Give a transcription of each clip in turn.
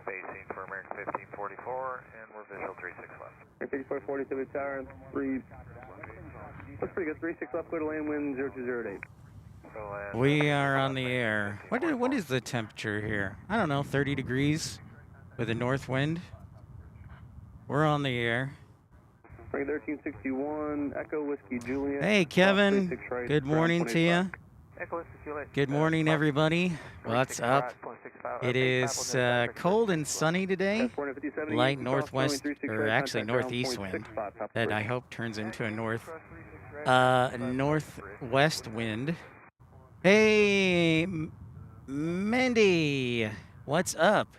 spacing for American 1544, and we're visual 36 left. 5440 to the tower, 3. That's pretty good. 36 left, clear to land, wind 0208. We are on the air. What is the temperature here? I don't know, 30 degrees with a north wind. We're on the air. 1361, Echo Whiskey Juliet. Hey, Kevin. Good morning to you. Good morning, everybody. What's up? It is cold and sunny today. Light northwest, or actually northeast wind that I hope turns into a northwest wind. Hey, Mandy, what's up?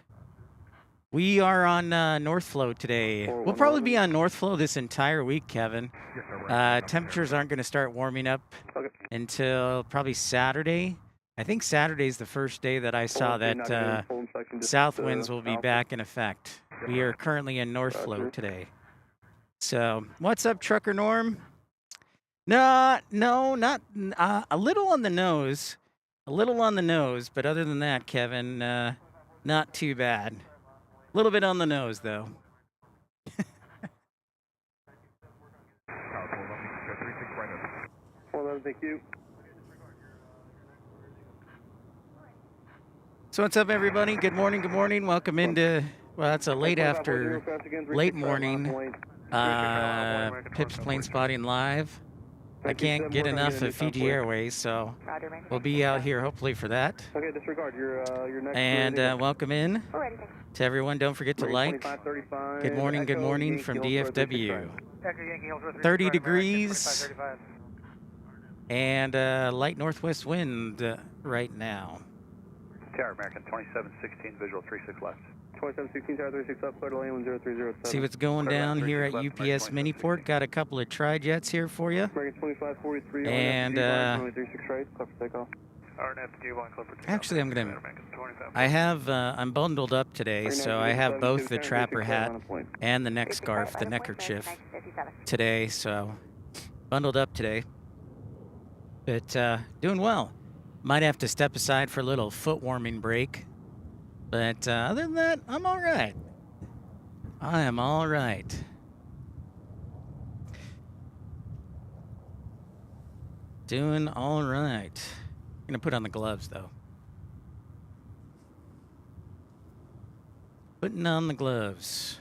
We are on North Flow today. We'll probably be on North Flow this entire week, Kevin. Temperatures aren't going to start warming up until probably Saturday. I think Saturday's the first day that I saw that south winds will be back in effect. We are currently in North Flow today. So, what's up, Trucker Norm? No, not a little on the nose. A little on the nose, but other than that, Kevin, not too bad. A little bit on the nose, though. Thank you. So what's up, everybody? Good morning, good morning. Welcome into, well, it's a late morning, Pips Plane Spotting Live. I can't get enough of Fiji Airways, so we'll be out here hopefully for that. Okay, disregard your next. And welcome in to everyone. Don't forget to like. Good morning from DFW. 30 degrees and light northwest wind right now. Tower American 2716, visual 36 left. 2716, tower 36 left, clear to land 10307. See what's going down here at UPS Miniport. Got a couple of tri-jets here for you. American 2543, and actually, I'm bundled up today, so I have both the trapper hat and the neck scarf, the neckerchief today, so bundled up today. But doing well. Might have to step aside for a little foot warming break. But other than that, I'm all right. I am all right. Doing all right. I'm going to put on the gloves, though. Putting on the gloves.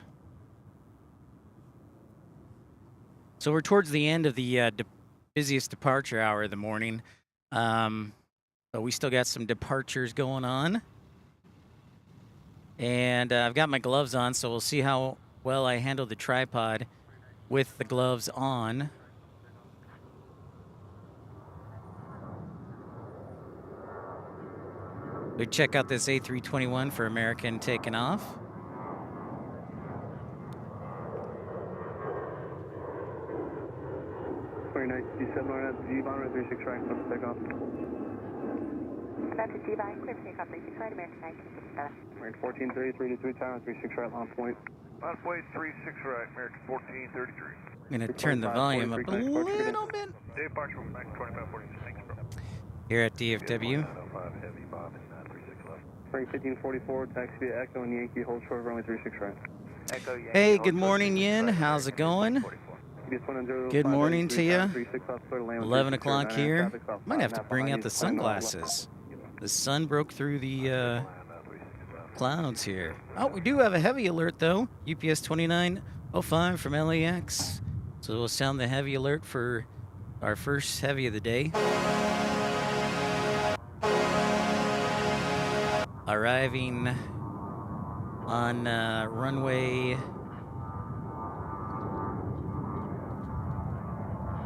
So we're towards the end of the busiest departure hour of the morning. But we still got some departures going on. And I've got my gloves on, so we'll see how well I handle the tripod with the gloves on. We check out this A321 for American taking off. Very nice. D7 G-bomber 36 right. Let's take off. That's a G-bomber, clear for takeoff 36 right, American 1957. American 1433 to 3 tower 36 right, launch point. Launch point 36 right, American 1433. I'm going to turn the volume up a little bit. Departure from American 2546, thanks, bro. Here at DFW. Heavy bomb and 36 left. American 1544, taxi via Echo and Yankee, hold short, runway 36 right. Echo, Yankee, Hey, good morning, Yin. How's it going? Good morning to you. 11 o'clock here. Might have to bring out the sunglasses. The sun broke through the clouds here. Oh, we do have a heavy alert, though. UPS 2905 from LAX. So we'll sound the heavy alert for our first heavy of the day. Arriving on runway.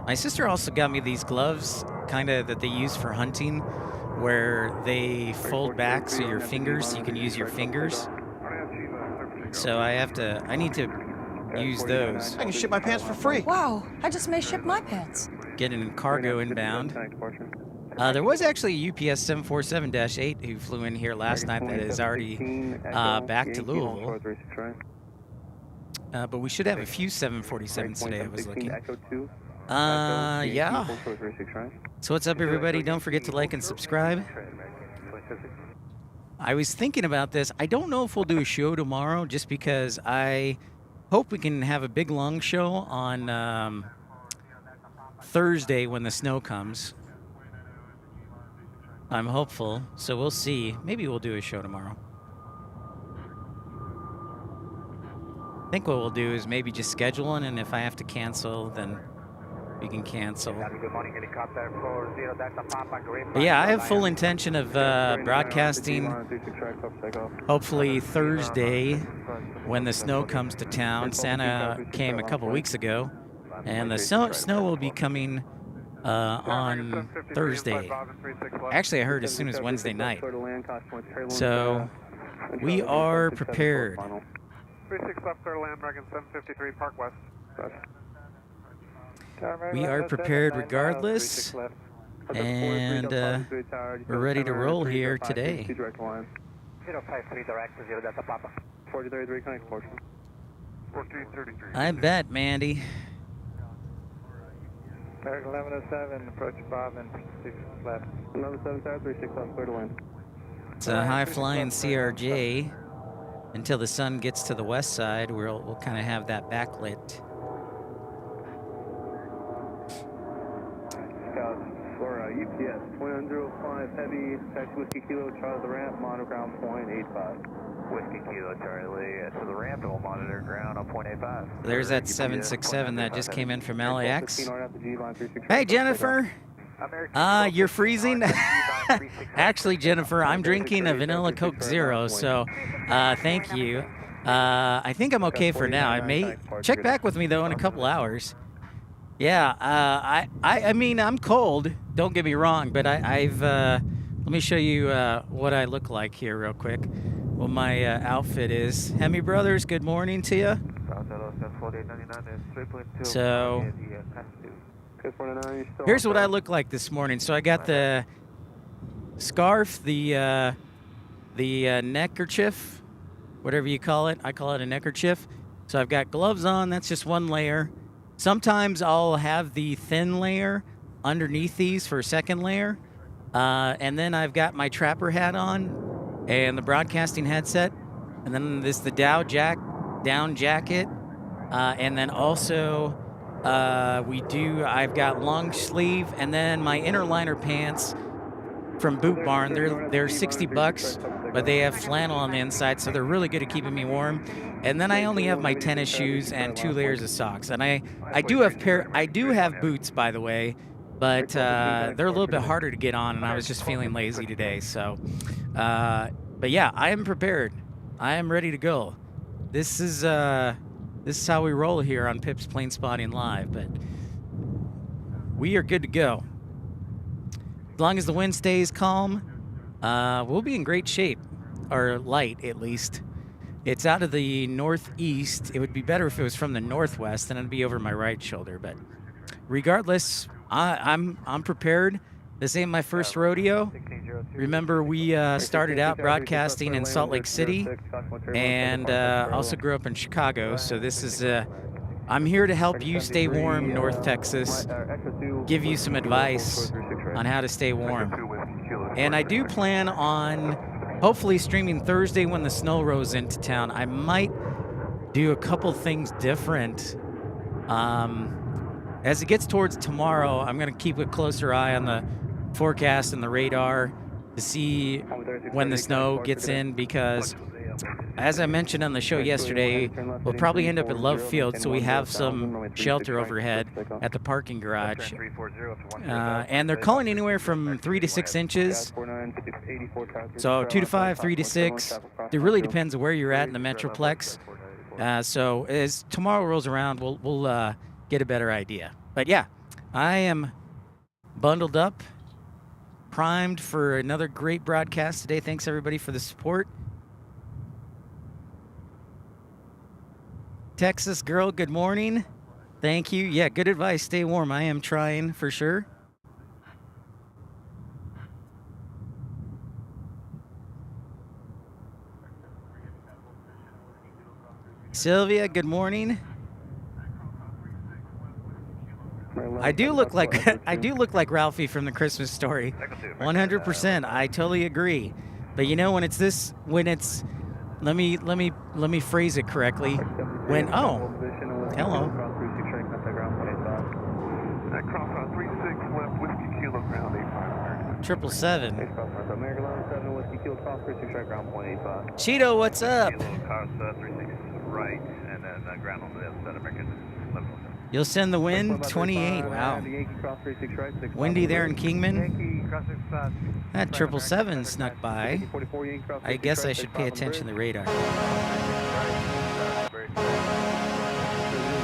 My sister also got me these gloves, kind of that they use for hunting, where they fold back so you can use your fingers. So I need to use those. I can ship my pants for free. Wow, I just may ship my pants. Getting in cargo inbound. There was actually a UPS 747-8 who flew in here last night that is already back to Louisville. But we should have a few 747s today, I was looking. Yeah. So what's up, everybody? Don't forget to like and subscribe. I was thinking about this. I don't know if we'll do a show tomorrow just because I hope we can have a big long show on Thursday when the snow comes. I'm hopeful, so we'll see. Maybe we'll do a show tomorrow. I think what we'll do is maybe just schedule one, and if I have to cancel, then we can cancel. But yeah, I have full intention of broadcasting hopefully Thursday when the snow comes to town. Santa came a couple weeks ago, and the snow will be coming on Thursday. Actually, I heard as soon as Wednesday night. So we are prepared. 36 left, clear land, American 753, Park West. We are prepared regardless, and we're ready to roll here today. 053 direct to 0 Delta Papa. 4033, connect portion. 1433. I bet, Mandy. American 1107, approach Bob and 6 left. 1177, 36 left, clear to land. It's a high-flying CRJ. Until the sun gets to the west side, we'll kind of have that backlit. Scout for UPS 2105 heavy, taxi Whiskey Kilo, Charlie the ramp, monitor ground point 85. Whiskey Kilo Charlie to the ramp, and we'll monitor ground on point 85. There's that 767 that just came in from LAX. Hey, Jennifer. You're freezing? Actually, Jennifer, I'm drinking a vanilla Coke Zero, so thank you. I think I'm okay for now. I may check back with me, though, in a couple hours. Yeah, I mean, I'm cold. Don't get me wrong, but I've let me show you what I look like here real quick. What my outfit is. Hemi Brothers, good morning to you. So here's what I look like this morning. So I got the scarf, the neckerchief, whatever you call it. I call it a neckerchief. So I've got gloves on. That's just one layer. Sometimes I'll have the thin layer underneath these for a second layer. And then I've got my trapper hat on and the broadcasting headset. And then this the down jacket. And then also I've got long sleeve, and then my inner liner pants from Boot Barn. They're $60, but they have flannel on the inside, so they're really good at keeping me warm. And then I only have my tennis shoes and 2 layers of socks. And I do have boots, by the way, but they're a little bit harder to get on, and I was just feeling lazy today. So, but yeah, I am prepared. I am ready to go. This is how we roll here on Pip's Plane Spotting Live, but we are good to go. As long as the wind stays calm, we'll be in great shape, or light at least. It's out of the northeast. It would be better if it was from the northwest, and it'd be over my right shoulder. But regardless, I'm prepared. This ain't my first rodeo. Remember, we started out broadcasting in Salt Lake City, and also grew up in Chicago. So this is I'm here to help you stay warm, North Texas. Give you some advice on how to stay warm. And I do plan on hopefully streaming Thursday when the snow rolls into town. I might do a couple things different. As it gets towards tomorrow, I'm going to keep a closer eye on the forecast and the radar to see when the snow gets in, because as I mentioned on the show yesterday, we'll probably end up at Love Field, so we have some shelter overhead at the parking garage. And they're calling anywhere from 3 to 6 inches. So 2 to 5, 3 to 6. It really depends on where you're at in the Metroplex. So as tomorrow rolls around, we'll get a better idea. But yeah, I am bundled up, primed for another great broadcast today. Thanks everybody for the support. Texas girl, good morning. Thank you. Yeah, good advice. Stay warm. I am trying for sure. Sylvia, good morning. I do look like Ralphie from the Christmas Story. 100%. I totally agree. But you know, when it's this, let me phrase it correctly. When hello. Cross on 36 left whiskey kilo ground 85. 777. American Line 7 whiskey kilo cross 36 right ground 185. Cheeto, what's up? Cross 36 right, and then ground on the other side, American 11. You'll send the wind 28. Wow. Windy there in Kingman. That 777 snuck by. I guess I should pay attention to the radar.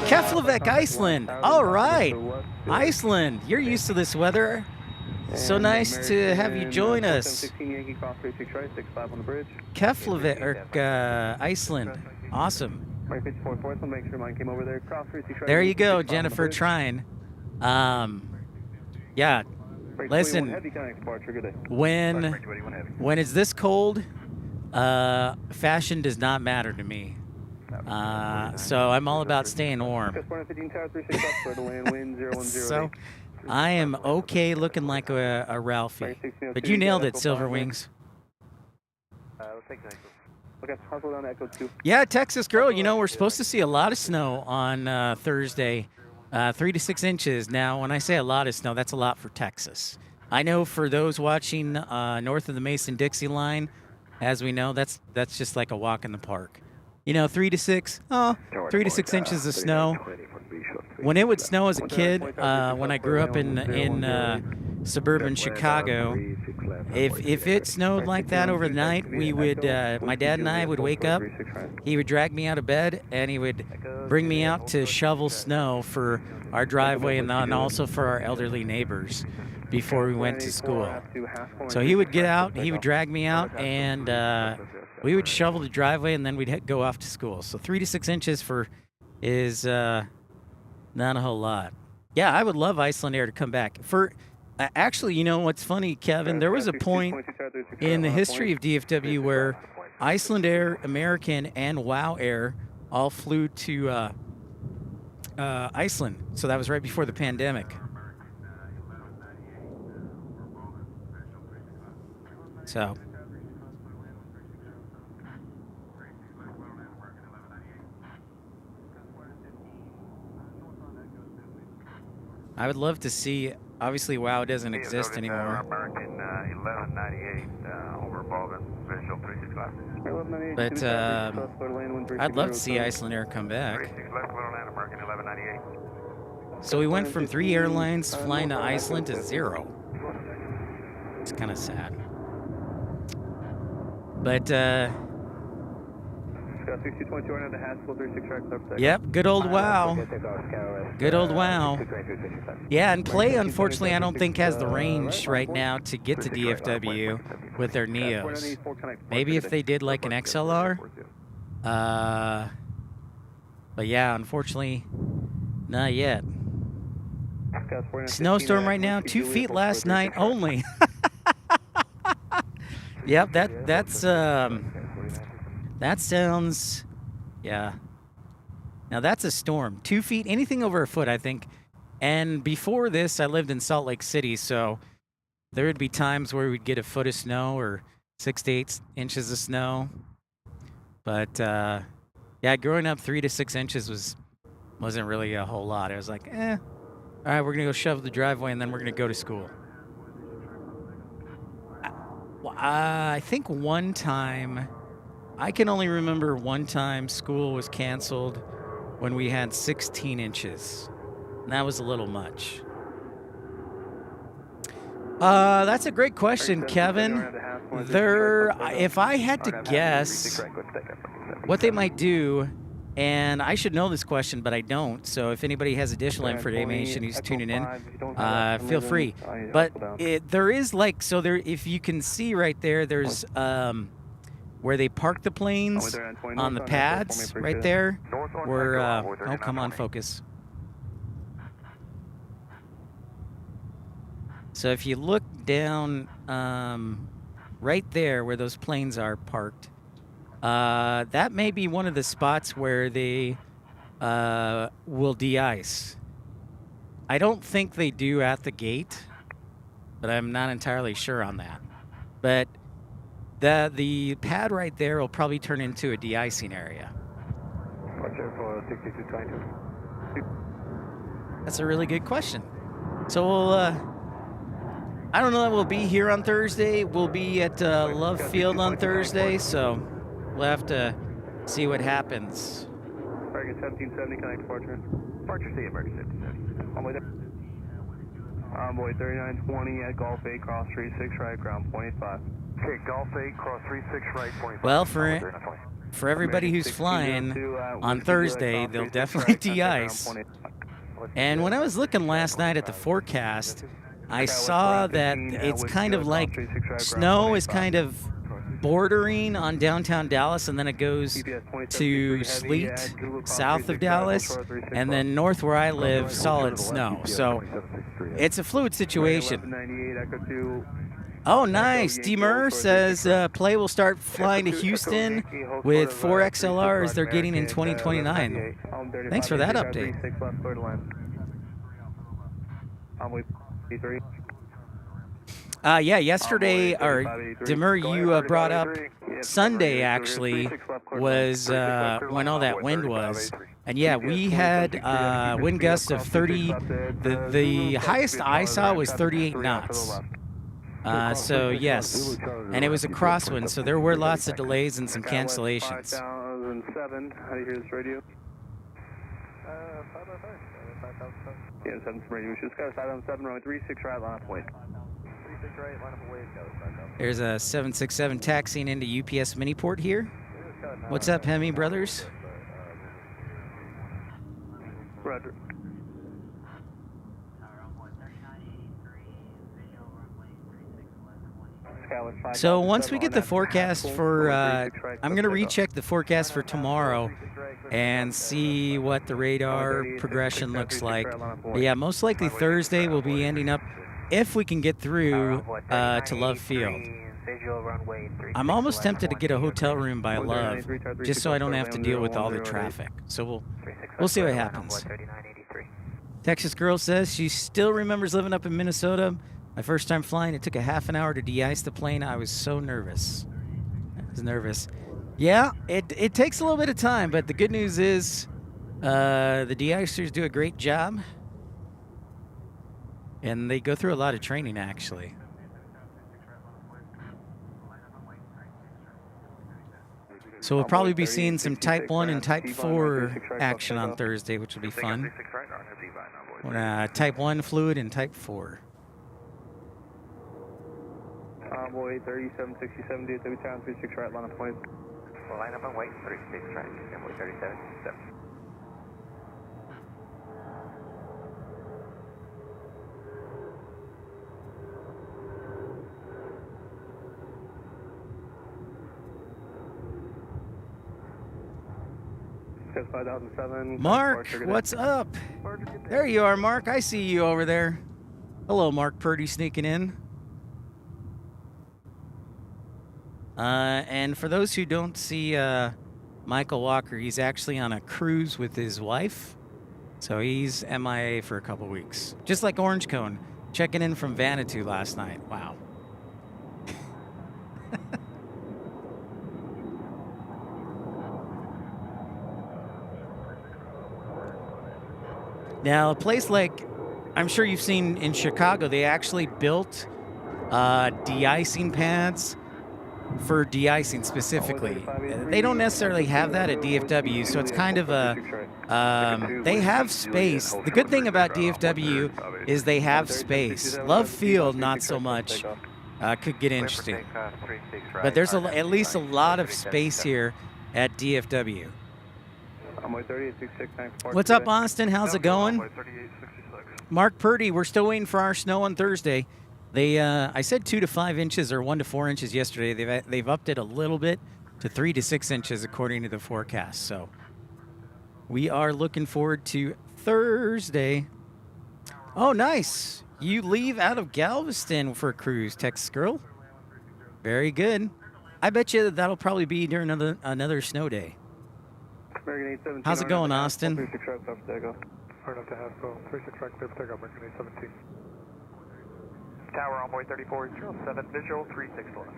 Keflavik, Iceland. All right. Iceland, you're used to this weather. So nice to have you join us. Keflavik, Iceland. Awesome. There you go, Jennifer Trine. Yeah. Listen, when it's this cold, fashion does not matter to me. So I'm all about staying warm. So I am okay looking like a Ralphie. But you nailed it, Silver Wings. Yeah, Texas girl, you know, we're supposed to see a lot of snow on Thursday. 3 to 6 inches. Now, when I say a lot of snow, that's a lot for Texas. I know for those watching north of the Mason-Dixie line, as we know, that's just like a walk in the park. You know, 3 to 6, 3 to 6 inches of snow. When it would snow as a kid, when I grew up in suburban Chicago, if it snowed like that overnight, we would, my dad and I would wake up, he would drag me out of bed, and he would bring me out to shovel snow for our driveway and also for our elderly neighbors before we went to school. So he would get out, he would drag me out, and we would shovel the driveway, and then we'd go off to school. So 3 to 6 inches is not a whole lot. Yeah, I would love Iceland Air to come back. Actually, you know what's funny, Kevin? There was a point in the history of DFW where Iceland Air, American, and WOW Air all flew to Iceland. So that was right before the pandemic. So I would love to see. Obviously, WOW doesn't exist anymore. American 1198 over Baldwin, visual 365. But I'd love to see Iceland Air come back. 36 left, clear land, American 1198. So we went from 3 airlines flying to Iceland to 0. It's kind of sad. But yep, good old WOW. Good old WOW. Yeah, and Play, unfortunately, I don't think has the range right now to get to DFW with their Neos. Maybe if they did like an XLR. But yeah, unfortunately, not yet. Snowstorm right now, 2 feet last night only. Yep, that sounds, yeah. Now that's a storm. 2 feet, anything over a foot, I think. And before this, I lived in Salt Lake City, so there would be times where we'd get a foot of snow or 6 to 8 inches of snow. But yeah, growing up, 3 to 6 inches wasn't really a whole lot. I was like, all right, we're gonna go shovel the driveway and then we're gonna go to school. I think one time, I can only remember one time school was canceled when we had 16 inches. And that was a little much. That's a great question, Kevin. If I had to guess what they might do, and I should know this question, but I don't. So if anybody has additional information who's tuning in, feel free. But there is like, so there, if you can see right there, there's where they park the planes on the pads right there. Where, oh, come on, focus. So if you look down right there where those planes are parked, that may be one of the spots where they will de-ice. I don't think they do at the gate, but I'm not entirely sure on that. But The pad right there will probably turn into a de-icing area. Roger for 6222. That's a really good question. So we'll, I don't know that we'll be here on Thursday. We'll be at Love Field on Thursday, so we'll have to see what happens. Target 1770, connect departure. Departure C, emergency 57. Envoy there. Envoy 3920 at Golf 8, cross 36 right, ground point 85. Okay, Golf 8, cross 36 right, 25. Well, for everybody who's flying on Thursday, they'll definitely de-ice. And when I was looking last night at the forecast, I saw that it's kind of like snow is kind of bordering on downtown Dallas, and then it goes to sleet south of Dallas, and then north where I live, solid snow. So it's a fluid situation. Oh, nice. Demur says Play will start flying to Houston with 4 XLRs they're getting in 2029. Thanks for that update. Yeah, yesterday, or Demur, you brought up Sunday actually was when all that wind was. And yeah, we had wind gusts of 30, the highest I saw was 38 knots. So yes, and it was a crosswind, so there were lots of delays and some cancellations. 5007, how do you hear this radio? 505. Yeah, 7 radio, should Sky 517, runway 36 right, line up point. 36 right, line up away, There's a 767 taxiing into UPS Miniport here. What's up, Hemi brothers? Roger. So once we get the forecast for, I'm going to recheck the forecast for tomorrow and see what the radar progression looks like. But yeah, most likely Thursday we'll be ending up, if we can get through to Love Field. I'm almost tempted to get a hotel room by Love, just so I don't have to deal with all the traffic. So we'll see what happens. Texas girl says she still remembers living up in Minnesota. My first time flying, it took a half an hour to de-ice the plane. I was so nervous. I was nervous. Yeah, it takes a little bit of time, but the good news is the de-icers do a great job. And they go through a lot of training, actually. So we'll probably be seeing some Type 1 and Type 4 action on Thursday, which will be fun. Type 1 fluid and Type 4. Envoy 3767, DFW town, 36 right, line up point. Line up and wait, 36 right, Envoy 3767. Mark, what's up? There you are, Mark. I see you over there. Hello, Mark Purdy sneaking in. And for those who don't see Michael Walker, he's actually on a cruise with his wife. So he's MIA for a couple weeks. Just like Orange Cone, checking in from Vanuatu last night. Wow. Now, a place like, I'm sure you've seen in Chicago, they actually built de-icing pads for de-icing specifically. They don't necessarily have that at DFW, so it's kind of a, they have space. The good thing about DFW is they have space. Love Field, not so much. Could get interesting. But there's at least a lot of space here at DFW. What's up, Austin? How's it going? Mark Purdy, we're still waiting for our snow on Thursday. They, I said 2 to 5 inches or 1 to 4 inches yesterday. They've upped it a little bit to 3 to 6 inches according to the forecast. So we are looking forward to Thursday. Oh, nice. You leave out of Galveston for a cruise, Texas girl. Very good. I bet you that'll probably be during another snow day. How's it going, Austin? 36 right, up to go. Hard up to Haskell, 36 right, clear for takeoff, American 817. Tower Envoy 3407, visual 36 left.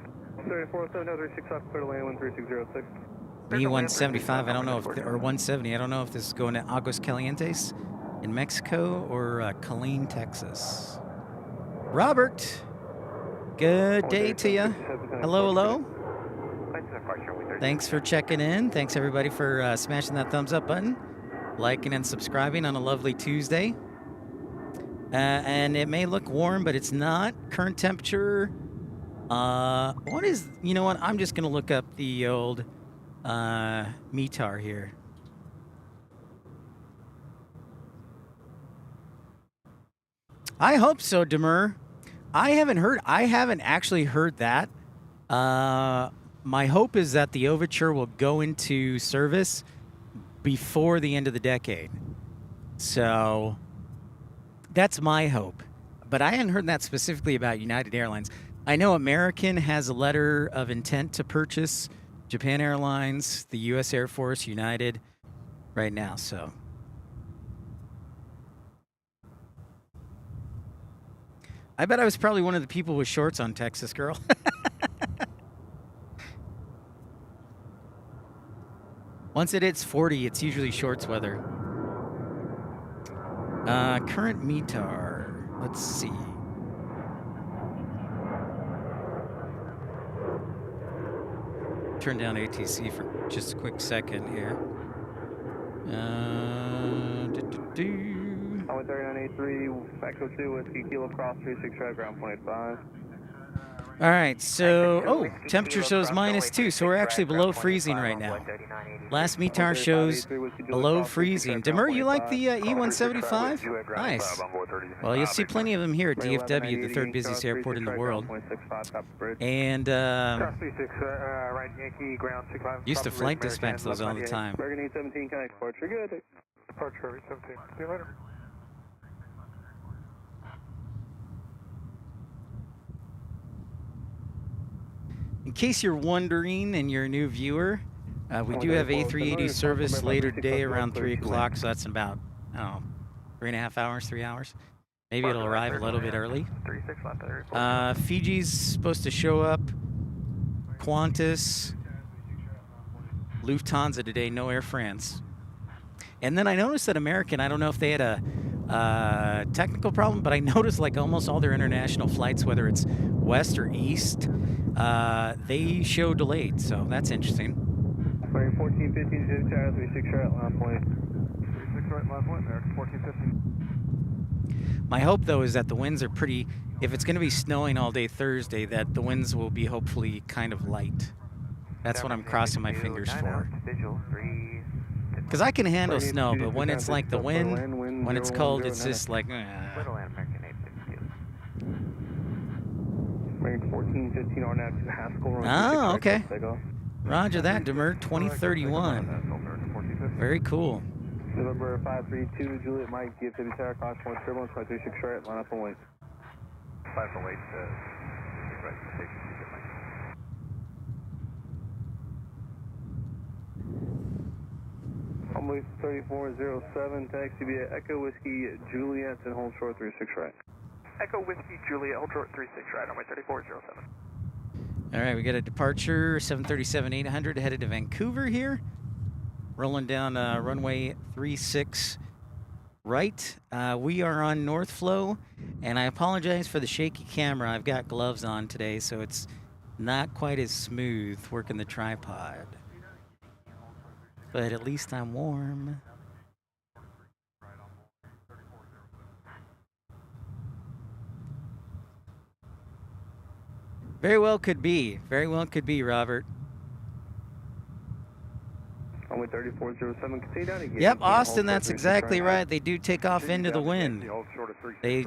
3407, no 365, clear to land 13606. Me 175. I don't know if, or 170. I don't know if this is going to Aguas Calientes in Mexico or Killeen, Texas. Robert, good day to you. Hello, hello. Thanks for checking in. Thanks everybody for smashing that thumbs up button, liking and subscribing on a lovely Tuesday. And it may look warm, but it's not. Current temperature. What is? You know what? I'm just gonna look up the old METAR here. I hope so, Demur. I haven't actually heard that. My hope is that the Overture will go into service before the end of the decade. So that's my hope. But I hadn't heard that specifically about United Airlines. I know American has a letter of intent to purchase Japan Airlines, the U.S. Air Force, United right now. So I bet I was probably one of the people with shorts on, Texas girl. Once it hits 40, it's usually shorts weather. Current METAR. Let's see. Turn down ATC for just a quick second here. 3983, Echo 2, Whiskey Kilo Cross 36 right, ground 0.5. All right, so, temperature shows -2, so we're actually below freezing right now. Last METAR shows below freezing. Demur, you like the E-175? Nice. Well, you'll see plenty of them here at DFW, the third busiest airport in the world. And used to flight dispatch those all the time. Bergen 817, can I departure? Good. Departure 817. See you later. In case you're wondering and you're a new viewer, we do have A380 service later today around 3 o'clock, so that's in about, I don't know, 3.5 hours, 3 hours. Maybe it'll arrive a little bit early. Fiji's supposed to show up. Qantas, Lufthansa today, no Air France. And then I noticed that American, I don't know if they had a technical problem, but I noticed like almost all their international flights, whether it's west or east, they show delayed, so that's interesting. 14, 15, 36 right, last point. 36 right, last point there, 14, 15. My hope, though, is that the winds are pretty, if it's going to be snowing all day Thursday, that the winds will be hopefully kind of light. That's what I'm crossing my fingers for. Because I can handle snow, but when it's like the wind, when it's cold, it's just like, Oh, okay. Roger that, Demur. 2031. Very cool. November 532, Juliet Mike, DFW Tower, Cross 1 Turbulence, 536 right, line up and wait. 5 and wait, right, Only 3407, taxi via Echo Whiskey Juliet and hold short 36 right. Echo Whiskey Juliet, hold short 36 right, on my 3407. All right, we got a departure, 737-800 headed to Vancouver here. Rolling down runway 36 right. We are on North Flow, and I apologize for the shaky camera. I've got gloves on today, so it's not quite as smooth working the tripod. But at least I'm warm. Very well could be. Very well could be, Robert. Only 3407, continue down again. Yep, Austin, that's exactly right. They do take off into the wind. They,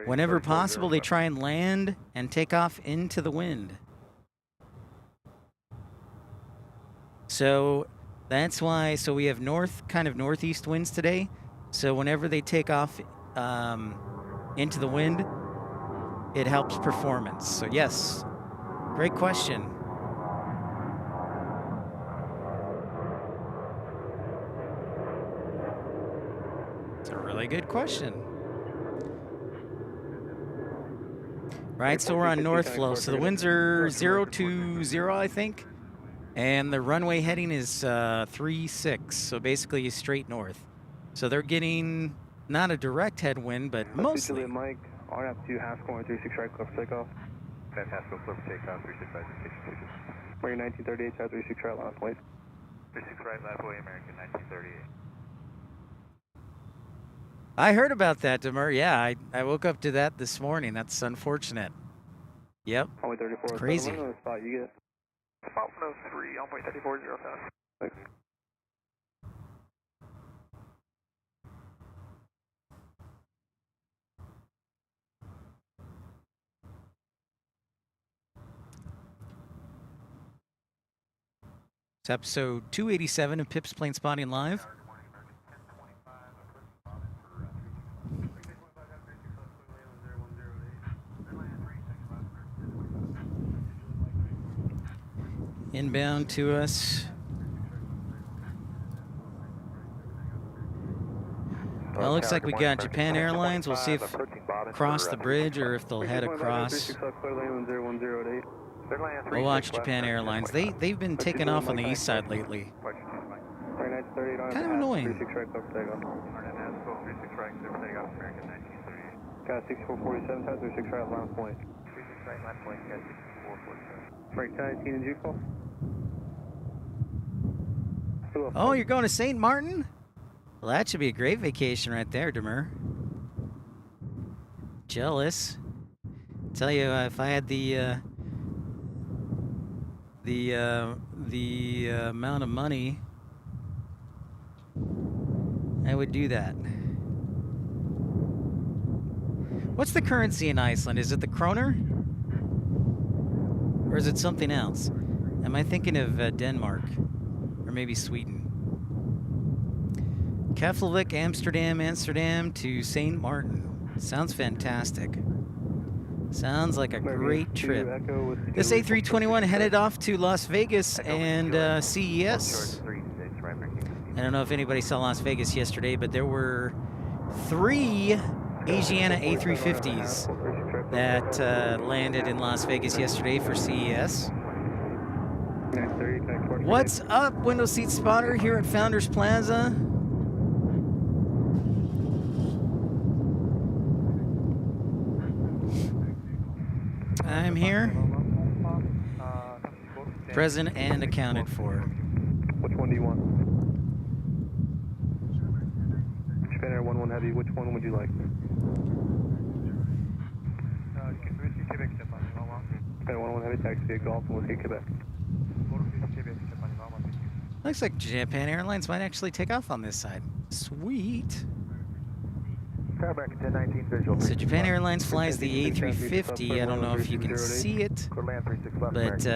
whenever possible, they try and land and take off into the wind. So that's why, so we have kind of northeast winds today. So whenever they take off into the wind, it helps performance. So yes, great question. It's a really good question. right? So we're on north flow. So the winds are 020, I think. And the runway heading is 36, so basically straight north. So they're getting not a direct headwind, but mostly. Mike, RNAP 2, Haskell, 36 right, clear for takeoff. That's Haskell, clear for takeoff, 365, station 2. American 1938, Tower 36 right, last point. 36 right, last way, American 1938. I heard about that, Demur. Yeah, I woke up to that this morning. That's unfortunate. Yep. Only 34. It's crazy. On the spot you get. Spot 103, on point 34, 0 south. Thanks. It's episode 287 of Pip's Plane Spotting Live. Inbound to us. Well, it looks like we got Japan Airlines. We'll see if cross the bridge or if they'll head across. We'll watch Japan Airlines. They've been taking off on the east side lately. Kind of annoying. Got 6447, Tower 36 right, last point. 36 right, last point, got 6447. Frank 19 and G-call. Oh, you're going to St. Martin? Well, that should be a great vacation right there, Demur. Jealous. Tell you, if I had the amount of money, I would do that. What's the currency in Iceland? Is it the kroner? Or is it something else? Am I thinking of Denmark? Or maybe Sweden? Keflavik, Amsterdam to St. Martin. Sounds fantastic. Sounds like a great trip. This A321 headed off to Las Vegas and CES. I don't know if anybody saw Las Vegas yesterday, but there were 3 Asiana A350s that landed in Las Vegas yesterday for CES. What's up, window seat spotter here at Founders Plaza? I'm here. Present and accounted for. Which one do you want? Japan Air 11 Heavy, which one would you like? Japan 11 Heavy, taxi via Golf and Whiskey, Quebec. Looks like Japan Airlines might actually take off on this side. Sweet. So Japan Airlines flies the A350. I don't know if you can see it, but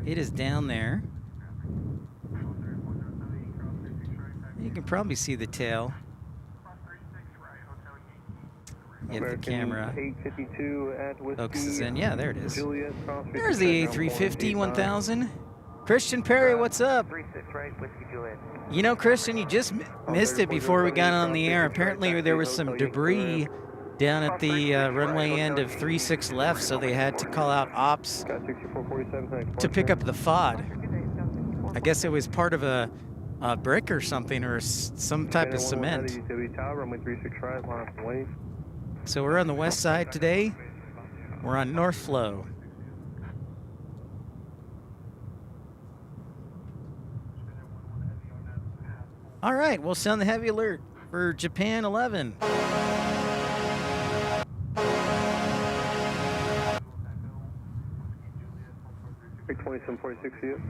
it is down there. You can probably see the tail if the camera focuses in. Yeah, there it is. There's the A350 1000. Christian Perry, what's up? You know, Christian, you just missed it before we got on the air. Apparently there was some debris down at the runway end of 36 left, so they had to call out ops to pick up the FOD. I guess it was part of a brick or something, or some type of cement. So we're on the west side today. We're on North Flow. All right, we'll sound the heavy alert for Japan 11. 2746 for you.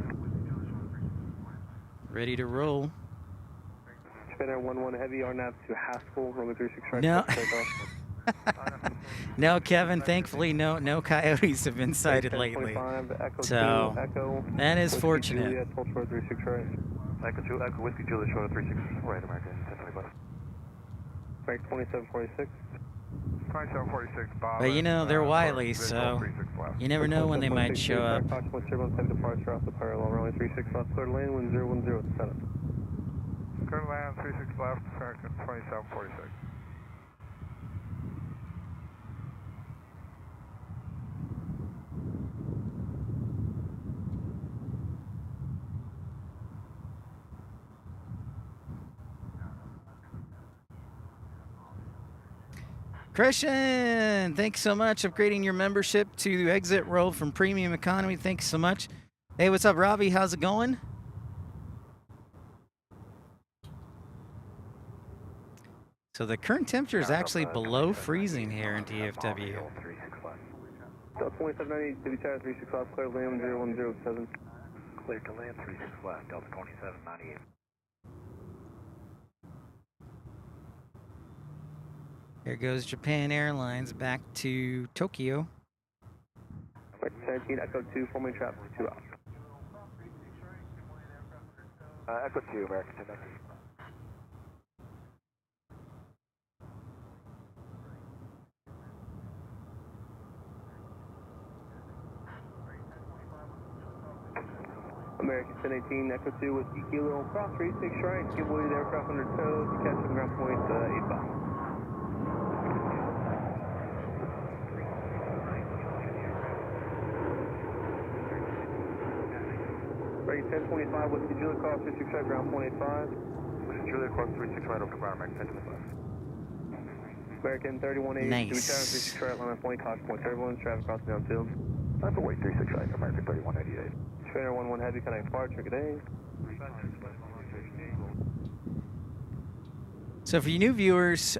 Ready to roll. Japan Air 11 Heavy, RNAV to Haskell, runway 36 right. No. No, Kevin, thankfully no coyotes have been sighted lately. So that is fortunate. Echo Whiskey Juliet, Short 36 right, American 1025. Frank 2746. 2746, Bob. But you know, they're wily, so you never know when they might show up. Departure off the parallel, runway 36 left, clear lane, wind 010 at the center. Clear land 36 left, American 2746. Christian, thanks so much. Upgrading your membership to exit row from premium economy. Thanks so much. Hey, what's up, Robbie? How's it going? So the current temperature is actually below freezing here in DFW. Delta 2798, City Tower 36 left, clear to land 0107. Clear to land 36 left, Delta 2798. Here goes Japan Airlines back to Tokyo. 17, Echo 2, formally traffic 2 out. Echo 2, American 1019. American 1018, Echo 2, Whiskey Kilo, cross 36 right, give way to the aircraft under tow, catching ground point 85. Right, 1025, Whiskey Julia, cross 36 right, ground point 85. Whiskey Julia, cross 36 right, over ground, American 1025. American 3180, Nice. City Tower 36 right, line point, caution point turbulence, traffic crossing downfield. That's a weight 36 right, American 3188. Trainer 11 Heavy, connect departure, good day. So for you new viewers,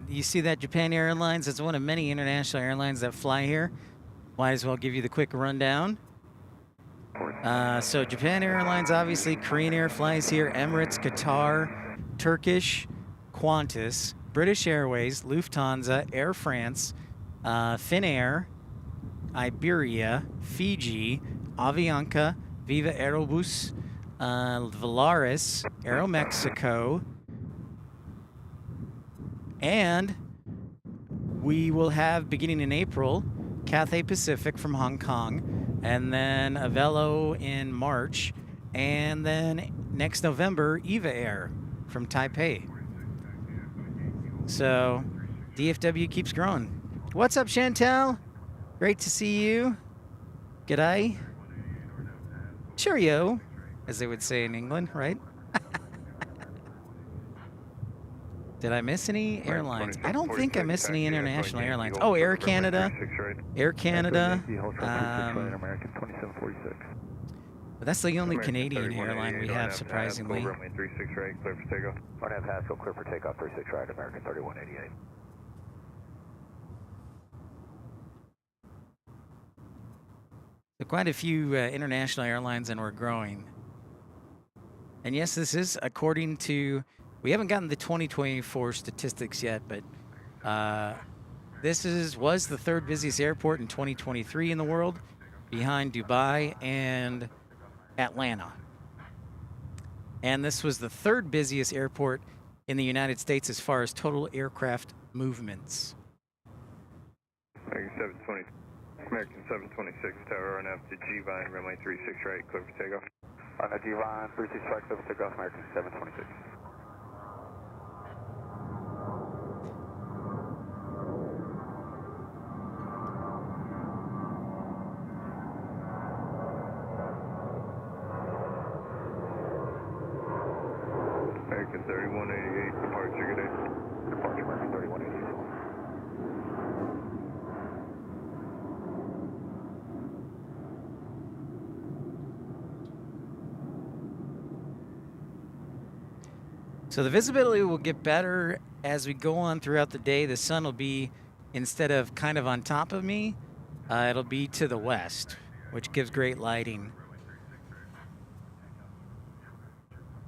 you see that Japan Airlines is one of many international airlines that fly here. Might as well give you the quick rundown. So Japan Airlines, obviously, Korean Air flies here, Emirates, Qatar, Turkish, Qantas, British Airways, Lufthansa, Air France, Finnair, Iberia, Fiji, Avianca, Viva Aerobus, Volaris, Aeromexico, and we will have, beginning in April, Cathay Pacific from Hong Kong, and then Avelo in March, and then next November, Eva Air from Taipei. So DFW keeps growing. What's up, Chantel? Great to see you. G'day. Cheerio, as they would say in England, right? Did I miss any airlines? I don't think I missed any international airlines. Oh, Air Canada. Air Canada. American 2746. But that's the only Canadian airline we have, surprisingly. 36 right, clear for takeoff. Don't have Haskell, clear for takeoff 36 right, American 3188. So quite a few international airlines, and we're growing. And yes, this is according to, we haven't gotten the 2024 statistics yet, but this was the third busiest airport in 2023 in the world, behind Dubai and Atlanta. And this was the third busiest airport in the United States as far as total aircraft movements. American 726, Tower RNF to G-Vine, runway 36 right, clear for takeoff. On a G-Vine, 36 right, clear for takeoff, American 726. American 3188, departure, good day. Departure, American 3188. So the visibility will get better as we go on throughout the day. The sun will be, instead of kind of on top of me, it'll be to the west, which gives great lighting.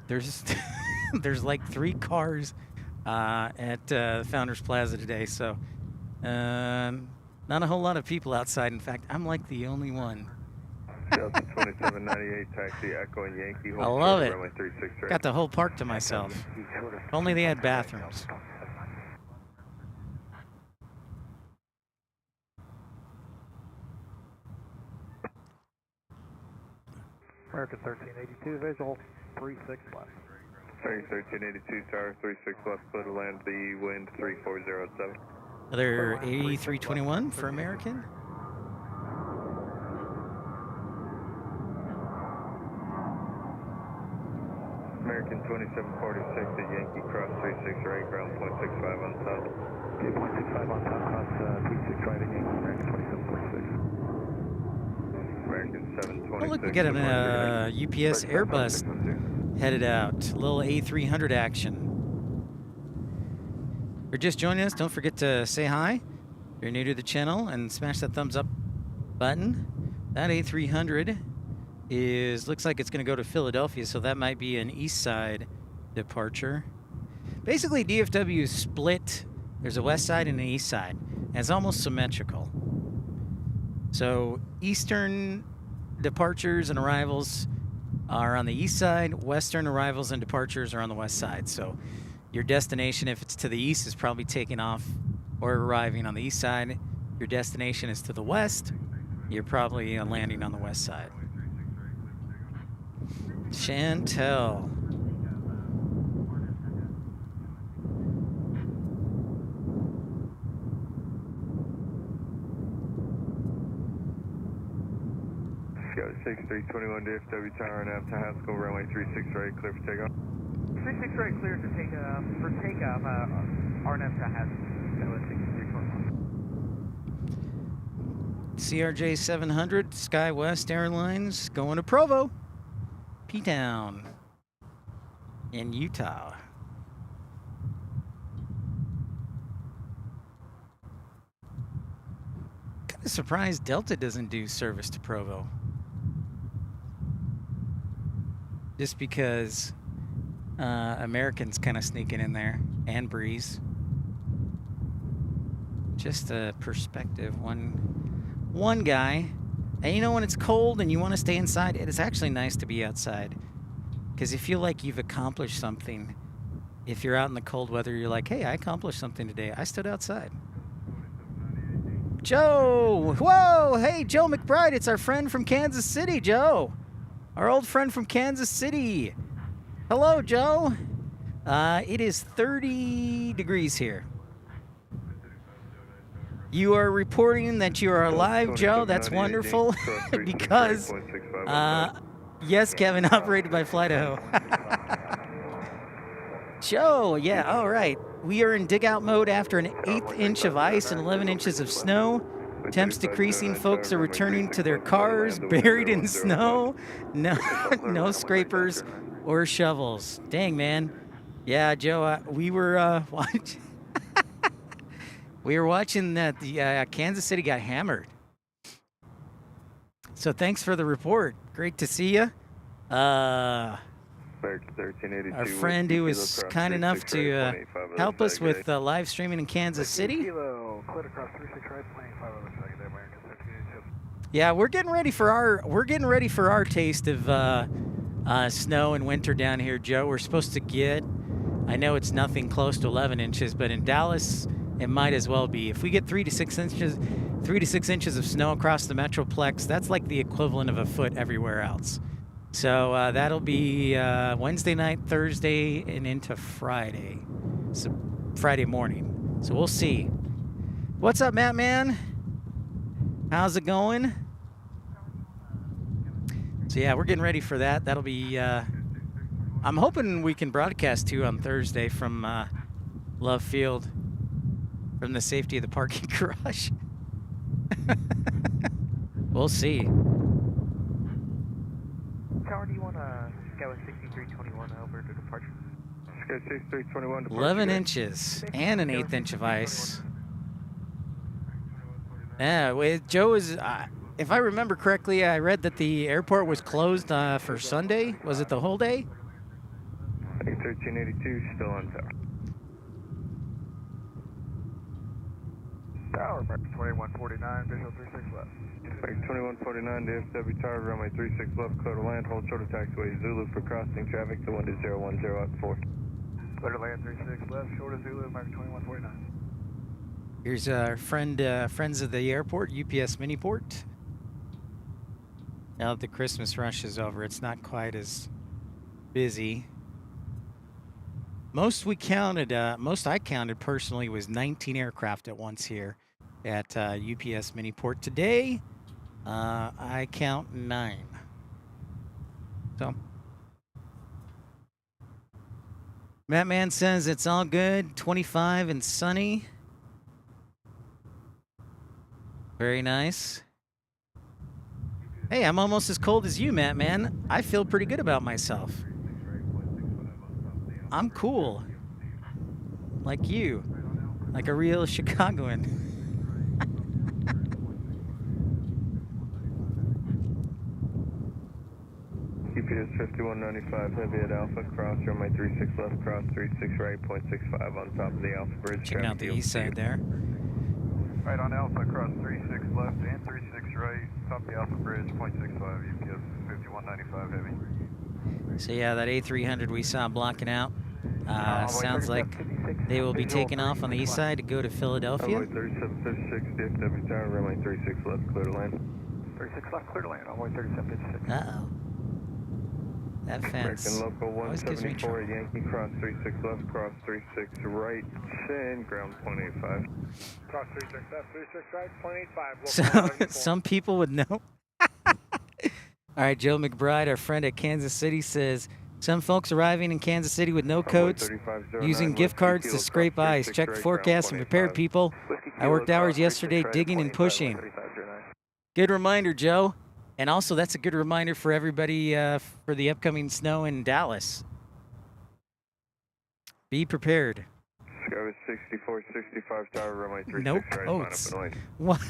There's there's like 3 cars at Founders Plaza today, so not a whole lot of people outside. In fact, I'm like the only one. Delta 2798, taxi, Echo and Yankee. I love it. Runway 36 right. Got the whole park to myself. If only they had bathrooms. American 1382, visual 36 left. American 1382, Tower 36 left, clear to land the wind 3407. Another 8321 for American. American 2746 at Yankee, cross 36 right, ground point 65 on top. Okay, 0.65 on top, cross 36 right again, American 2746. American 726. Oh, look, we got an UPS Airbus headed out. A little A300 action. If you're just joining us, don't forget to say hi if you're new to the channel and smash that thumbs up button. That A300 looks like it's going to go to Philadelphia, so that might be an east side departure. Basically, DFW is split. There's a west side and an east side, and it's almost symmetrical. So eastern departures and arrivals are on the east side, western arrivals and departures are on the west side. So your destination, if it's to the east, is probably taking off or arriving on the east side. Your destination is to the west, you're probably landing on the west side. Chantel. Go 6321 DFW Tower and after Haskell, runway 36 right, clear for takeoff. 36 right, clear to take for takeoff. RNF to Haskell. CRJ 700, SkyWest Airlines, going to Provo, P-Town, in Utah. Kind of surprised Delta doesn't do service to Provo. Just because Americans kind of sneaking in there, and Breeze. Just a perspective, one guy. And you know, when it's cold and you want to stay inside, it is actually nice to be outside, because you feel like you've accomplished something. If you're out in the cold weather, you're like, hey, I accomplished something today. I stood outside. Joe! Whoa! Hey, Joe McBride. It's our friend from Kansas City, Joe. Our old friend from Kansas City. Hello, Joe. It is 30 degrees here. You are reporting that you are alive, Joe. That's wonderful. Because, yes, Kevin, operated by Flightaho. Joe, yeah, all right. We are in dig-out mode after an 1/8 inch of ice and 11 inches of snow. Temps decreasing. Folks are returning to their cars, buried in snow. No scrapers or shovels. Dang, man. Yeah, Joe, we were watching. We were watching that the Kansas City got hammered. So thanks for the report. Great to see you. Our friend who was kind enough to help us with live streaming in Kansas City. Yeah, we're getting ready for our taste of snow and winter down here, Joe. We're supposed to get, I know it's nothing close to 11 inches, but in Dallas it might as well be. If we get 3 to 6 inches of snow across the Metroplex, that's like the equivalent of a foot everywhere else. So that'll be Wednesday night, Thursday, and into Friday. So Friday morning. So we'll see. What's up, Matt, man? How's it going? So yeah, we're getting ready for that. That'll be, I'm hoping we can broadcast too on Thursday from Love Field, from the safety of the parking garage. We'll see. Tower, do you want to go with 6321 over to departure? 6321 departure. 11 inches and an 1/8 inch of ice. Yeah, Joe is, if I remember correctly, I read that the airport was closed for Sunday. Was it the whole day? 1382 still on tower. Tower, American 2149, visual 36 left. American 2149, DFW Tower, runway 36 left, clear to land, hold short of taxiway Zulu for crossing traffic to 1010 at 4. Clear to land 36 left, short of Zulu, American 2149. Here's our friends of the airport, UPS Miniport. Now that the Christmas rush is over, it's not quite as busy. Most I counted personally was 19 aircraft at once here at UPS Miniport. Today, I count 9. So, Matt Man says it's all good, 25 and sunny. Very nice. Hey, I'm almost as cold as you, Matt, man. I feel pretty good about myself. I'm cool. Like you. Like a real Chicagoan. UPS 5195, heavy at Alpha, cross, runway 36 left, cross 36 right, 0.65 on top of the Alpha Bridge. Checking out the east side there. Right on Alpha, cross 36 left and 36 right, top of the Alpha Bridge, 0.65, UPS 5195, heavy. So yeah, that A300 we saw blocking out. Sounds like they will be taking off on the east side to go to Philadelphia. Runway 3756, DFW tower, runway 36 left, clear to land. 36 left, clear to land, runway 3756. Uh-oh. That fence American Local always gives me 174, trouble. Yankee, cross 36 left, cross 36 right, and ground 0.85. Cross 36 left, 36 right, 0.85. So, some people would know. All right, Joe McBride, our friend at Kansas City, says, some folks arriving in Kansas City with no coats, using gift cards to scrape ice. Check the forecast and prepare, people. I worked hours yesterday digging and pushing. Good reminder, Joe. And also, that's a good reminder for everybody for the upcoming snow in Dallas. Be prepared. Sky 64, 65 tower, runway 36 No right, coats. line up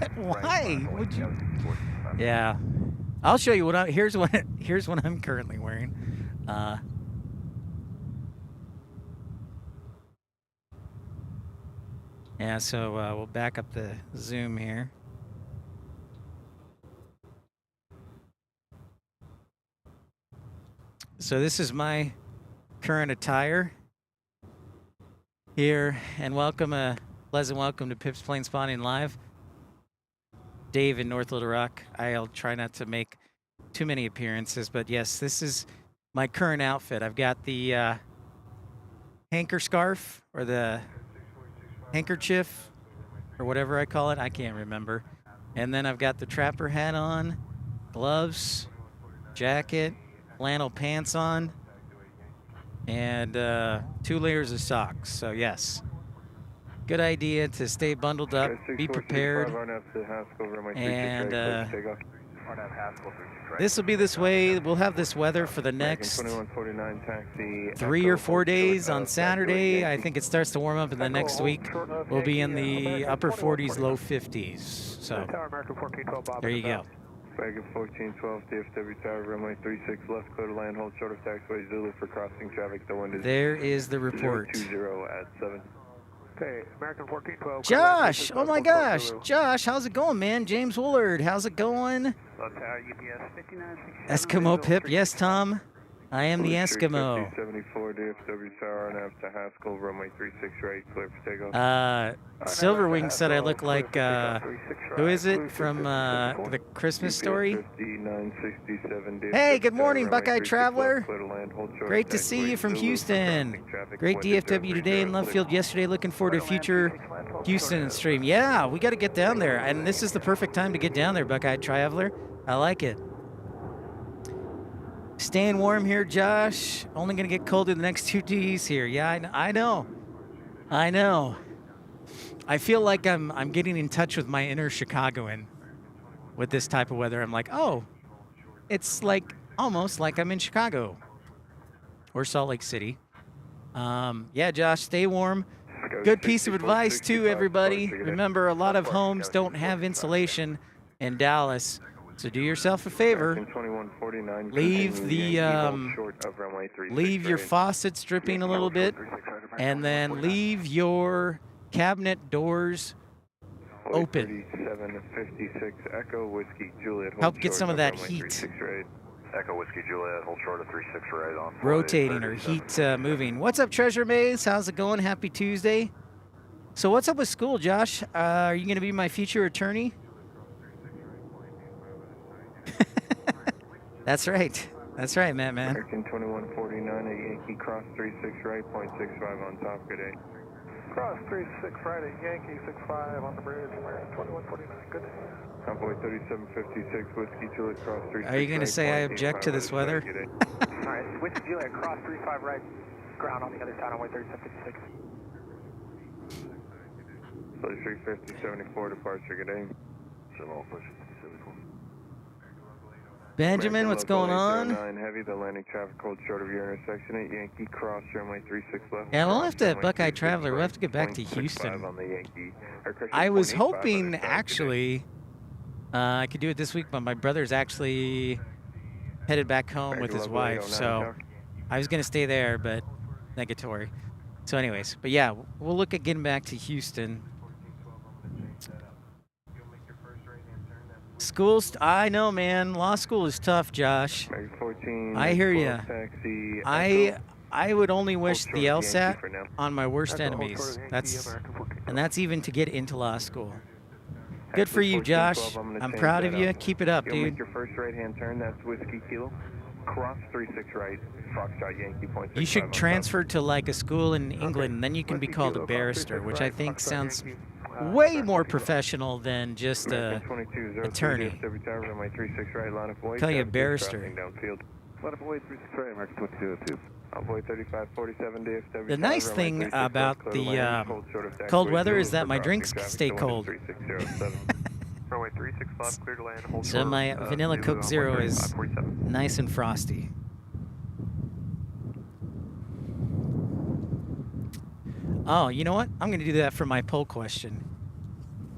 and Why? Why would you? Yeah, I'll show you what here's what I'm currently wearing. Yeah, so we'll back up the zoom here. So this is my current attire here, and welcome, pleasant welcome to Pip's Plane Spotting Live. Dave in North Little Rock. I'll try not to make too many appearances, but yes, this is my current outfit. I've got the hanker scarf, or the handkerchief, or whatever I call it. I can't remember. And then I've got the trapper hat on, gloves, jacket, flannel pants on, and 2 layers of socks. So yes, good idea to stay bundled up, be prepared, and this will be this way. We'll have this weather for the next 3 or 4 days. On Saturday, I think it starts to warm up in the next week. We'll be in the upper 40s, low 50s. So there you go. Wagon 1412, DFW tower, runway 36 left, clear to land, hold short of taxiway Zulu for crossing traffic. The wind is there is the report. 020 at 7. Okay, American 1412. Josh, oh my gosh, Josh, how's it going, man? James Woolard, how's it going? Eskimo Pip, yes, Tom. I am the Eskimo. 74 DFW tower on after Haskell, runway 36 right, clear for takeoff. Silverwing said I look like, who is it from the Christmas Story? Hey, good morning, Buckeye Traveler. Great to see you from Houston. Great DFW today in left field yesterday. Looking forward to future Houston stream. Yeah, we got to get down there, and this is the perfect time to get down there, Buckeye Traveler. I like it. Staying warm here, Josh. Only going to get colder the next 2 days here. Yeah, I know. I know. I feel like I'm getting in touch with my inner Chicagoan with this type of weather. I'm like, oh, it's like almost like I'm in Chicago or Salt Lake City. Yeah, Josh, stay warm. Good piece of advice too, everybody. Remember, a lot of homes don't have insulation in Dallas. So do yourself a favor, leave your faucets dripping a little bit, and then leave your cabinet doors open. Help get some of that heat Echo Whiskey Juliet, hold short of 36 right on. rotating or heat moving. What's up, Treasure Maze? How's it going? Happy Tuesday. So what's up with school, Josh? Are you going to be my future attorney? That's right. That's right, Matt, man. American 2149 at Yankee, cross 36 right, 0.65 on top, good day. Cross 36 right at Yankee, 65 on the bridge, American 2149, good day. Convoy 3756, Whiskey Juliet, cross 36 Are you going to say I object to this weather? All right, Whiskey Juliet, cross 35 right, ground on the other side, runway 3756. 3350, 74, departure, good day. Benjamin, what's going on? Heavy, the landing traffic hold short of your intersection at Yankee Cross, runway 36 left. Yeah, we'll have to, Buckeye Traveler, we'll have to get back to Houston. I was hoping, actually, I could do it this week, but my brother's actually headed back home with his wife, so I was going to stay there, but negatory. So anyways, but yeah, we'll look at getting back to Houston. School's, I know, man. Law school is tough, Josh. I hear you. I would only wish the LSAT on my worst enemies. That's even to get into law school. Good for you, Josh. I'm proud of you. Keep it up, dude. Your first right-hand turn, that's Whiskey Kilo. Cross 36 right, Foxtrot Yankee point. You should transfer to like a school in England, and then you can be called a barrister, which I think sounds way more professional than just a attorney. Call you a barrister. The nice thing about the cold weather is that my drinks stay cold. So my vanilla Coke Zero is nice and frosty. Oh, you know what? I'm going to do that for my poll question.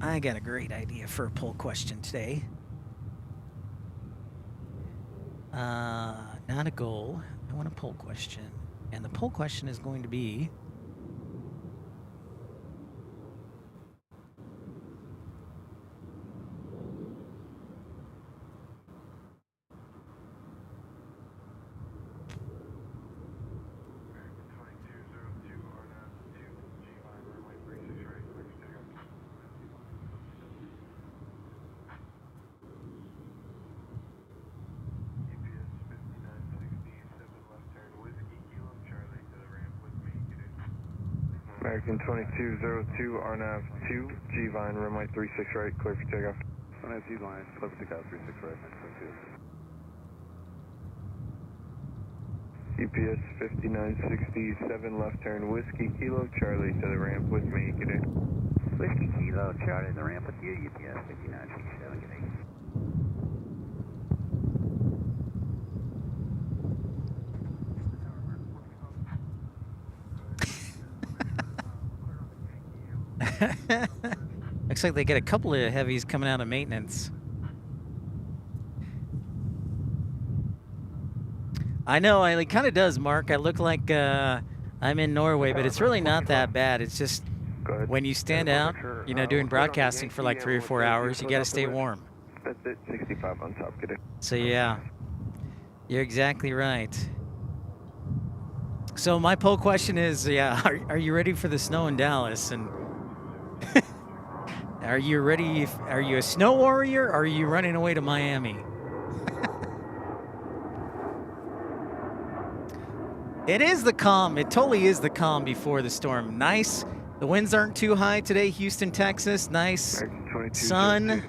I got a great idea for a poll question today. Not a goal. I want a poll question. And the poll question is going to be... American 2202, RNAV 2, G-Vine, runway 36 right, clear for takeoff. RNAV G-Vine, clear for takeoff, 36 right, 22. UPS 5967, left turn, Whiskey Kilo, Charlie to the ramp with me, good day. Whiskey Kilo, Charlie to the ramp with you, UPS 5967, good day. Looks like they get a couple of heavies coming out of maintenance. I know, it kind of does, Mark. I look like I'm in Norway, but it's really not that bad. It's just when you stand out, you know, doing broadcasting for like 3 or 4 hours, you got to stay warm. That's it, 65 on top, good day. So yeah, you're exactly right. So my poll question is, yeah, are you ready for the snow in Dallas? And are you ready? Are you a snow warrior, or are you running away to Miami? It is the calm. It totally is the calm before the storm. Nice. The winds aren't too high today. Houston, Texas. Nice sun.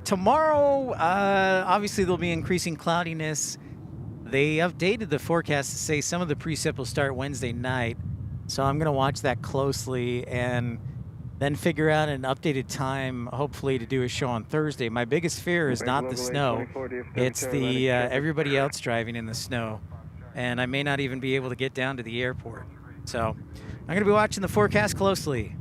Tomorrow, obviously, there'll be increasing cloudiness. They updated the forecast to say some of the precip will start Wednesday night. So I'm going to watch that closely and then figure out an updated time, hopefully, to do a show on Thursday. My biggest fear is not the snow. It's the everybody else driving in the snow. And I may not even be able to get down to the airport. So I'm going to be watching the forecast closely.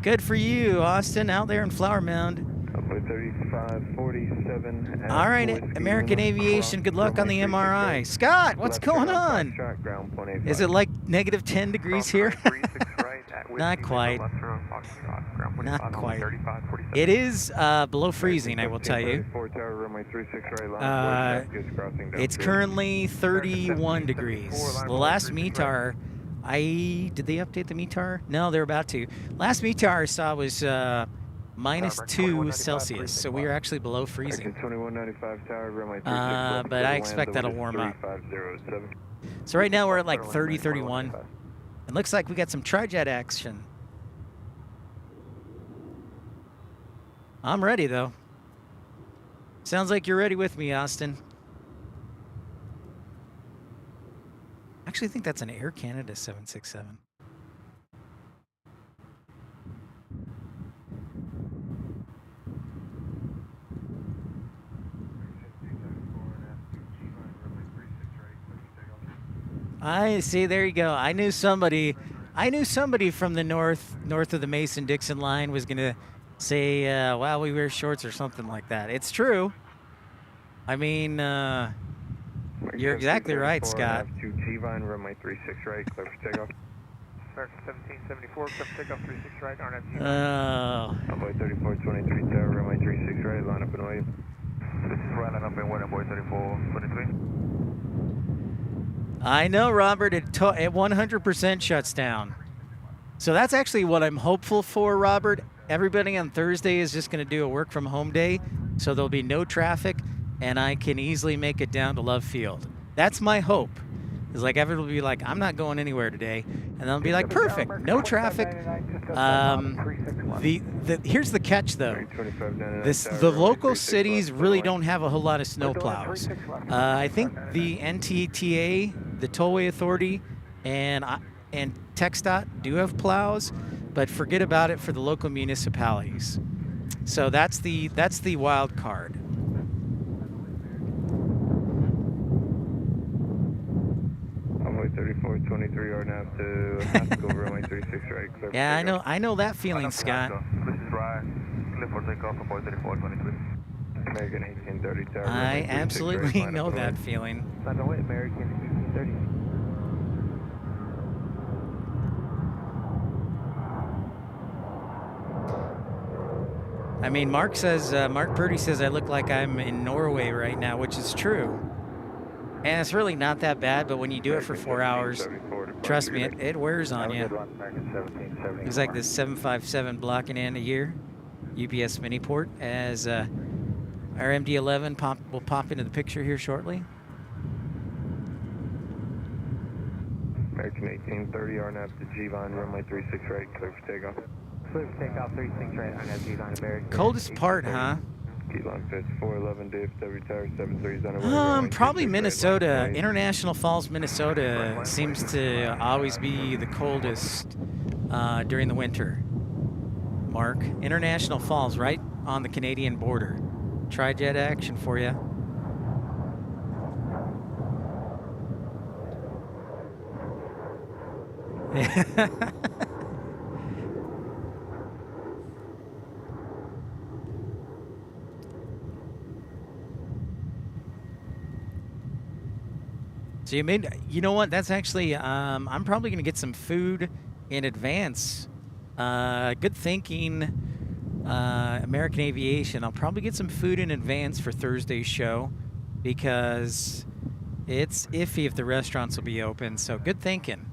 Good for you, Austin, out there in Flower Mound. 3547. All right, American Aviation, good luck on the MRI. Scott, what's going on? Is it like negative 10 degrees here? Not quite. Not quite. It is below freezing, I will tell you. It's currently 31 degrees. The last METAR, did they update the METAR? No, they're about to. Last METAR I saw was -2 Celsius, so we are actually below freezing. But I expect that'll warm up. So right now we're at like 30, 31. It looks like we got some tri-jet action. I'm ready, though. Sounds like you're ready with me, Austin. Actually, I think that's an Air Canada 767. I see. There you go. I knew somebody from the north of the Mason-Dixon line was gonna say, "Wow, we wear shorts" or something like that. It's true. I mean, you're exactly right, Scott. 2 G-Vine, runway 36 right, clear for takeoff. American 1774, clear for takeoff 36 right, RNAV G. Envoy 3423 Tower, runway 36 right, line up and wait. This is Ryan up in Envoy 3423. I know, Robert. It 100% shuts down. So that's actually what I'm hopeful for, Robert. Everybody on Thursday is just going to do a work from home day, so there'll be no traffic, and I can easily make it down to Love Field. That's my hope. Is like everyone will be like, I'm not going anywhere today, and they'll be like, perfect, no traffic. Here's the catch though. The local cities really don't have a whole lot of snow plows. I think the NTTA, the Tollway Authority, and TxDOT do have plows, but forget about it for the local municipalities. So that's the wild card. Envoy 3423 RNAV to Haskell, runway 36 right, clear for Yeah, takeoff. I know that feeling, Scott. This is Ryan, clear for takeoff, Envoy 3423. American 1830 Tower, I runway 36 right, absolutely line up know and that wait. feeling. Stand away, American 1830. I mean, Mark Purdy says I look like I'm in Norway right now, which is true. And it's really not that bad, but when you do it for 4 hours, trust me, it wears on you. It's like this 757 blocking in a year, UPS Miniport, as our MD-11 will pop into the picture here shortly. American 1830 RNAV to G-Vine, runway 36 right, clear for takeoff. Clear for takeoff 36 right, RNAV G on American. Coldest part, huh? Key line pitch 411 DFW Tower 73 is on the way. Probably Minnesota. International Falls, Minnesota seems to always be the coldest during the winter. Mark, International Falls, right on the Canadian border. Tri-jet action for you. So you know what? That's actually, I'm probably going to get some food in advance. Good thinking, American Aviation. I'll probably get some food in advance for Thursday's show because it's iffy if the restaurants will be open. So good thinking.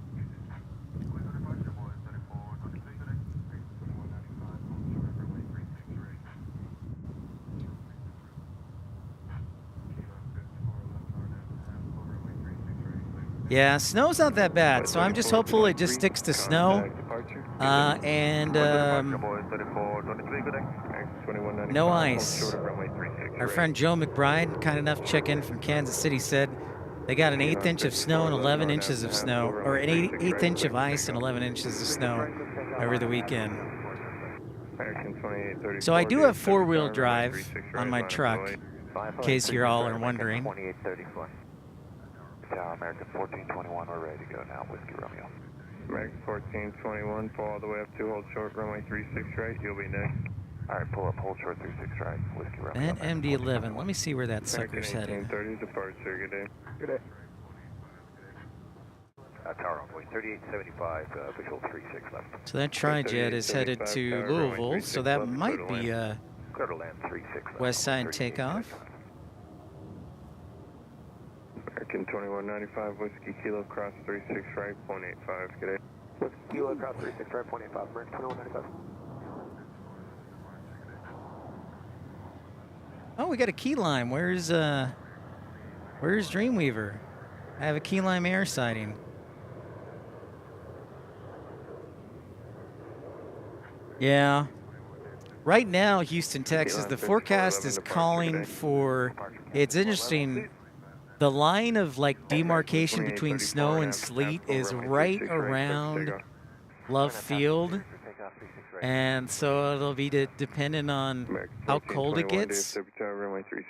Yeah, snow's not that bad, so I'm just hopeful it just sticks to snow. No ice. Our friend Joe McBride, kind enough to check in from Kansas City, said they got an 1/8 inch of snow and 11 inches of snow, or an 1/8 inch of ice and 11 inches of snow over the weekend. So I do have 4-wheel drive on my truck, in case you all are wondering. American 1421, we're ready to go now, Whiskey Romeo. American 1421, pull all the way up to hold short, runway 36 right, you'll be next. All right, pull up, hold short 36 right, Whiskey Romeo. That MD-11, let me see where that sucker's headed. 1830 departure, good day. Good day. Tower Envoy 3875, visual 36 left. So that tri-jet is headed to Louisville, so that might be Clear to land 36 left. west side takeoff. American 2195, Whiskey Kilo, cross 36 right, 0.85, good day. Whiskey Kilo, cross 36 right, 0.85, American 2195. Oh, we got a key lime. Where's Dreamweaver? I have a key lime air sighting. Yeah. Right now, Houston, Texas, the forecast is calling for, it's interesting, the line of like demarcation between snow and sleet is right around Love Field. And so it'll be dependent on how cold it gets,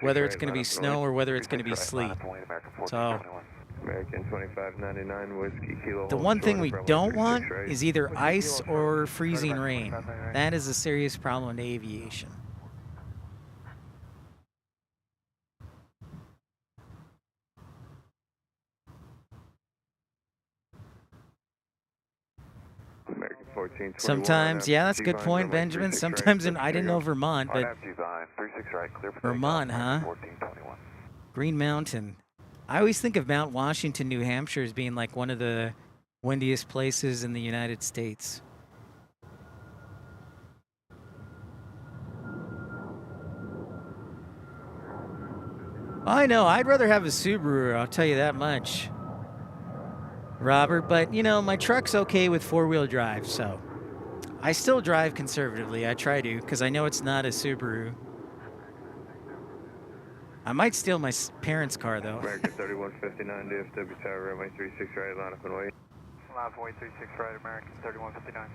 whether it's going to be snow or whether it's going to be sleet. So American 2599 Whiskey Kilo. The one thing we don't want is either ice or freezing rain. That is a serious problem in aviation. American 1421. Sometimes, yeah, that's a good point, Benjamin. Sometimes I didn't know Vermont, but Vermont, huh? Green Mountain. I always think of Mount Washington, New Hampshire as being like one of the windiest places in the United States. I know, I'd rather have a Subaru, I'll tell you that much, Robert, but you know, my truck's okay with four-wheel drive, so I still drive conservatively. I try to, because I know it's not a Subaru. I might steal my parents' car, though. American 3159 DFW Tower, runway 36 right, line up and wait. Line up and wait, 36 right, American 3159.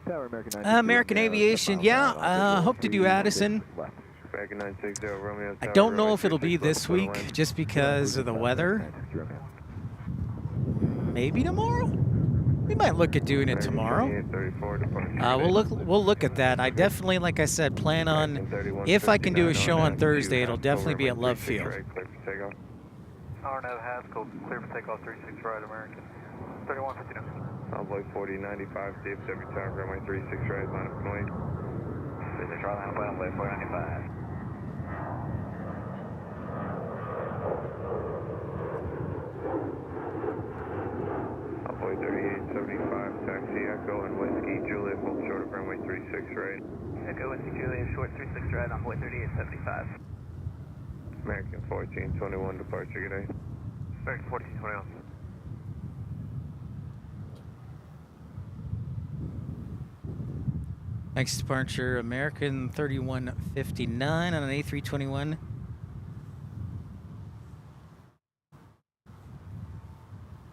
Tower, American American Aviation, yeah, hope to do Addison. American 960 Romeo. I don't know if it'll be this week, just because of the weather. Maybe tomorrow? We might look at doing it tomorrow. We'll look at that. I definitely, like I said, plan on, if I can do a show on Thursday, it'll definitely be at Love Field. RNAV Haskell, clear for takeoff 36 right, American 3159. Envoy 4095 DFW Tower, runway 36 right, line up and wait. 36 right, line up and wait, 4095. Envoy 3875, taxi Echo and Whiskey Juliet, hold short of runway 36 right. Echo Whiskey Juliet, short 36 right, Envoy 3875. American 1421, departure, good day. American 1421. Next departure, American 3159 on an A321.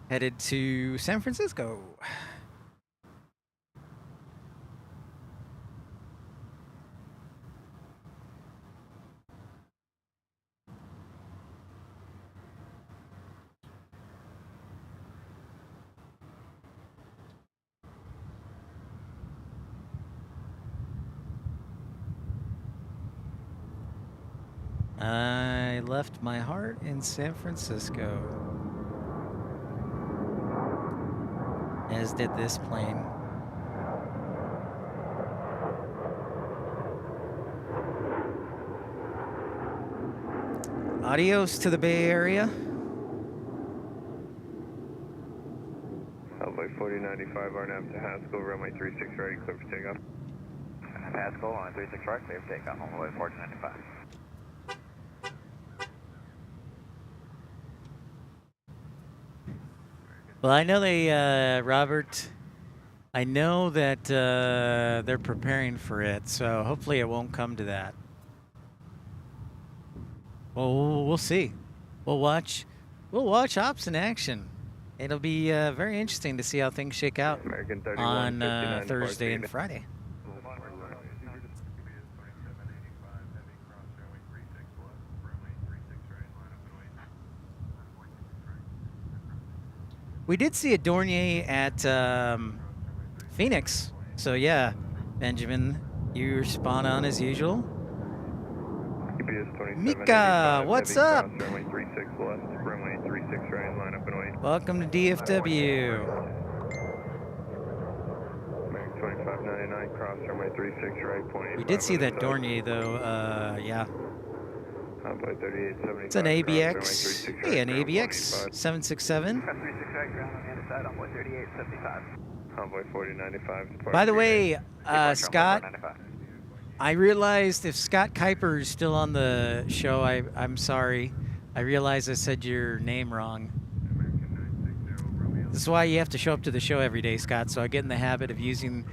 Headed to San Francisco. I left my heart in San Francisco, as did this plane. Adios to the Bay Area. Envoy 4095, RNAV to Haskell, runway 36 right, clear for takeoff. Haskell on 36 right, clear for takeoff, on the way 1495. Well, I know they, Robert, I know that they're preparing for it, so hopefully it won't come to that. Well, we'll see. We'll watch ops in action. It'll be very interesting to see how things shake out on Thursday and Friday. We did see a Dornier at Phoenix. So yeah, Benjamin, you're spot on as usual. Mika, what's up? Welcome to DFW. American 2599, cross runway 36 right, point. We did see that Dornier though, yeah. Envoy 3875. It's an ABX. Hey, an ABX 767. Envoy 3875. Envoy 4095. By the way, Scott, I realized if Scott Kuiper is still on the show, I'm sorry. I realized I said your name wrong. This is why you have to show up to the show every day, Scott, so I get in the habit of using,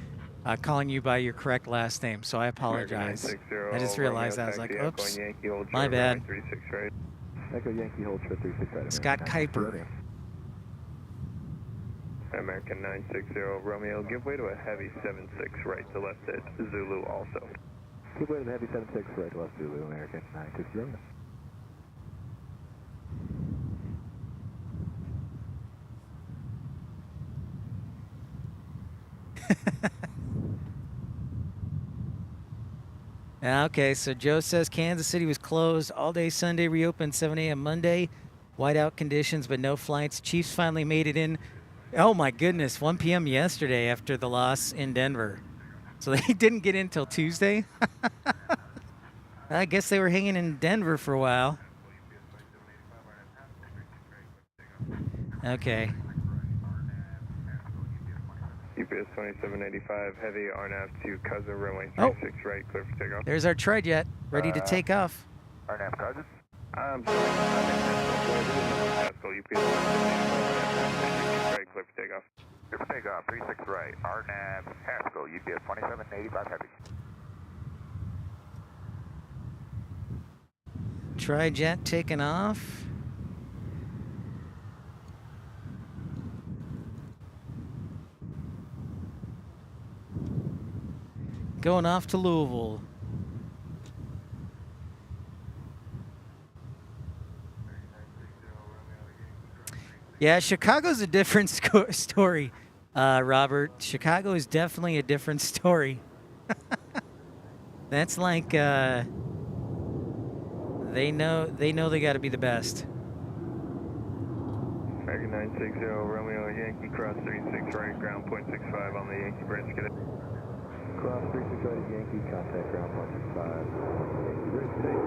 calling you by your correct last name, so I apologize. I just realized that. I was like, oops, my bad. Echo Yankee hold short 36 right. Scott Kuiper. American 960 Romeo, give way to a heavy 76 right to left at Zulu also. Give way to the heavy 76 right to left Zulu, American 960. Okay, so Joe says Kansas City was closed all day Sunday, reopened 7 a.m. Monday. Whiteout conditions, but no flights. Chiefs finally made it in. Oh my goodness, 1 p.m. yesterday after the loss in Denver. So they didn't get in till Tuesday. I guess they were hanging in Denver for a while. Okay. UPS 2785, heavy RNAV to Cousin, runway Oh. 36 right, clear for takeoff. There's our tri-jet, ready to take off. RNAV Cousin? I'm sorry, I'm in Haskell, UPS 2785, right, clear for takeoff. Clear for takeoff, 36 right, RNAV Haskell, UPS 2785 heavy. Tri-jet taking off. Going off to Louisville. Yeah, Chicago's a different story, Robert. Chicago is definitely a different story. That's like they know they got to be the best. American 960, Romeo, Yankee, cross 36 right, ground .65 on the Yankee branch, get it. Cross 36 right, Yankee, contact ground .65. Yankee bridge, take.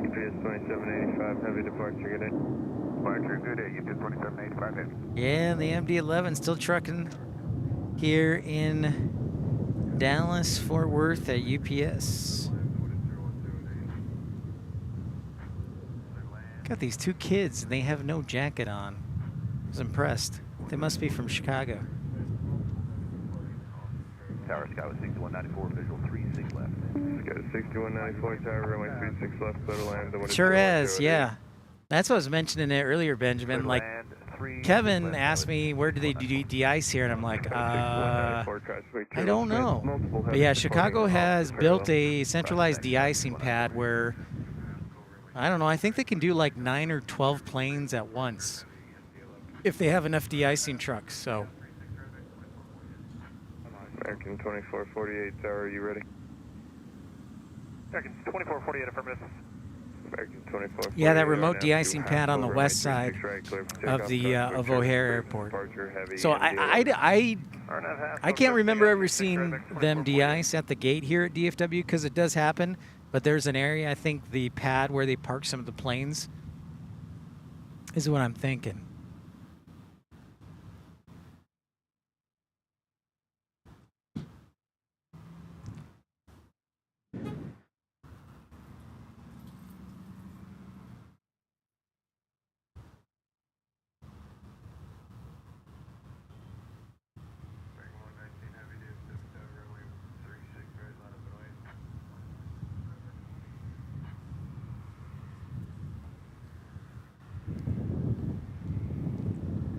UPS 2785, heavy departure, get it. Departure, good day, UPS 2785 heavy. Yeah, the MD-11 still trucking here in Dallas, Fort Worth at UPS. Got these two kids and they have no jacket on. I was impressed. They must be from Chicago. Tower Sky 6194, visual 36 left. Got a 6194, tower, runway 36 left, clear to land. Sure is, yeah. That's what I was mentioning it earlier, Benjamin. Like, Kevin asked me, where do they do de-ice here? And I'm like, I don't know. But yeah, Chicago has built a centralized de-icing pad where, I don't know, I think they can do like 9 or 12 planes at once if they have enough de-icing trucks, so. American 2448, tower, are you ready? American 2448, affirmative. American 2448. Yeah, that remote de-icing pad on the west side of the of O'Hare Airport. So I can't remember ever seeing them de-ice at the gate here at DFW because it does happen, but there's an area, I think the pad where they park some of the planes is what I'm thinking.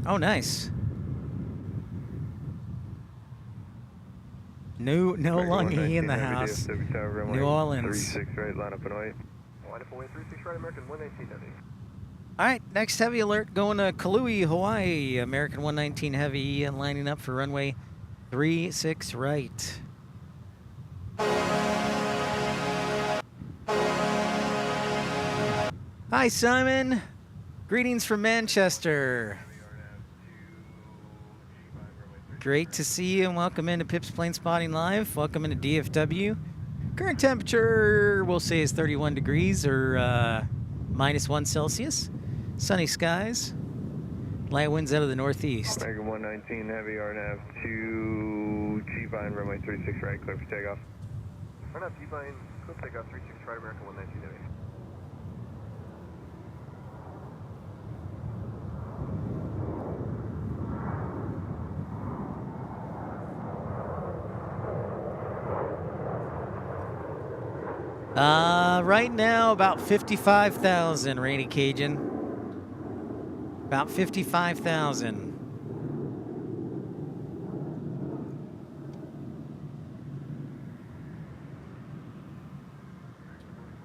Oh, nice. No Lungy in the house. New Orleans. 36 right, line up and wait. Line up and wait, 36 right, American 119 heavy. All right, next heavy alert going to Kauai, Hawaii. American 119 heavy lining up for runway 36 right. Hi, Simon. Greetings from Manchester. Great to see you and welcome into Pip's Plane Spotting Live. Welcome into DFW. Current temperature, we'll say, is 31 degrees or -1 Celsius. Sunny skies. Light winds out of the northeast. American 119 heavy, RNAV to G-Vine, runway 36 right, clear for takeoff. RNAV G-Vine, clear for takeoff, 36 right, American 119 heavy. Right now, about 55,000, Rainy Cajun. About 55,000.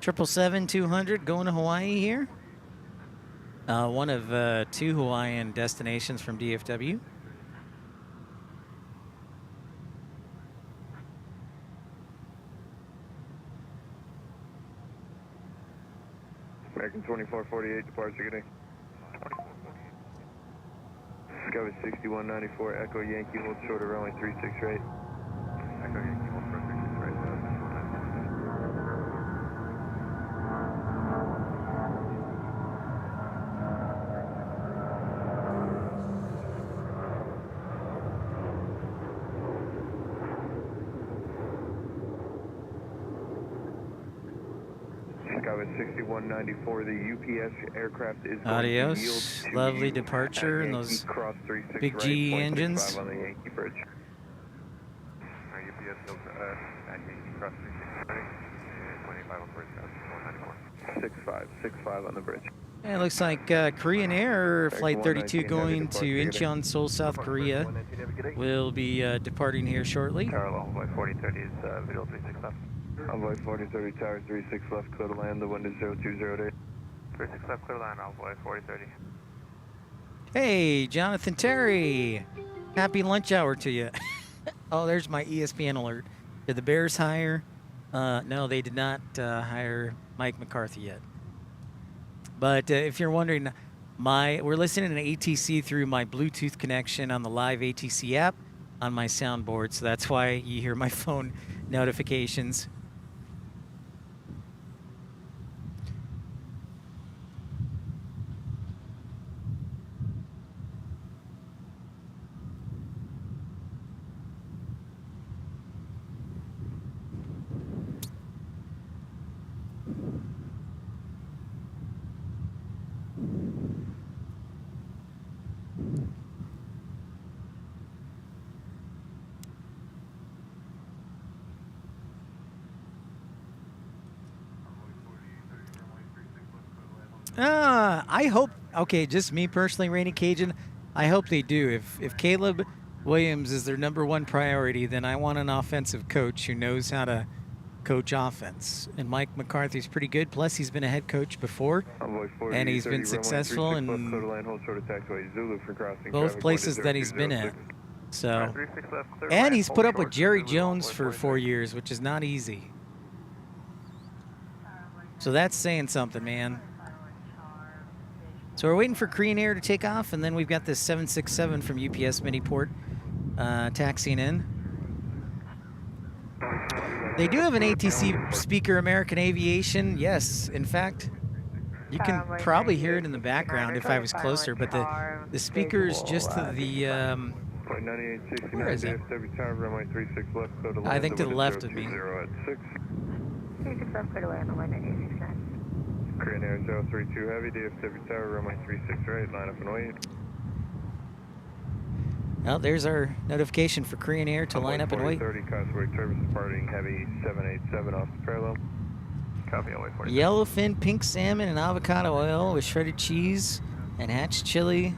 Triple 7-200 going to Hawaii here. One of 2 Hawaiian destinations from DFW. American 2448, departure, good day. Skyway 6194, Echo Yankee, hold short of runway 36 right. Echo Yankee, hold short 36 right. Skyway 6194, the UPS aircraft is going to Adios. yield to Lovely you departure at and Yankee those Cross 36 big right, G 0.65 engines. on the Yankee Bridge. UPS yield to us at Yankee Cross 36 right. 25 on bridge, 194. 65 on the bridge. Yeah, it looks like Korean Air Flight 32 going to Incheon, Seoul, South Korea will be departing here shortly. Parallel, Envoy 4030 is video 36 left. Envoy 4030, tower 36 left, clear to land, the wind is 0208. 36 left, clear line, Envoy 4030. Hey, Jonathan Terry. Happy lunch hour to you. Oh, there's my ESPN alert. Did the Bears hire? No, they did not hire Mike McCarthy yet. But if you're wondering, we're listening to ATC through my Bluetooth connection on the live ATC app on my soundboard, so that's why you hear my phone notifications. I hope, okay, just me personally, Rainy Cajun, I hope they do. If Caleb Williams is their #1 priority, then I want an offensive coach who knows how to coach offense. And Mike McCarthy's pretty good. Plus, he's been a head coach before, and he's been successful in both places that he's been at. So, and he's put up with Jerry Jones for 4 years, which is not easy. So that's saying something, man. So we're waiting for Korean Air to take off, and then we've got this 767 from UPS Miniport taxiing in. They do have an ATC speaker, American Aviation. Yes, in fact, you can probably hear it in the background if I was closer, but the speaker is just to the, where is it? I think to the left of me. Korean Air 032 Heavy, DFW Tower, runway 36 right, line up and wait. Well, there's our notification for Korean Air to line up and wait. 30 Cosworth turbines departing Heavy 787 off the parallel. Copy, Envoy 40. Yellowfin, pink salmon, and avocado oil with shredded cheese and hatch chili.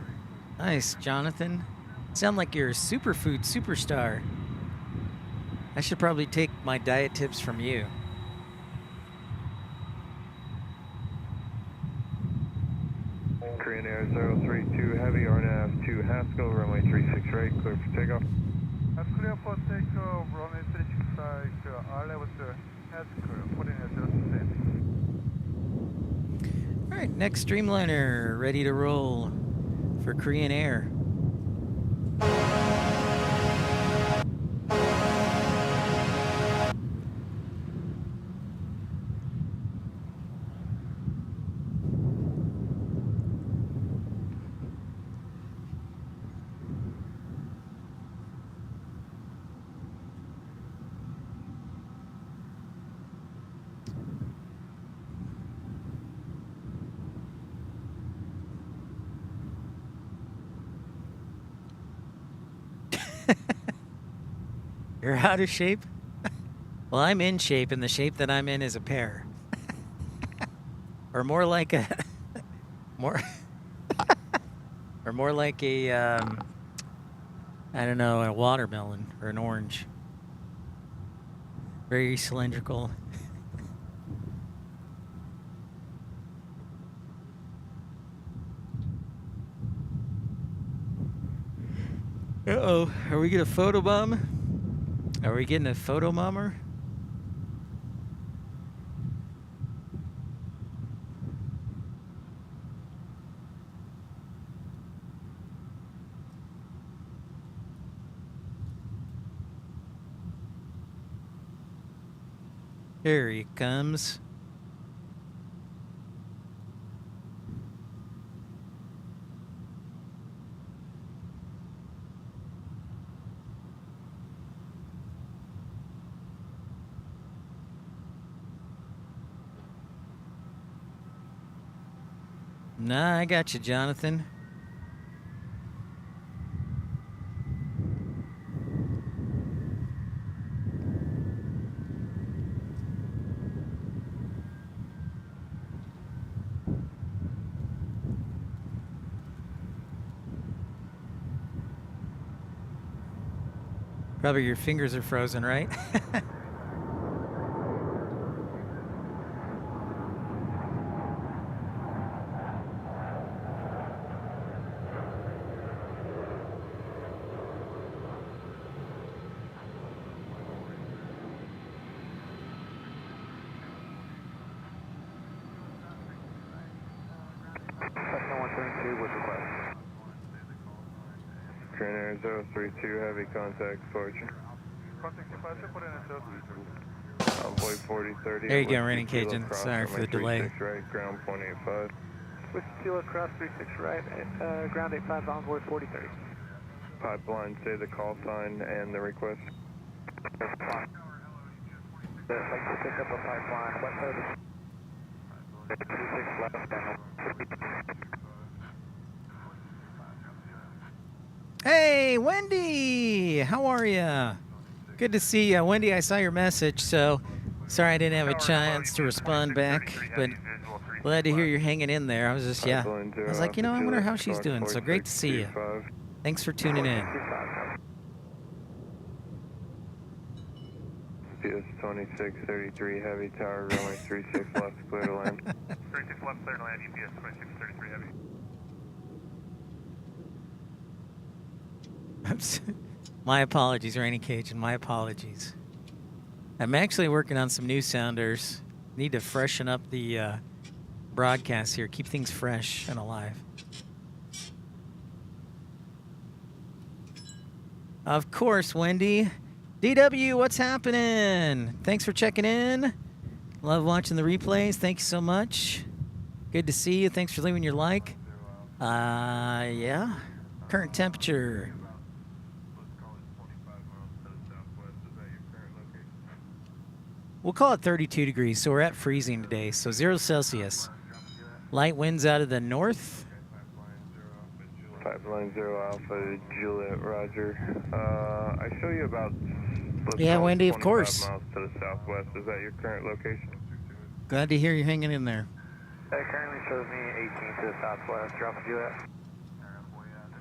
Nice, Jonathan. Sound like you're a superfood superstar. I should probably take my diet tips from you. Korean Air 032 Heavy, RNAV 2 Haskell, runway 36 right, clear for takeoff. That's clear for takeoff, runway 36 right, R-level 2 Haskell, putting at 0 All right, next Streamliner ready to roll for Korean Air. You're out of shape? Well, I'm in shape, and the shape that I'm in is a pear. Or more like a... or more like a, I don't know, a watermelon or an orange. Very cylindrical. Uh-oh. Are we getting a photobomb? Are we getting a photo bomber? Here he comes. Nah, I got you, Jonathan. Probably your fingers are frozen, right? Train Air 032, heavy contact departure. Contact departure, put in a 032. Envoy 4030. There you go, Raining Cajun. Sorry for the delay. 36 right, ground point 85. With Kilo cross 36 right, ground 85, envoy 4030. Pipeline, say the call sign and the request. Like to pick up a pipeline, west side of 36 left, Hey, Wendy! How are ya? Good to see ya. Wendy, I saw your message, so sorry I didn't have a chance to respond back, but glad to hear you're hanging in there. I was just, I was like, you know, I wonder how she's doing, so great to see you. Thanks for tuning in. PS 2633, heavy tower, runway 36 left, clear to land. 36 left, clear to land, UPS 2633 heavy. My apologies, Raining Cajun. My apologies. I'm actually working on some new sounders. Need to freshen up the broadcast here. Keep things fresh and alive. Of course, Wendy. DW, what's happening? Thanks for checking in. Love watching the replays. Thank you so much. Good to see you. Thanks for leaving your like. Yeah. Current temperature. We'll call it 32 degrees, so we're at freezing today, so 0 Celsius. Light winds out of the north. Pipeline 0 Alpha, Juliet, roger. I show you about... Yeah, Wendy, of course. miles to the southwest. Is that your current location? Glad to hear you hanging in there. That currently shows me 18 to the southwest, drop Juliet.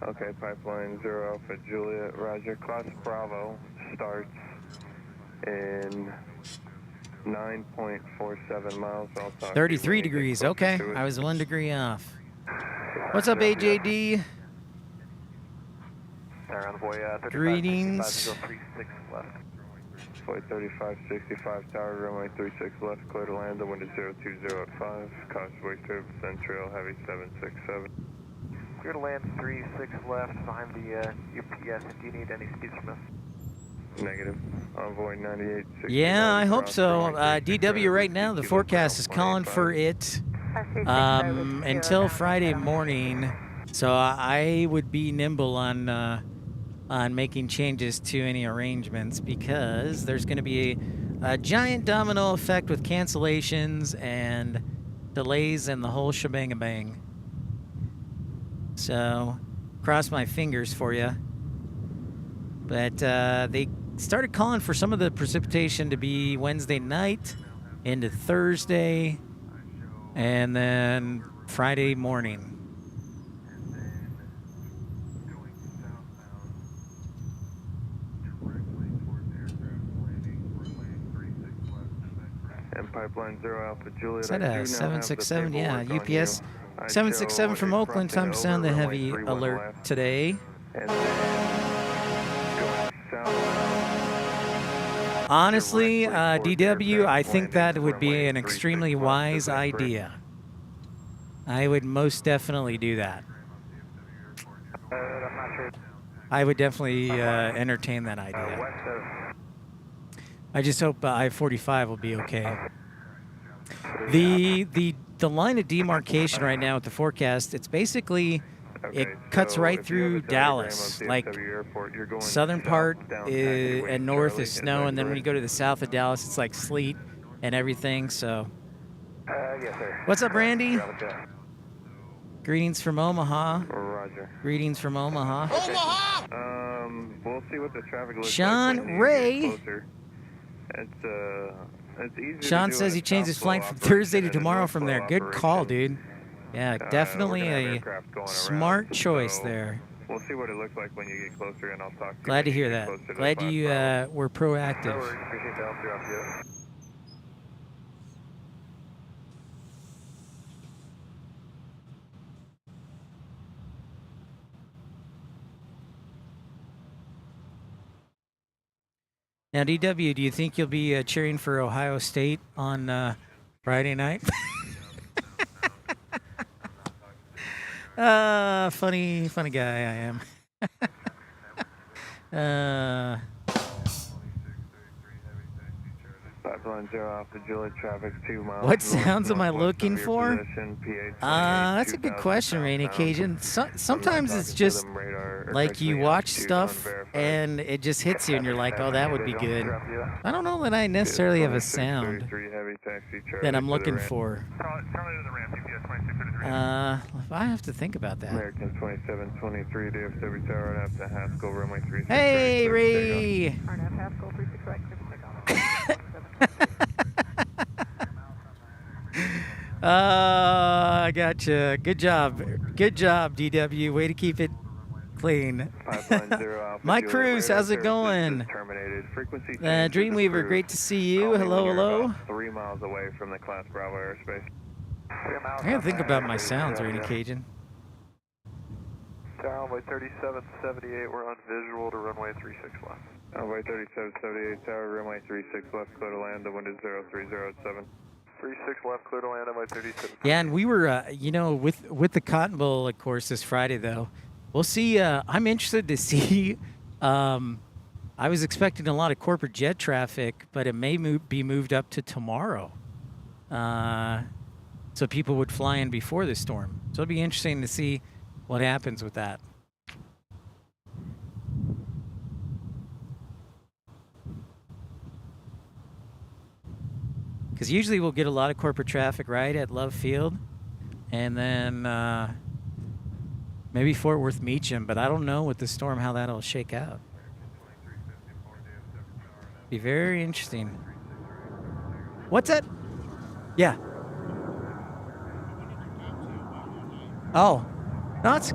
Okay, Pipeline 0 Alpha, Juliet, roger. Class Bravo starts in 9.47 miles. 33 degrees, okay. I was 1 degree off. What's up, AJD? Greetings. 3565 tower, runway 36 left, clear to land. The wind is 020 at 5. Causeway 30% trail, heavy 767. Clear to land 36 left behind the UPS. Do you need any speeds from us? Negative. Envoy 98. Yeah, I hope so. DW right now, the forecast is calling for it until Friday morning. So I would be nimble on making changes to any arrangements because there's going to be a giant domino effect with cancellations and delays and the whole shebang-a-bang. So cross my fingers for you. But they started calling for some of the precipitation to be Wednesday night into Thursday and then Friday morning. And Pipeline 0 Alpha Juliet. Is that a 767? Yeah, UPS 767 from Oakland. Time to sound the heavy alert today. Honestly, DW, I think that landing would be runway an 36 extremely left, wise that's correct. idea. I would most definitely do that. I'm not sure. I would definitely entertain that idea. West of I just hope I-45 will be okay. The line of demarcation right now with the forecast, it's basically it cuts so right if you have through a diagram of Dallas. DFW Like Airport, you're going southern south part down is, taxiway and north Charlie, is snow, that and then when you correct? go to the south of Dallas, it's like sleet and everything. So, yes, sir. what's up, Randy? Drop it down. Greetings from Omaha. Roger. Greetings from Omaha. We'll see what the traffic looks Sean like when Ray. you get closer. It's easy Sean to do says in he a changed his south flow flight from operation Thursday to and a tomorrow north from flow there. Good call, operation. dude. Yeah, We're definitely gonna have a aircraft going smart around, choice so there. We'll see what it looks like when you get closer, and I'll talk to you. Glad to when you hear get that. closer to the Glad class you Bravo. were No proactive. worries. Appreciate the help. Drop you up. Now, DW, do you think you'll be cheering for Ohio State on Friday night? Funny guy I am. uh, 510 Alpha Juliet, traffic 2 miles. What north- sounds am I northwest looking of your for? position, PA 28, That's a good 2000 question, Rainy southbound. Cajun. Sometimes I'm not it's talking to just them, radar, or like you correctly, watch altitude stuff unverified. and it just hits you, and you're like, "Oh, that would be good." Drop you up. I don't know that I necessarily have a sound 2633 heavy taxi, Charlie that I'm to the looking ramp. for. Charlie to the ramp. GPS 2633. I have to think about that. American 2723 DFW Tower and after Haskell, runway 36 Hey, right, clear for takeoff. Ray. RNF Haskell 36 right, clear for takeoff. I gotcha. Good job, DW. Way to keep it clean. 510 Alpha Mike Juliet, Cruz, radar how's it services going? terminated. Frequency change is Dreamweaver, approved. great to see you. Call me Hello, when you're hello. about 3 miles away from the Class Bravo airspace. 3 miles. I gotta think about my Drop sounds, you Rainy up. Cajun. Tower runway 3778. We're on visual to runway 36 left. Runway 3778 Tower, runway 36 left, clear to land, the wind is 03087. 36 left, clear to land. Runway 37. Yeah, and we were, with the Cotton Bowl, of course, this Friday though. We'll see. I'm interested to see. I was expecting a lot of corporate jet traffic, but it may be moved up to tomorrow. So people would fly in before the storm. So it'll be interesting to see what happens with that. Because usually we'll get a lot of corporate traffic right at Love Field, and then maybe Fort Worth Meacham, but I don't know with the storm how that'll shake out. Be very interesting. What's that? Yeah. Oh, no, it's.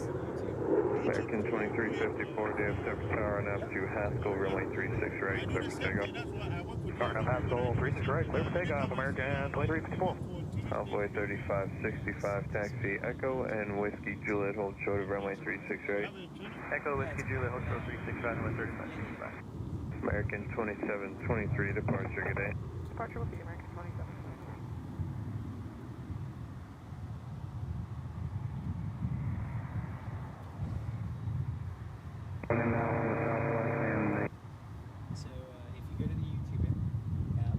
American 2354 DFW Tower and up to Haskell, runway 36 right, clear for takeoff. RNF Haskell 36 right, clear for takeoff. American 2354. Envoy 3565 taxi Echo and Whiskey Juliet hold short of runway 36 right. Echo Whiskey Juliet, Hotel 36 right, runway 3565. American 2723 departure, good day. Departure will be American 27. So if you go to the YouTube app.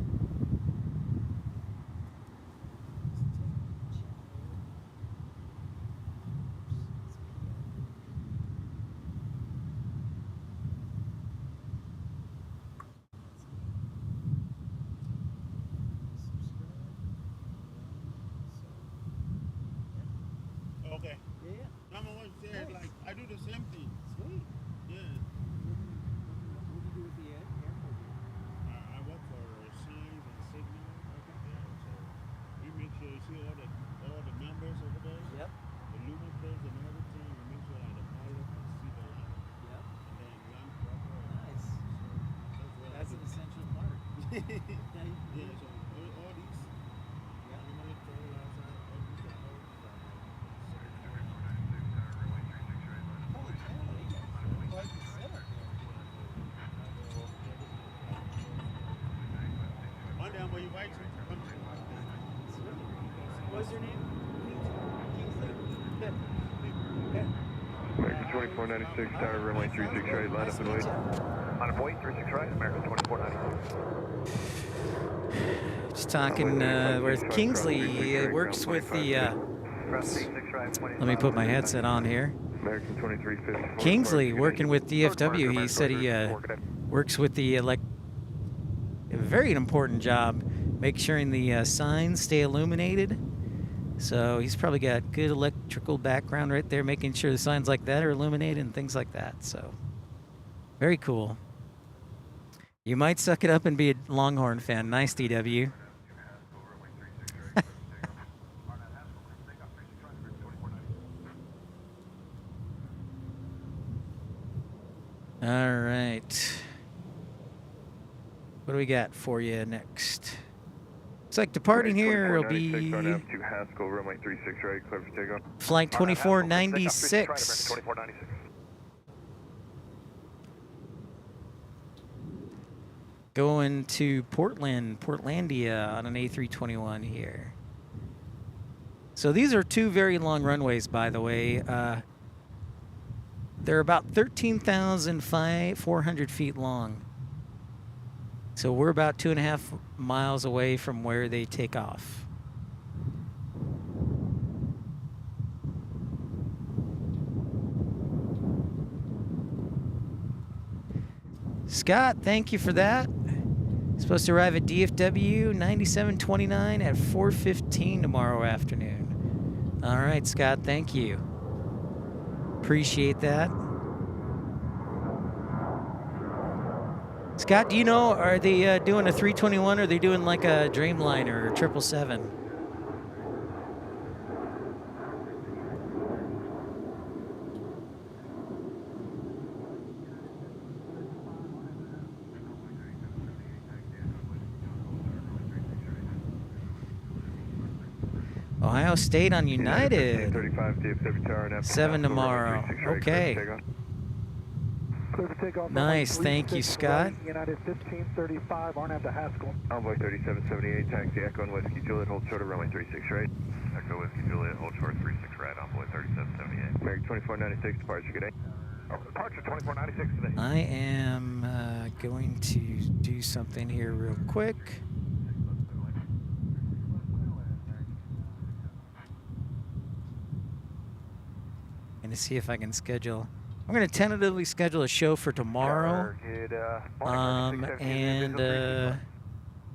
Okay. Yeah. Number one said, like, I do the same thing. Sweet. Yeah. What do you do with the airport? I work for signs and signal. Okay. Yeah, so we make sure you see all the numbers over there. Yep. The lumen plates and everything. We make sure like the pilot can see the line Yep. and then land proper. Nice. That's an essential part. Yeah, so all these animal control outside, all these are all from we invite you to come to. What's your name? American 2496, tower runway 36 right, line up and wait. Line up wait, 36 right, American 2496. Just talking with Kingsley. He works with the. Cross 36 right, Let me put my headset on here. American 2354. Kingsley working with DFW. He said he works with the a very important job, make sure the signs stay illuminated. So he's probably got good electrical background right there, making sure the signs like that are illuminated and things like that. So very cool. You might suck it up and be a Longhorn fan. Nice, DW. All right. What do we got for you next? Looks like departing here will be runway 36 right, clear for takeoff. flight 2496. 2496. Going to Portland, Portlandia on an A321 here. So these are two very long runways, by the way. They're about 13,400 feet long. So we're about 2.5 miles away from where they take off. Scott, thank you for that. Supposed to arrive at DFW 9729 at 4:15 tomorrow afternoon. All right, Scott, thank you. Appreciate that. Scott, do you know, are they doing a 321 or are they doing like a Dreamliner or 777? Ohio State on United. 7 tomorrow. Okay. Nice, thank you, Scott. United 1535, RNAV to Haskell. Envoy 3778, taxi Echo and Whiskey Juliet, hold short of runway 36 right. Echo Whiskey Juliet, hold short 36 right, Envoy 3778. American 2496, departure, good day. Departure 2496 today. I am going to do something here real quick. And to see if I can schedule. I'm going to tentatively schedule a show for tomorrow. And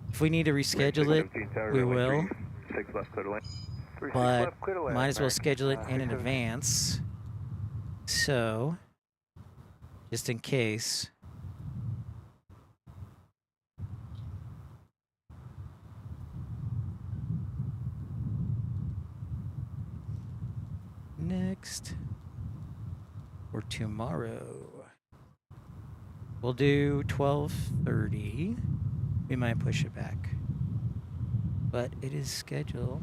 if we need to reschedule it, we will. But might as well schedule it in advance. So, just in case. Next. Or tomorrow. We'll do 12:30. We might push it back. But it is scheduled.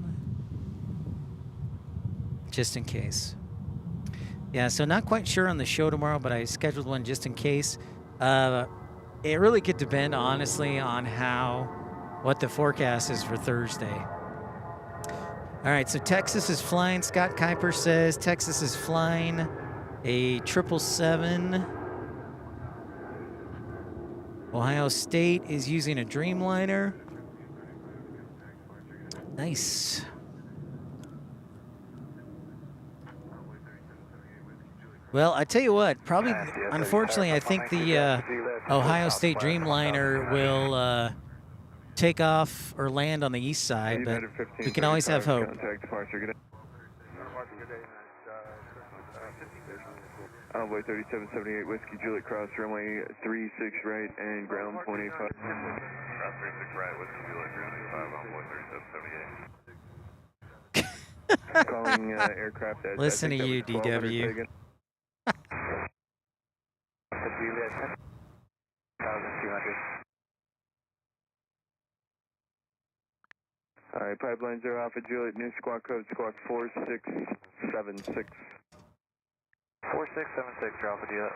Just in case. Yeah, so not quite sure on the show tomorrow, but I scheduled one just in case. It really could depend, honestly, on what the forecast is for Thursday. All right, so Texas is flying. Scott Kuiper says Texas is flying a 777. Ohio State is using a Dreamliner. Nice. Well, I tell you what, probably, unfortunately, I think the Ohio State Dreamliner will take off or land on the east side, but we can always have hope. Envoy 3778, Whiskey Juliet, cross runway 36 right and ground 0.85. Cross 36 right, Whiskey Juliet, ground 85, Envoy 3778. Calling aircraft at Listen to you, DW. All right, pipeline 0 Alpha Juliet, new squawk code, squawk 4676. 4676, Alpha Juliet.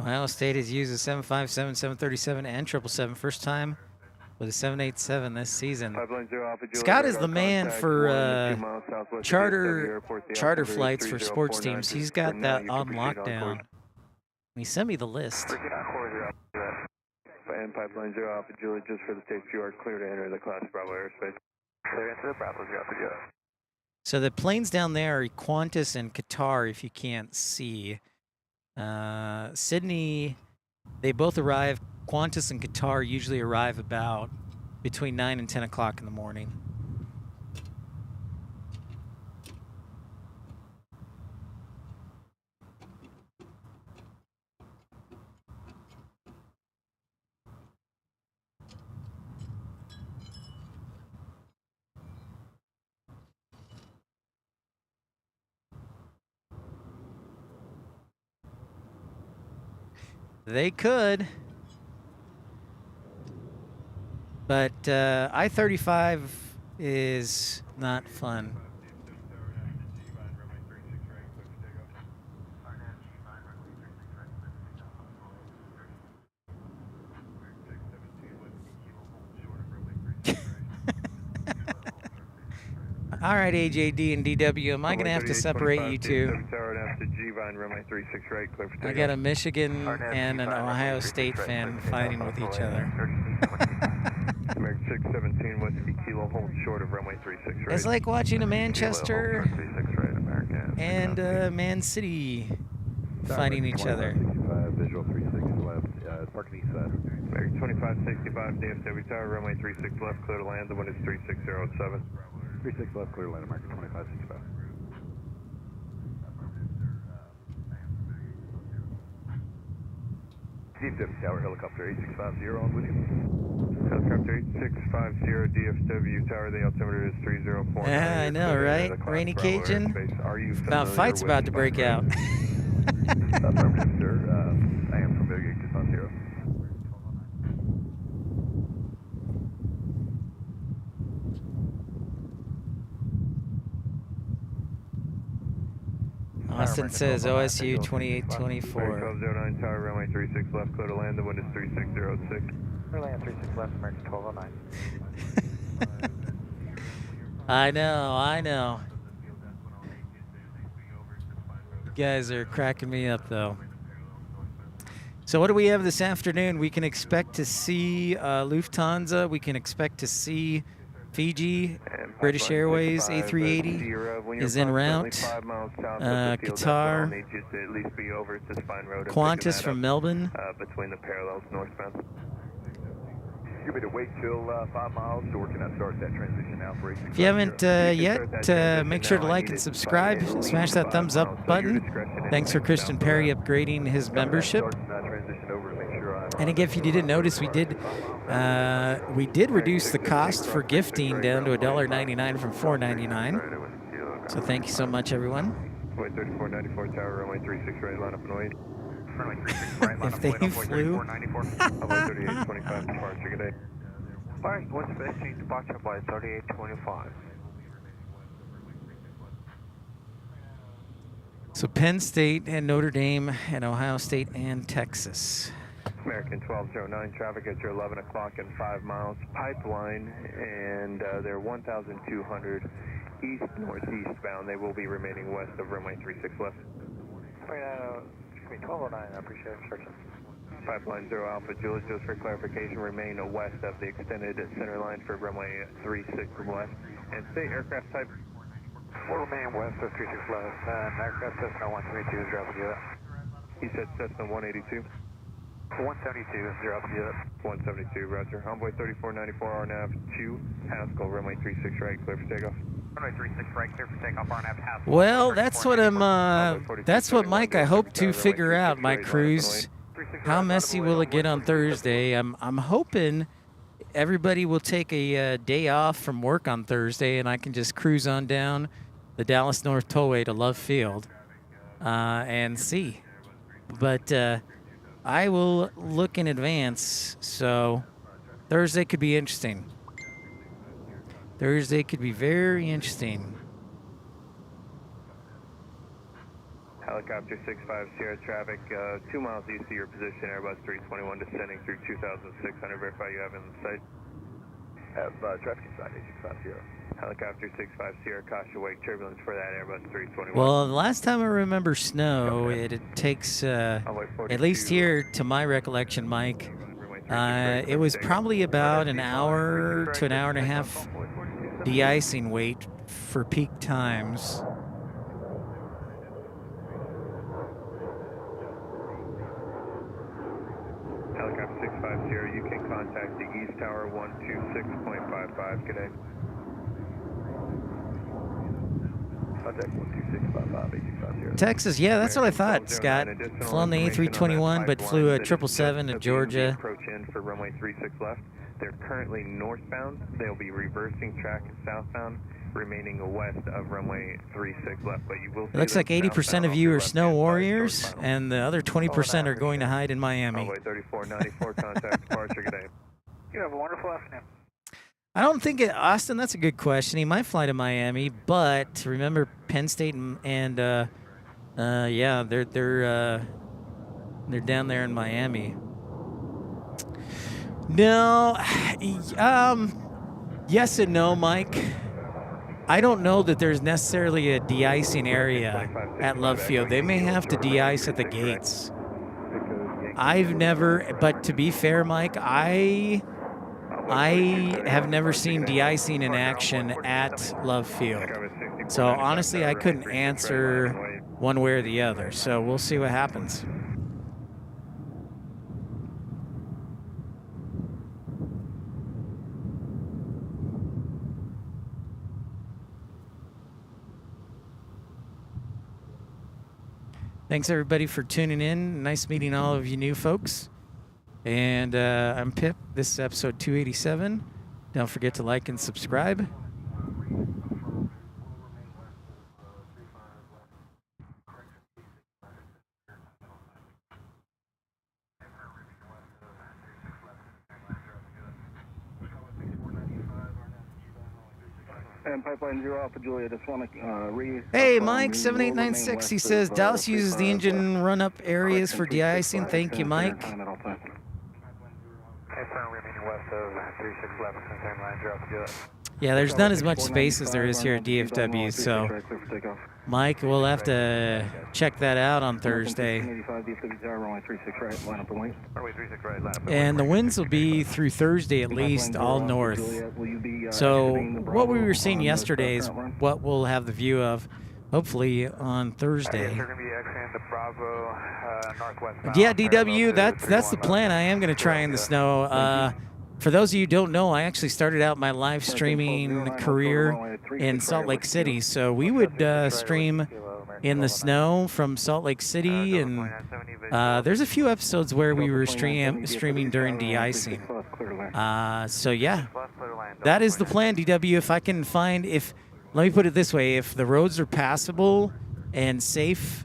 Ohio State has used a 757, 737, and 777 first time with a 787 this season. Scott is the man for charter flights for sports teams. He's got that on lockdown. He sent me the list. And Pipeline 0 Alpha Juliet, just for the tape, you are clear to enter the Class Bravo airspace. Clear into the Bravo 0 Alpha Juliet. So the planes down there are Qantas and Qatar, if you can't see. Sydney, they both arrive. Qantas and Qatar usually arrive about between 9 and 10 o'clock in the morning. They could. But I-35 is not fun. All right, AJD and DW, am I going to have to separate you two? I got a Michigan and an Ohio State fan fighting with each other. American 617 Whiskey Kilo, hold short of runway 36 right. It's like watching a Manchester and Man City fighting each other. Visual 36 left, parking east side. American 2565 DFW Tower, runway 36 left, clear to land, the wind is 36007. 36 left, clear to land, American 2565. DFW Tower, helicopter 8650 on with you. Helicopter 8650 DFW Tower, the altimeter is 304. Yeah, I know, right? Rainy Cajun? About fight's about to break out. Affirmative, sir. I am familiar, just on 0. Austin says OSU 2824. 1209 Tower, runway 36 left, clear to land, the wind is 3606. Clear land 36 left, American 1209. I know. You guys are cracking me up, though. So what do we have this afternoon? We can expect to see Lufthansa. We can expect to see Fiji. British Airways A380 is en route. Qatar. Qantas from Melbourne. Between the parallels northbound. You want me to wait till 5 miles, or can I start that transition now for 86? If you haven't yet, make sure to like and subscribe. Smash that thumbs up button. Thanks for Christian Perry upgrading his membership. And again, if you didn't notice, we did reduce the cost for gifting down to $1.99 from $4.99. So thank you so much, everyone. Wait 3494 Tower, runway 36 right, line up and wait. If they flew. 3825 departure, good day. Fire 115 departure by 3825. So Penn State and Notre Dame and Ohio State and Texas. American 1209 traffic at your 11 o'clock and 5 miles pipeline, and they're 1,200 east-northeast bound. They will be remaining west of runway 36 left. 1209, I appreciate instructions. Pipeline 0 Alpha Juliet, just for clarification, remain west of the extended center line for runway 36 west. And state aircraft type. We'll remain west of 36 left, aircraft Cessna 172 0 Juliet. He said Cessna 182. 172 0 Juliet. 172, roger. Envoy 3494 RNAV 2, Haskell, runway 36 right, clear for takeoff. Runway 36 right, clear for takeoff, RNAV Haskell. Well, that's what Mike, I hope to figure out, my cruise. How messy will it get on Thursday? I'm hoping everybody will take a day off from work on Thursday and I can just cruise on down the Dallas North Tollway to Love Field and see. But I will look in advance, so Thursday could be interesting. Thursday could be very interesting. Helicopter 65 Sierra traffic, 2 miles east of your position, Airbus 321 descending through 2,600. Verify you have in sight. Have traffic inside 865 Sierra. Helicopter 65 Sierra, caution wake turbulence for that Airbus 321. Well, the last time I remember snow, it takes, at least here to my recollection, Mike, it was probably about an hour to an hour and a half de-icing wait for peak times. Helicopter 65 Sierra, you can contact the East Tower 126.55. Good day. Contact 12655 865 Sierra. Texas, yeah, that's what I thought, Scott. Flown the A321, but flew a 777 to Georgia. Approach in for runway 36 left. They're currently northbound. They'll be reversing track southbound, remaining west of runway 36 left. But you will see It looks like 80% of you are snow warriors, and the other 20% are going to hide in Miami. Runway 3494, contact departure. Good day. You have a wonderful afternoon. I don't think Austin, that's a good question. He might fly to Miami, but remember Penn State and yeah, they're down there in Miami. No, yes and no, Mike. I don't know that there's necessarily a de-icing area at Love Field. They may have to de-ice at the gates. I've never, but to be fair, Mike, I have never seen de-icing in action at Love Field. So honestly, I couldn't answer one way or the other. So we'll see what happens. Thanks everybody for tuning in. Nice meeting all of you new folks. And I'm Pip. This is episode 287. Don't forget to like and subscribe. And Pipeline 0 Alpha Julia, just want to Hey, Mike, 7896. He says Dallas uses the engine run-up areas for de-icing. Thank you, Mike. Yeah, there's not as much space as there is here at DFW, so Mike, we'll have to check that out on Thursday. And the winds will be through Thursday at least, all north. So what we were seeing yesterday is what we'll have the view of, hopefully, on Thursday. Yeah, DW, that's the plan. I am going to try in the snow. For those of you who don't know, I actually started out my live streaming career in Salt Lake City. So we would stream in the snow from Salt Lake City, and there's a few episodes where we were streaming during de-icing. So yeah, that is the plan, DW. If I can find, let me put it this way, if the roads are passable and safe,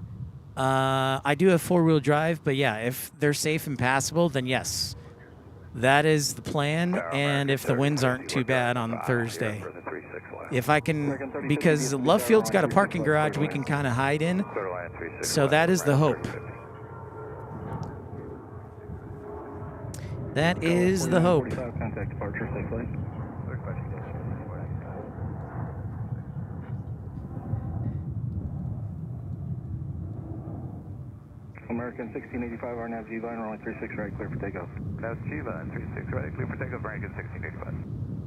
I do have four-wheel drive, but yeah, if they're safe and passable, then yes. That is the plan, and if the winds aren't too bad on Thursday. If I can, because Love Field's got a parking garage we can kind of hide in, so that is the hope. That is the hope. American 1685, RNAV G-line, runway 36 right, clear for takeoff. That's G-line, 36 right, clear for takeoff, American 1685.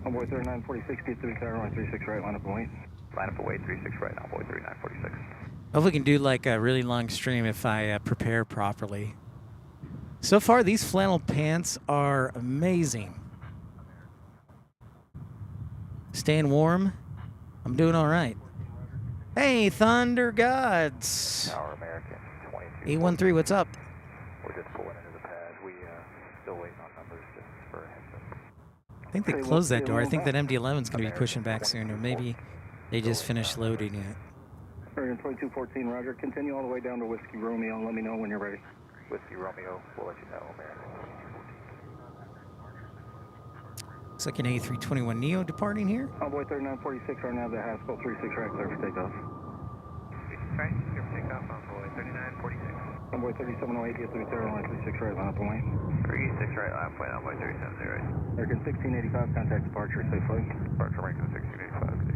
Envoy 3946, get 3 tower, runway 36 right, line up and wait. Line up and wait, 36 right, envoy 3946. Hopefully we can do like a really long stream if I prepare properly. So far, these flannel pants are amazing. Staying warm. I'm doing all right. Hey, Thunder Gods. Tower American 22. 813, what's up? We're just pulling into the pad. We still waiting on numbers just for a heads up. I think they closed that door. I think that MD-11 is going to be pushing back soon, or maybe they just finished loading it. American 2214, roger. Continue all the way down to Whiskey Romeo. Let me know when you're ready. Whiskey Romeo, we'll let you know, American. Looks like an A321neo departing here. Envoy 3946, RNAV the Haskell 36 right, clear for takeoff. Right, clear for takeoff, envoy 3946. Convoy 3708, DFW Airlines 36 right, line up and wait. 36 right, line point, Convoy 3708. American 1685, contact departure, safe flight. Departure American 1685, safe.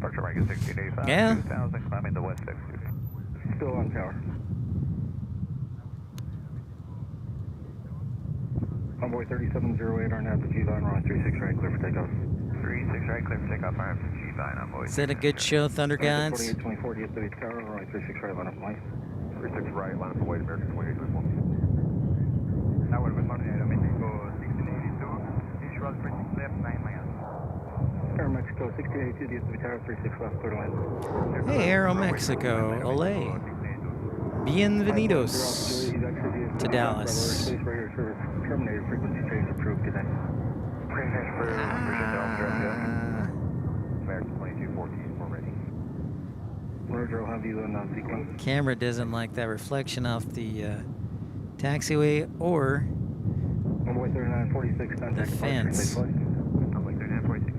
Departure American 1685, Yeah. 2000, climbing the west exit. Still on tower. Convoy 3708, our nav to G-Line, runway 36 right, clear for takeoff. 36 right, clear for takeoff, RM to G-Line, Envoy. Is that a good show, Thunder Gods? 4824, DFW Tower, runway 36 right, line up and wait. 36 right, line up and wait, American 2821. Tower, good morning, Aeromexico 1682, visual 36 left, 9 miles. Air Mexico 1682, DFW Tower, 36 left, clear to land. Hey, Aero Mexico. Ole. Bienvenidos to Dallas. Terminated, frequency change approved, good night. American 2214, we're ready. Roger, I'll have you in sequence. Camera doesn't like that reflection off the taxiway or Convoy 3946, contact the fence. safe flight. I'm like 3946,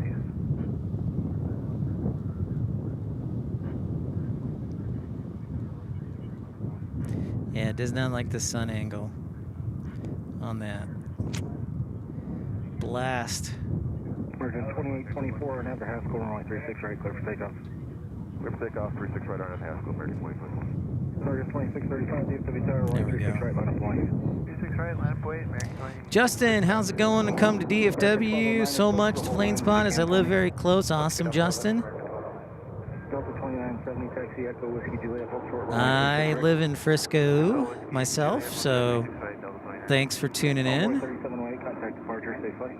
yes. Yeah, it does not like the sun angle on that. Blast. American 2824, and have the Haskell, runway 36 right, clear for takeoff. Clear for takeoff, 36 right, RF Haskell, American 2021. American 2635, DFW Tower, There runway we 36 go. right, line up line. 36 right, line up wait, American 20. Justin, how's it going to come to DFW? So much to PLANESPOTTING as I live very close. Awesome, Justin. Delta 2970, taxi Echo Whiskey Juliet, hold short. I live in Frisco myself, so thanks for tuning in. 3708, contact departure, safe flight.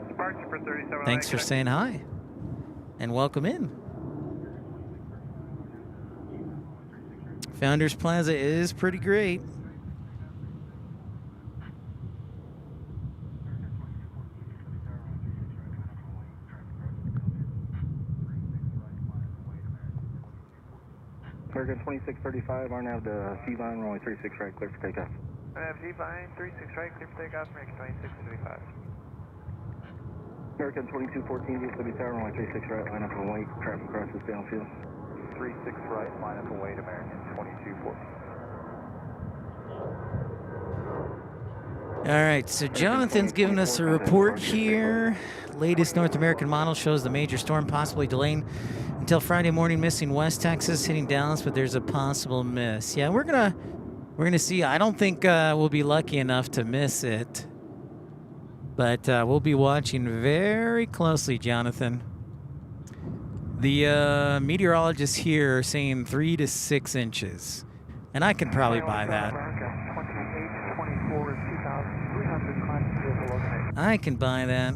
Departure for 37. Thanks for saying hi and welcome in. Founders Plaza is pretty great. American 2635, RNAV to G-Line, runway 36 right, clear for takeoff. RNAV G-Line, 36 right, clear for takeoff, American 2635. American 2214, DFW Tower, runway 36 right, line up and wait, traffic crosses downfield. 36 right, line up and wait, American 2214. All right, so Jonathan's giving us a report here. Latest North American model shows the major storm possibly delaying until Friday morning, missing West Texas, hitting Dallas, but there's a possible miss. Yeah, we're gonna see. I don't think we'll be lucky enough to miss it, but we'll be watching very closely, Jonathan. The meteorologists here are saying 3 to 6 inches, and I can probably buy that. 2824 is 2,300 climbing vehicle location. I can buy that.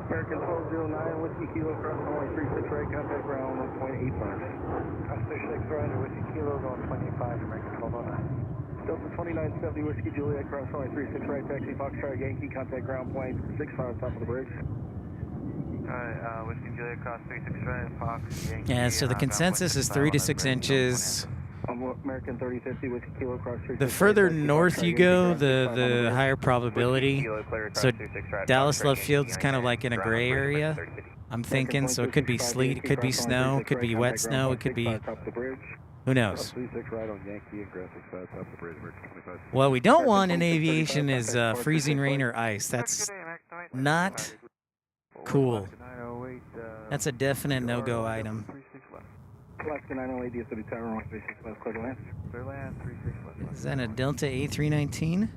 American 1209, Whiskey Kilo, cross runway 36 right, contact ground 1.85. That's 36 right, Whiskey Kilo going 25, American 1209. Delta 2970, Whiskey Juliet, cross runway 36 right, taxi Foxtrot Yankee, contact ground point 65, top of the bridge. Alright, Whiskey Juliet, cross 36 right, Fox, Yankee. Yeah, so the consensus is 3 to 6 inches. American 3050, Whiskey Kilo, cross 36 The right, further taxi north Foxtrot you Yankee, go, cross 65 the on higher probability. So Dallas left field's kind of like in a gray area, I'm thinking. So it could be sleet, it could be snow, it could be wet snow, it could be, who knows. 36 right on Yankee and Grass 65, top of the bridge, American 25. What we don't want in aviation is freezing rain or ice. That's not cool. That's a definite no-go item. Alaska 908, DFW Tower, runway 36 left, clear to land. Clear land, 36 left. Is that a Delta A319?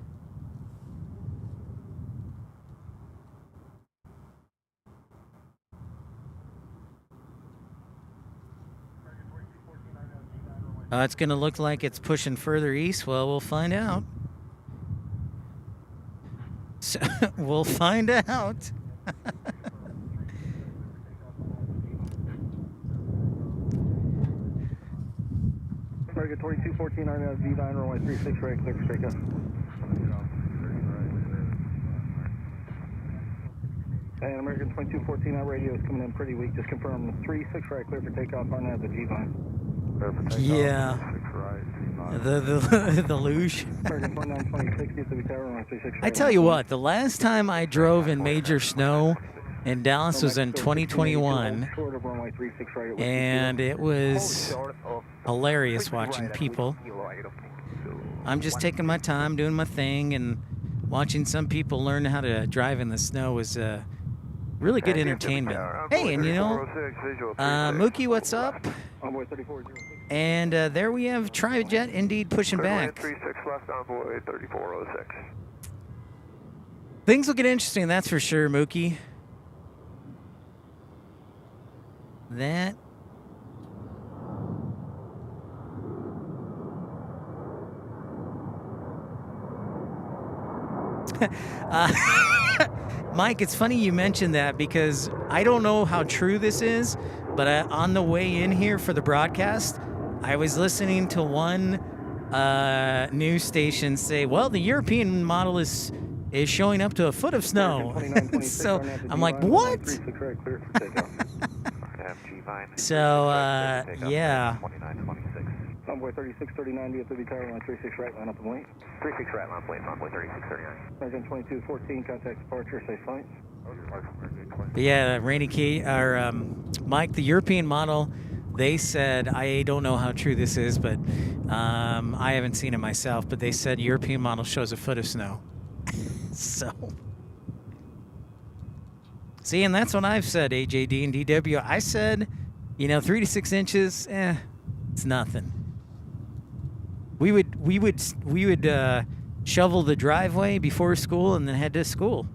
It's going to look like it's pushing further east. Well, we'll find out. So, we'll find out. American 2214, RNAV G-Line, runway 36 right, clear for takeoff. And American 2214, our radio is coming in pretty weak. Just confirm 36 right, clear for takeoff on the G-line. Yeah. The luge. American 2920, 60, tower, runway 36 right. I tell you what, the last time I drove in major snow in Dallas was in 2021, and it was hilarious watching people. I'm just taking my time, doing my thing, and watching some people learn how to drive in the snow was really good entertainment. Hey, and you know, Mookie, what's up? And there we have Trijet indeed pushing back. 36 left, envoy 3406. Things will get interesting, that's for sure, Mookie. That. Mike, it's funny you mentioned that because I don't know how true this is, but on the way in here for the broadcast, I was listening to one news station say, well, the European model is showing up to a foot of snow. So I'm like, what? So, yeah. Envoy 3639, DFW tower, line 36 right, line up the point. 36 right, line plane, envoy 3639. American 2214, contact departure, safe flight. Yeah, Randy Key, or Mike, the European model, they said, I don't know how true this is, but I haven't seen it myself, but they said European model shows a foot of snow. So, see, and that's what I've said, AJD and DW. I said, you know, 3 to 6 inches, it's nothing. We would shovel the driveway before school and then head to school.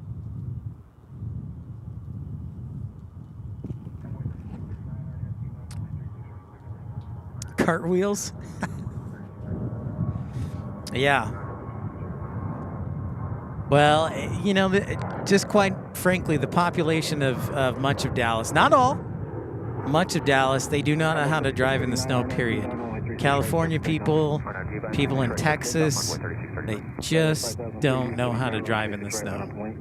Cartwheels. Yeah. Well, you know, just quite frankly, the population of much of Dallas, not all, much of Dallas, they do not know how to drive in the snow, period. California people, people in Texas, they just don't know how to drive in the snow.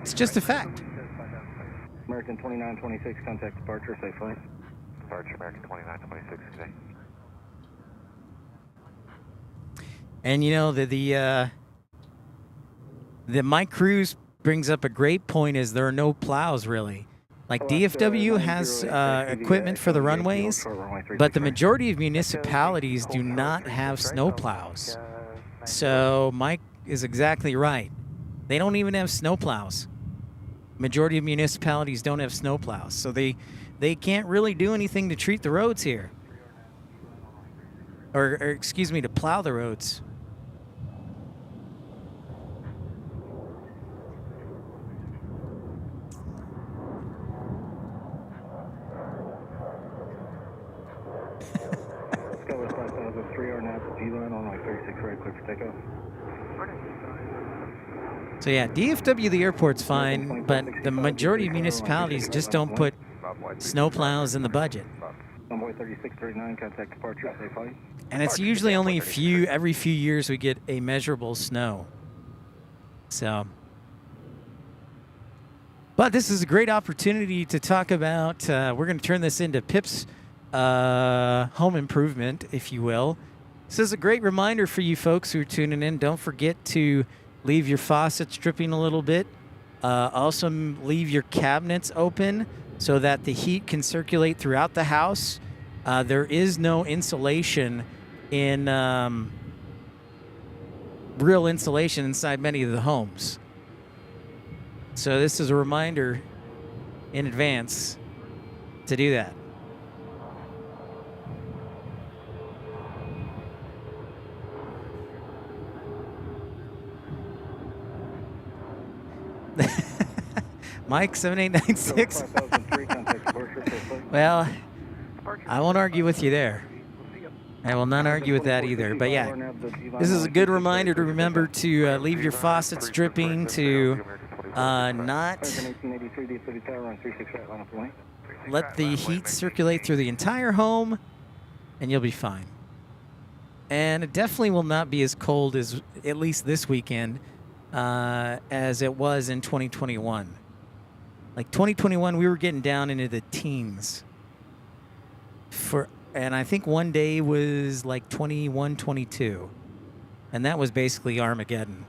It's just a fact. American 2926, contact departure, safe flight. Departure, American 2926, today. And you know, the Mike Cruz brings up a great point, is there are no plows really. Like DFW has equipment for the runways, but the majority of municipalities do not have snow plows. So Mike is exactly right. They don't even have snow plows. Majority of municipalities don't have snow plows, so they can't really do anything to treat the roads here. Or excuse me, to plow the roads. So yeah, DFW, the airport's fine, but the majority of municipalities just don't put snow plows in the budget. And it's usually only every few years we get a measurable snow. So, but this is a great opportunity to talk about, we're going to turn this into Pip's home improvement, if you will. This is a great reminder for you folks who are tuning in. Don't forget to leave your faucets dripping a little bit. Also leave your cabinets open so that the heat can circulate throughout the house. There is no insulation in real insulation inside many of the homes. So this is a reminder in advance to do that. Mike 7896. Well, I won't argue with you there. I will not argue with that either. But yeah, this is a good reminder to remember to leave your faucets dripping, to not let the heat circulate through the entire home, and you'll be fine. And it definitely will not be as cold as, at least this weekend, as it was in 2021. Like 2021, we were getting down into the teens. And I think one day was like 21, 22. And that was basically Armageddon.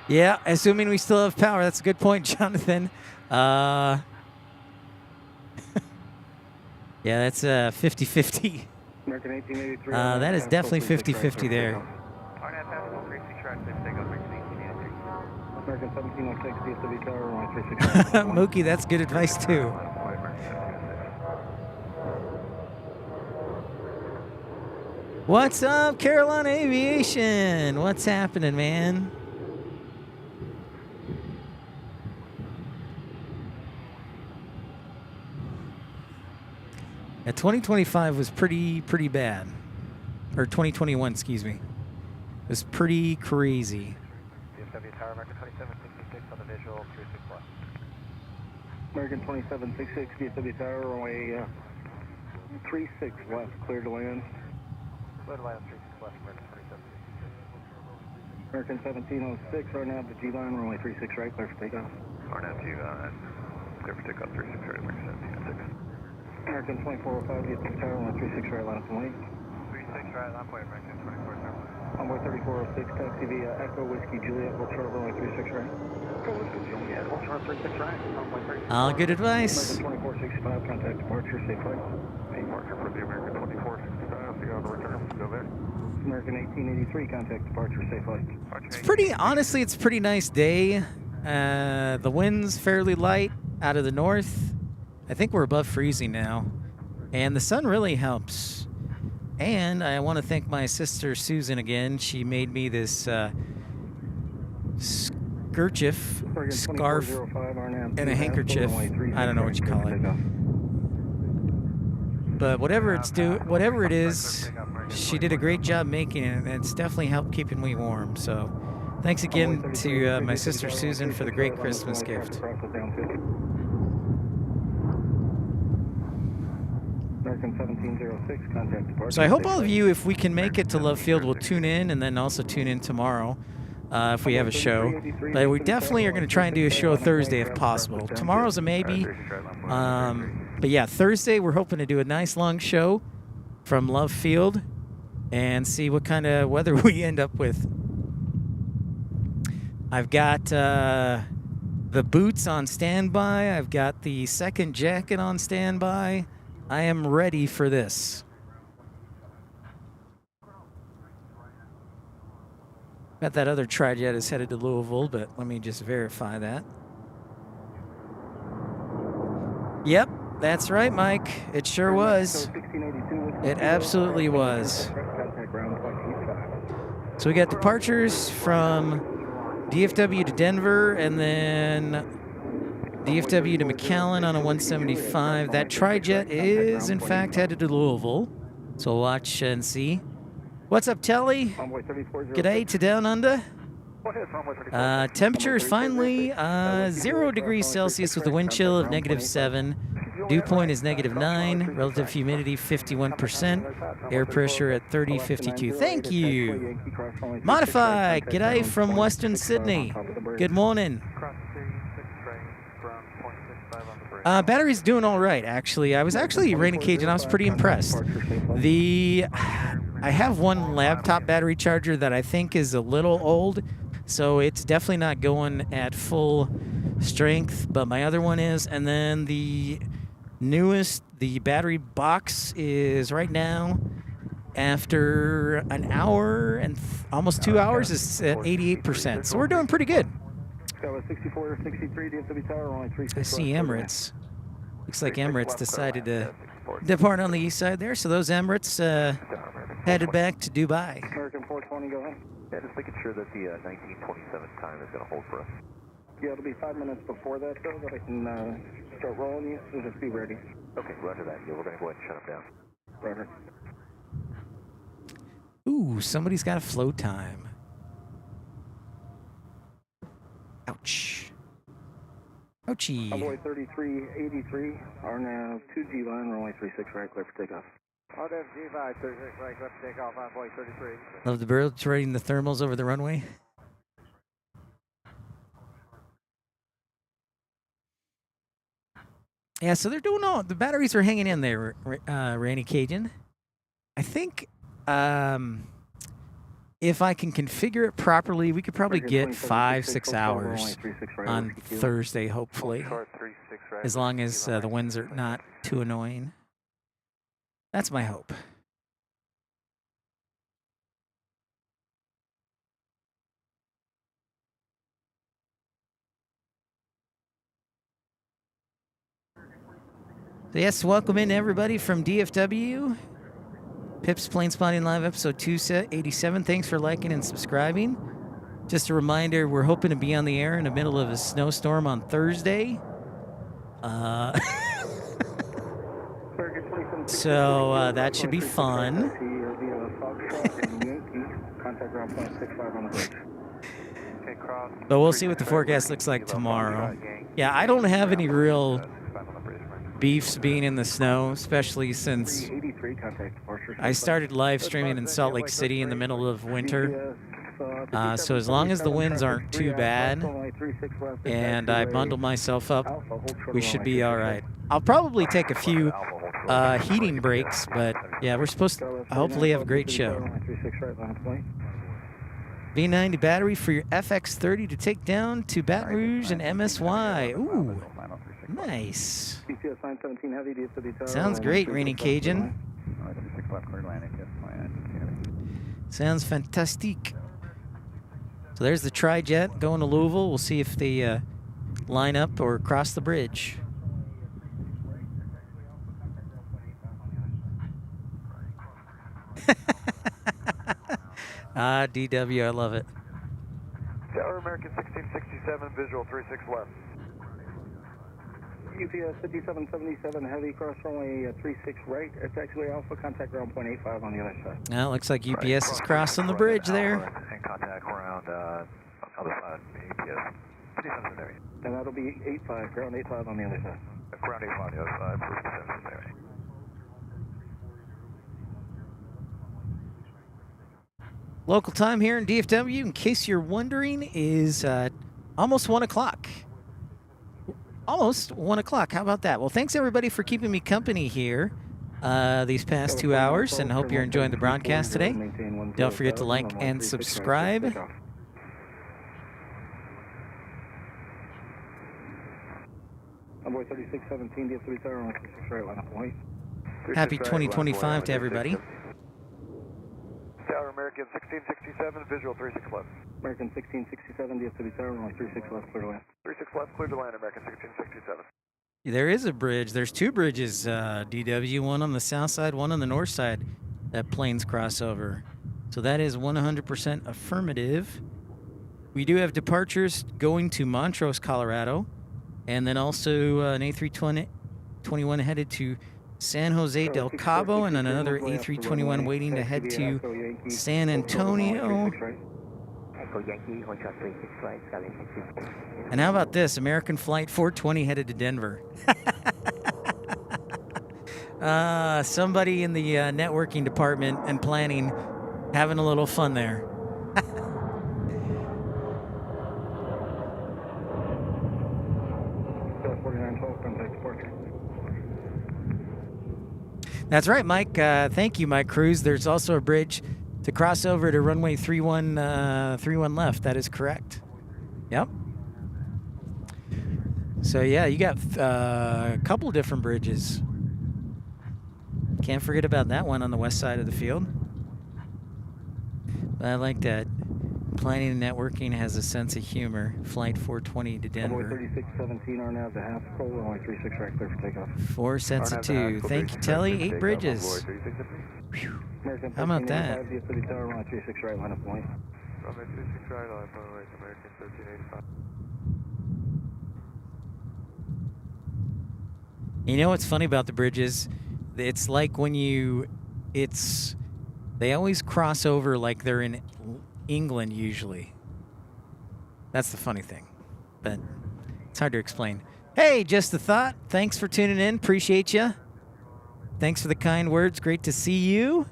Yeah, assuming we still have power. That's a good point, Jonathan. Yeah, that's 50-50. American 1883. That is definitely 50-50 there. American 1706, DFW Tower, runway 36. Mookie, that's good advice too. What's up, Carolina Aviation? What's happening, man? Yeah, 2025 was pretty bad. Or 2021, excuse me. It was pretty crazy. DFW Tower, American 2766 on the visual, 36 left. American 2766, DFW Tower, runway 36 left, clear to land. Clear to land, 36 left, American 2766. American 1706, RNAV to G-line, runway 36 right, clear for takeoff. RNAV G-line, clear for takeoff, 36 right, American 1706. American 2405, DFW Tower, runway 36 right, line up and wait. 36 right, line point, American 2407. Envoy 3406, taxi via Echo Whiskey Juliet, will short runway 36 right. Echo Whiskey Juliet, will short 36 right, runway 36. All good advice. American 2465, contact departure, safe flight. Departure for the American 2465, see you on the return, go there. American 1883, contact departure, safe flight. It's pretty, honestly, it's a pretty nice day. The wind's fairly light out of the north. I think we're above freezing now. And the sun really helps. And I want to thank my sister Susan again. She made me this scarf and a handkerchief. I don't know what you call it. But whatever it is, she did a great job making it, and it's definitely helped keeping me warm. So thanks again to my sister Susan for the great Christmas gift. American 1706, contact departure. So I hope all of you, if we can make it to Love Field, will tune in and then also tune in tomorrow if we have a show. But we definitely are going to try and do a show Thursday if possible. Tomorrow's a maybe. But yeah, Thursday we're hoping to do a nice long show from Love Field and see what kind of weather we end up with. I've got the boots on standby. I've got the second jacket on standby. I am ready for this. Bet that other trijet is headed to Louisville, but let me just verify that. Yep, that's right, Mike. It sure was. It absolutely was. So we got departures from DFW to Denver, and then DFW to McAllen on a 175. That trijet is, in fact, headed to Louisville. So watch and see. What's up, Telly? G'day to Down Under. Temperature is finally 0 degrees Celsius with a wind chill of -7. Dew point is -9. Relative humidity 51%. Air pressure at 3052. Thank you. Modified. G'day from Western Sydney. Good morning. Battery's doing all right, actually. I was actually rain cage, and I was pretty impressed. I have one laptop battery charger that I think is a little old, so it's definitely not going at full strength, but my other one is. And then the newest, the battery box is right now, after an hour and almost 2 hours, is at 88%. So we're doing pretty good. I see Emirates. Looks like Emirates decided to depart on the east side there. So those Emirates headed back to Dubai. American 420, go ahead. Yeah, just making sure that the 1927 time is going to hold for us. Yeah, it'll be 5 minutes before that, though, that I can start rolling you. So just be ready. Okay, roger that. Yeah, we're going to go ahead and shut them down. Roger. Ooh, somebody's got a flow time. Ouch. Ouchie. Envoy 3383, RNAV 2G line, runway 36 right, clear for takeoff. RDF G5, 36 right, left takeoff, envoy 33. Love the birds rating the thermals over the runway. Yeah, so they're doing all, the batteries are hanging in there, Randy Cajun. I think if I can configure it properly, we could probably get 5-6 hours on Thursday, hopefully, as long as the winds are not too annoying. That's my hope. So yes, welcome in everybody from DFW. Pip's Plane Spotting Live, episode 287. Thanks for liking and subscribing. Just a reminder, we're hoping to be on the air in the middle of a snowstorm on Thursday. So that should be fun. But we'll see what the forecast looks like tomorrow. Yeah, I don't have any real beefs being in the snow, especially since I started live streaming in Salt Lake City in the middle of winter. So as long as the winds aren't too bad and I bundle myself up, we should be all right. I'll probably take a few heating breaks, but yeah, we're supposed to hopefully have a great show. V90 battery for your FX30 to take down to Baton Rouge and MSY. Ooh, nice. Sounds great, Rainy Cajun. Sounds fantastic. So there's the Tri-Jet going to Louisville. We'll see if they line up or cross the bridge. DW, I love it. Tower American 1667, visual 36 left. UPS 5777 heavy, cross runway 36 right, taxiway alpha, contact ground 0.85 on the other side. Now it looks like UPS is crossing the bridge there. And contact around other side, UPS 57 area. And that'll be 85, ground 85 on the other side. Ground 85 on the other side, 57 area. Local time here in DFW, in case you're wondering, is almost 1 o'clock. Almost 1 o'clock. How about that? Well, thanks everybody for keeping me company here these past 2 hours, and hope you're enjoying the broadcast today. Don't forget to like and subscribe. Envoy 3617, DF3 Tower, 136 right, line up point. Happy 2025 to everybody. Tower American 1667, visual 36 left. American 1667, DF3 Tower, 136 left, clear to land. 36 left, clear to land, American 1667. There is a bridge. There's two bridges, DW, one on the south side, one on the north side that planes cross over. So that is 100% affirmative. We do have departures going to Montrose, Colorado, and then also an A321 headed to San Jose del Cabo, and then another A321 waiting to head to San Antonio. And how about this? American Flight 420 headed to Denver. Somebody in the networking department and planning having a little fun there. That's right, Mike. Thank you, Mike Cruz. There's also a bridge to cross over to runway 31 left. That is correct. Yep. So yeah, you got a couple different bridges. Can't forget about that one on the west side of the field. But I like that. Planning and networking has a sense of humor. Flight 420 to Denver. 3617 are now the half scroll, runway 36 right, clear for takeoff. 4 sets of 2. Thank you, Telly. 8 bridges. Whew. How about that? Runway 36 right, line up point. Runway 36 right, line up point, American 1385. You know what's funny about the bridges? It's like when they always cross over like they're in England usually. That's the funny thing, but it's hard to explain. Hey, just a thought. Thanks for tuning in. Appreciate you. Thanks for the kind words. Great to see you.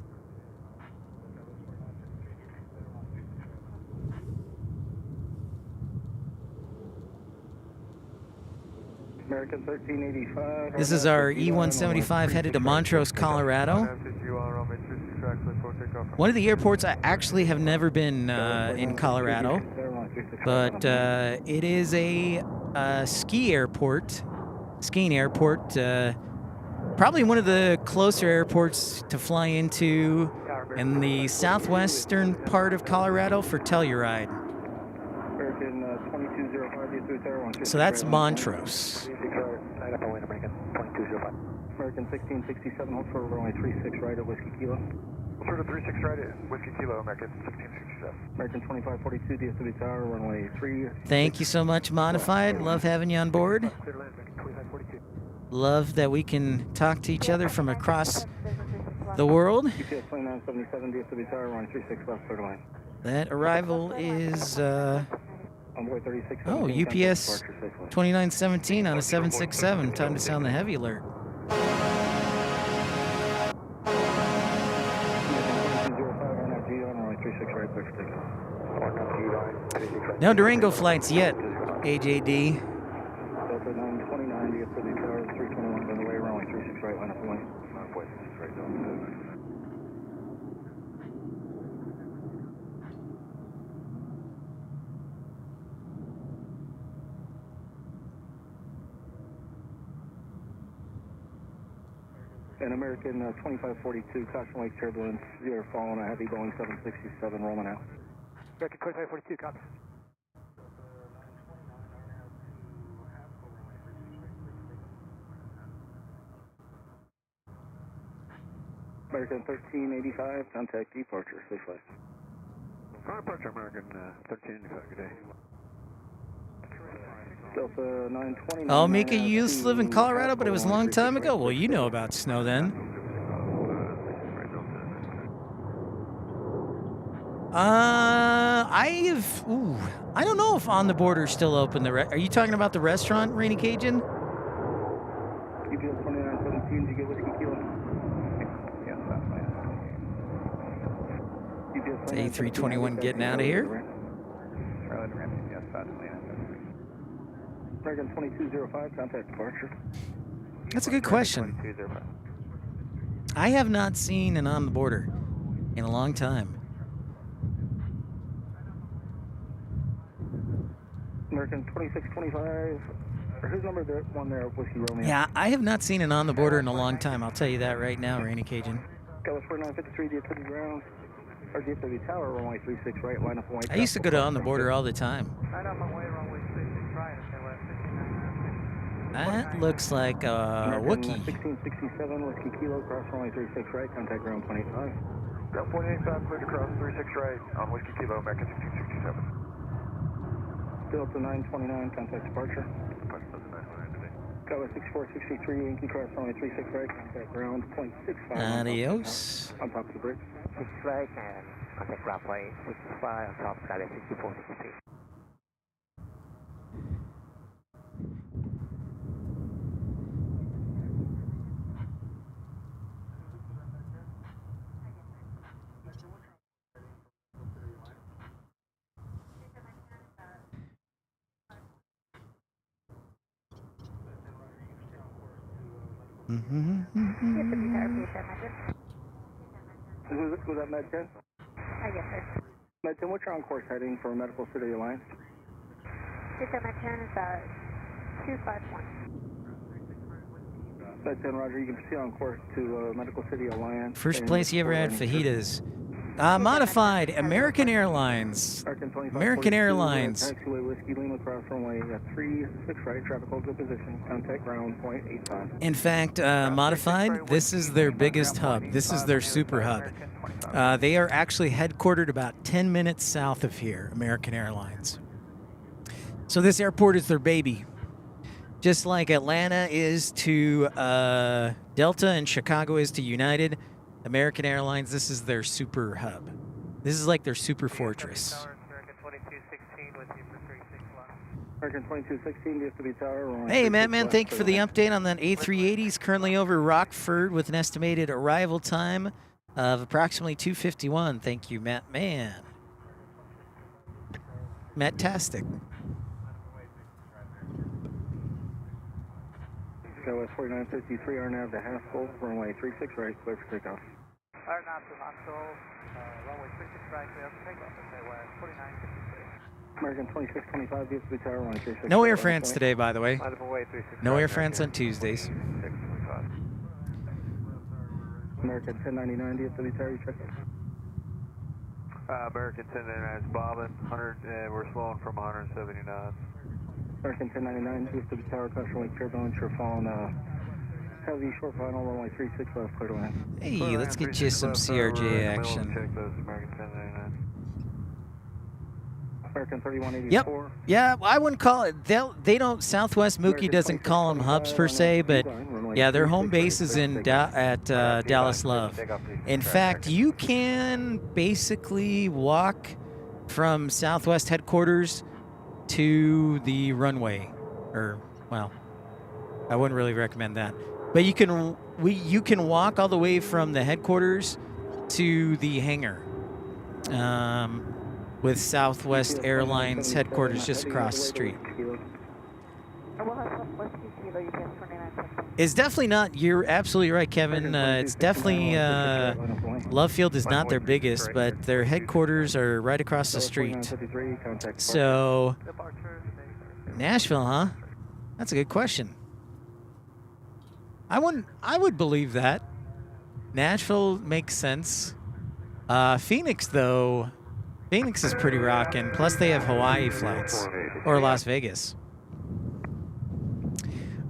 American 1385. This is our E-175 headed to Montrose, Colorado. One of the airports I actually have never been in Colorado, but it is a skiing airport. Probably one of the closer airports to fly into in the southwestern part of Colorado for Telluride. American 2205. So that's Montrose. American 1667, hold for runway 36 right at Whiskey Kilo. Hold for 36 right at Whiskey Kilo, American 1667. American 2542, DFW Tower, runway 3. Thank you so much, Modified. Love having you on board. Love that we can talk to each other from across the world. UPS 2977, DFW Tower, runway 36 left, third line. That arrival is, Envoy 36. oh, UPS 2917 on a 767. Time to sound the heavy alert. No Durango flights yet, AJD. Delta 929, DFW Tower, 321 on the way, runway 36 right, line up away. An American 2542, caution wake turbulence, 0 following a heavy Boeing 767, rolling out. American 2542, copy. American 1385, contact departure, safe flight. Departure, American 1385, good day. Delta 929. Oh, Mika, you used to live in Colorado, but it was a long time ago. Well, you know about snow then. I don't know if On the Border is still open. Are you talking about the restaurant, Rainy Cajun? UPS 2917, did you get Whiskey Kilo? Yes, that's fine. It's A321 getting out of here. Yes, that's fine. American 2205, contact departure. That's a good question. I have not seen an On the Border in a long time. American 2625, whose number is that one there, Whiskey Romeo? Yeah, I have not seen an On the Border in a long time. I'll tell you that right now, Rainy Cajun. California 953, DFW ground, or DFW Tower, runway 36 right, line up away. I used to go to On the Border all the time. Right on my way, runway 36 right, okay, left 59. That looks like a Wookiee. 1667, Whiskey Kilo, cross runway 36 right, contact ground 0.85. Ground 0.85, cleared to cross 36 right on Whiskey Kilo, American 1667. Delta 929, contact departure. Tower 6463, Yankee cross runway 36 right, contact ground 0.65. Adios. On top of the bridge. 6 right and contact runway 65 on top of that 6463. Was that Med 10? Yes, sir. Med 10, what's your on-course heading for Medical City Airlines? Med 10 is 251. Med 10, Roger, you can proceed on course to Medical City Alliance. First place you ever had fajitas. Modified American Airlines. American Airlines. Taxiway Whiskey Lima cross runway 36 right, traffic hold good position, contact ground 0.85. In fact, Modified, this is their biggest hub. This is their super hub. They are actually headquartered about 10 minutes south of here, American Airlines. So this airport is their baby. Just like Atlanta is to Delta and Chicago is to United, American Airlines, this is their super hub. This is like their super fortress. American 2216 with you for 36 left. American 2216, DFW Tower. runway Hey, 36 Matt, man, left, thank you for the clear to update on that A380s currently over Rockford with an estimated arrival time of approximately 2:51. Thank you, Matt, man. Matt-tastic. Go with 4953, RNAV to Haskell, runway 36 right, clear for takeoff. RNAV to Haskell, runway 36 right, clear for takeoff. Okay, we're at 4953. American 2625, DFW Tower, runway 36 No right, Air left France point. today, by the way. Way 36 No right, Air now, France here, on Tuesdays. 2625. American 1099, DFW Tower, you check in. American 1099 is bobbing, 100, we're slowing from 170 knots. American 1099, DFW Tower, caution runway turbulence, you're following heavy short final, runway 36 left, clear to land. Hey, let's get you some CRJ action. Check those, American 1099. American 3184. Yeah, I wouldn't call it. They don't. Southwest Mookie doesn't call them hubs per se, but yeah, their home base is in Dallas Love. In fact, you can basically walk from Southwest headquarters to the runway, or well, I wouldn't really recommend that. But you can walk all the way from the headquarters to the hangar. With Southwest Airlines headquarters just across the street. It's definitely not, you're absolutely right, Kevin. It's definitely, Love Field is not their biggest, but their headquarters are right across the street. So, Nashville, huh? That's a good question. I would believe that. Nashville makes sense. Phoenix, though, Phoenix is pretty rockin'. Plus, they have Hawaii flights or Las Vegas.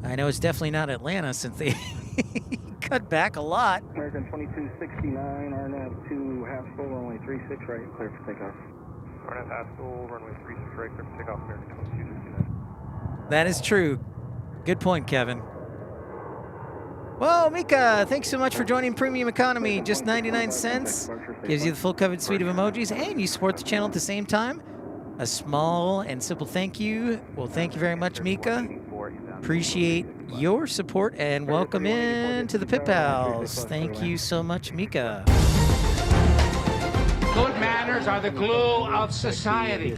I know it's definitely not Atlanta since they cut back a lot. American 2269, RNAV to Haskell, runway 36 right, clear for takeoff. RNAV Haskell, runway 36 right, clear for takeoff, American 2269. That is true. Good point, Kevin. Whoa, Mika, thanks so much for joining Premium Economy. Just 99 cents. Gives you the full covered suite of emojis, and you support the channel at the same time. A small and simple thank you. Well, thank you very much, Mika. Appreciate your support, and welcome in to the Pit Pals. Thank you so much, Mika. Good manners are the glue of society.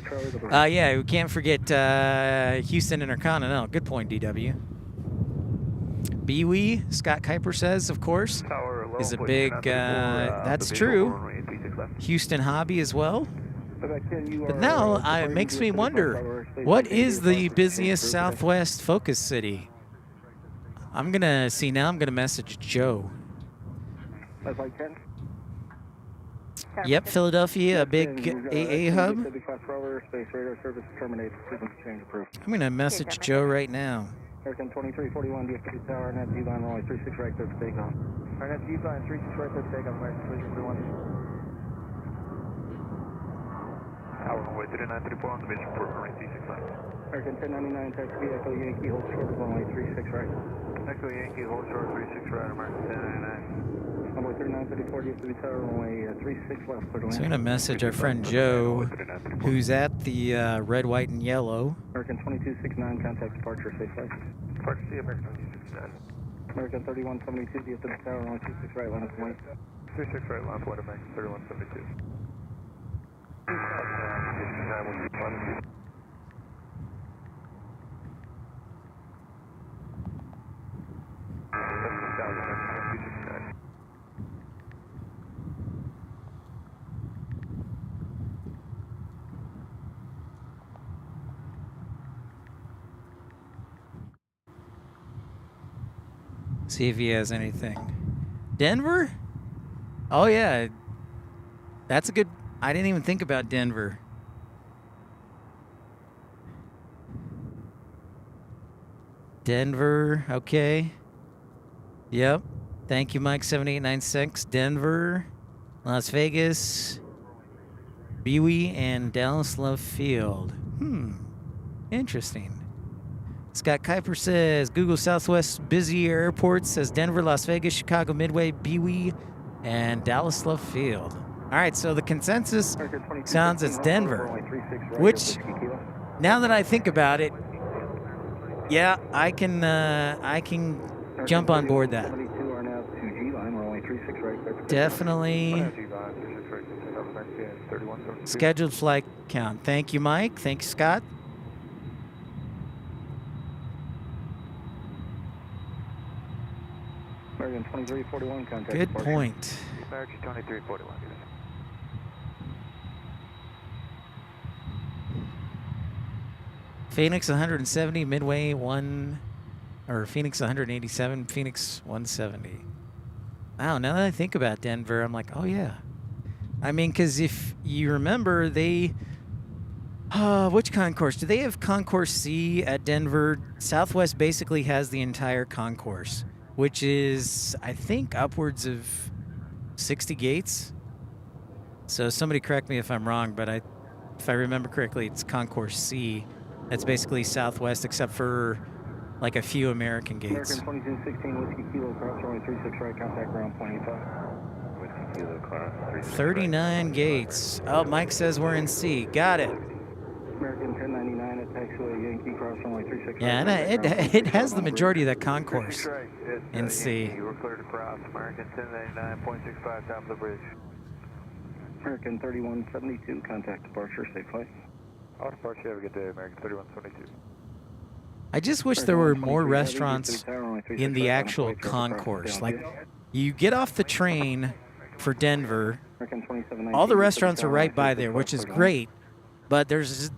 Yeah, we can't forget Houston Intercontinental. Good point, DW. Bewee, Scott Kuiper says, of course, is a big, that's true. Houston hobby as well. But now it makes me wonder, what is the busiest Southwest focus city? I'm going to message Joe. Yep, Philadelphia, a big AA hub. I'm going to message Joe right now. American 2341, DFW Tower, RNAV G-Line, runway 36 right, clear for takeoff. RNAV G-Line, 36 right, clear for takeoff, American 2341. Tower, runway 3934 on the base report, runway 36 right. American 1099, taxi, Echo Yankee, hold short, runway 36 right. Echo Yankee, hold short, 36 right, American 1099. Runway 3934, DFW Tower, runway 36 left, clear to land. So I'm going to message our friend Joe, who's at the red, white, and yellow. American 2269, contact departure, safe flight. Departure C, American 2269. American 3172, DFW Tower, runway 26 right, line of point. 36 right, line of point, American 3172. See if he has anything. Denver? Oh, yeah. That's a good... I didn't even think about Denver. Denver, okay. Yep. Thank you, Mike7896. Denver, Las Vegas, Bewee, and Dallas Love Field. Interesting. Scott Kuiper says Google Southwest busy airports, says Denver, Las Vegas, Chicago Midway, Bewee, and Dallas Love Field. All right, so the consensus sounds it's Denver, which, now that I think about it, Yeah, I can jump on board that. 72 RNAV to G-line, runway 36 right. Definitely scheduled flight count. Thank you, Mike. Thanks, Scott. American 2341, contact. Good point. American 2341. Phoenix 170, Midway 1, or Phoenix 187, Phoenix 170. Wow, now that I think about Denver, I'm like, oh yeah. I mean, because if you remember, they, which concourse? Do they have Concourse C at Denver? Southwest basically has the entire concourse, which is, I think, upwards of 60 gates. So somebody correct me if I'm wrong, but if I remember correctly, it's Concourse C. That's basically Southwest, except for like a few American gates. American 2216, Whiskey Kilo, cross runway 36 right, contact ground 25. Whiskey Kilo, class 36 39 right. gates. Oh, Mike says we're in C. Got it. American 1099 at taxiway Yankee, cross runway 36 right. Yeah, and it has the majority of that concourse in C. You were cleared to cross. American 1099.65, top of the bridge. American 3172, contact departure, safe flight. All departure, have a good day, American 3172. I just wish there were more restaurants in the actual concourse. Like, you get off the train for Denver, all the restaurants are right by there, which is great, but there's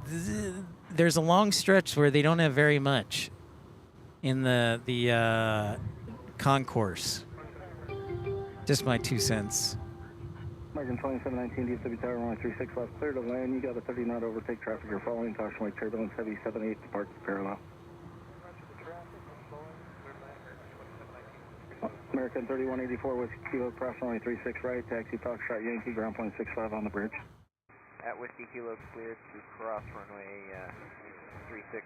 a long stretch where they don't have very much in the concourse. Just my 2 cents. American 2719, DFW Tower, runway 36 left, clear to land. You got a 30 knot overtake traffic. You're following caution light turbulence, heavy 78, depart parallel. American 3184, Whiskey Kilo, cross runway 36 right, taxi Foxtrot Yankee, ground point 65 on the bridge. At Whiskey Kilo, cleared to cross runway 36.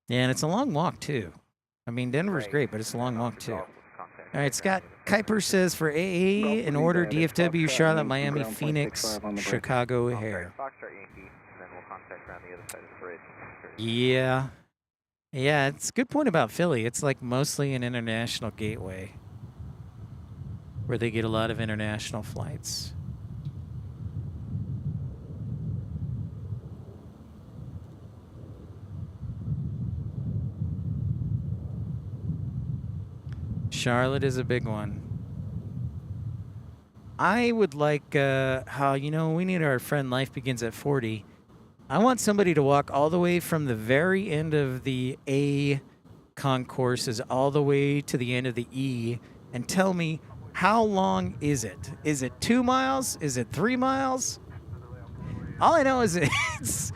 Yeah, and it's a long walk, too. I mean, Denver's great, but it's a long walk, too. All right, Scott Kuiper says for AA, in order, DFW, Charlotte, Miami, Phoenix, Chicago, O'Hare. Foxtrot Yankee, and then we'll contact around the other side of the bridge. Yeah. Yeah, it's a good point about Philly. It's like mostly an international gateway where they get a lot of international flights. Charlotte is a big one. I would like how, we need our friend Life Begins at 40. I want somebody to walk all the way from the very end of the A concourses all the way to the end of the E and tell me, how long is it? Is it 2 miles? Is it 3 miles? All I know is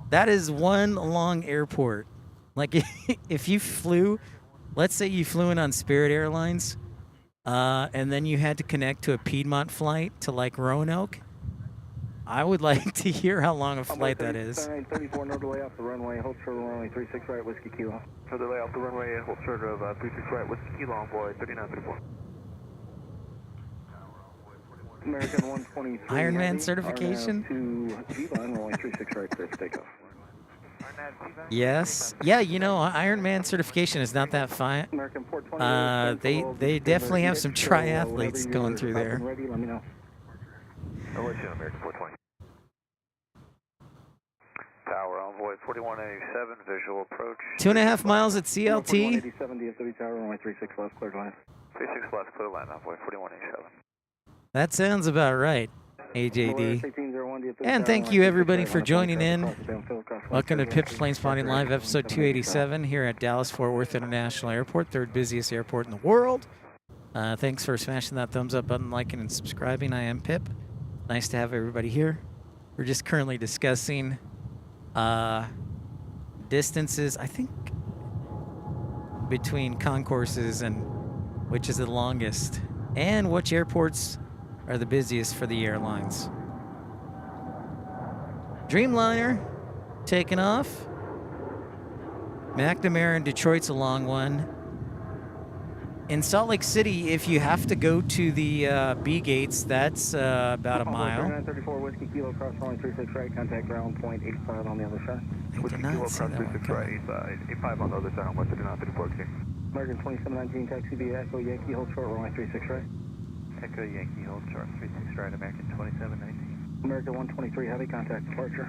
that is one long airport. Like if you flew, let's say you flew in on Spirit Airlines, and then you had to connect to a Piedmont flight to like Roanoke, I would like to hear how long a flight that is. 34, no delay off the runway, hold short of runway 36 right, Whiskey Kilo. For the delay off the runway, hold short of 36 right, Whiskey Kilo on board, 3934. American 123. Ironman certification? To G-line, runway 36 right, clear for takeoff. Yes. Yeah, Ironman certification is not that fine. They definitely have some triathletes going through there. Ready, let me know. I'll let you know, American 420. Tower Envoy 4187, visual approach. 2.5 miles at CLT. 4187, DFW Tower, runway 36 left, clear to land. 36 left, clear to land, Envoy 4187. That sounds about right, AJD. And thank you, everybody, for joining in. Welcome to Pip's Plane Spotting Live, episode 287 here at Dallas-Fort Worth International Airport, third busiest airport in the world. Thanks for smashing that thumbs up button, liking, and subscribing. I am Pip. Nice to have everybody here. We're just currently discussing distances, I think, between concourses and which is the longest, and which airports are the busiest for the airlines. Dreamliner taking off. McNamara in Detroit's a long one. In Salt Lake City, if you have to go to the B gates, that's about a mile. 934 Whiskey Kilo, cross runway 36 right, contact ground, point 85 on the other side. I did not see that one coming. 85 on the other side, on west of 934 King. American 2719, taxi via Echo Yankee, hold short, runway 36 right. Echo Yankee, hold short, 36 right, American 2719. American 123 heavy, contact departure.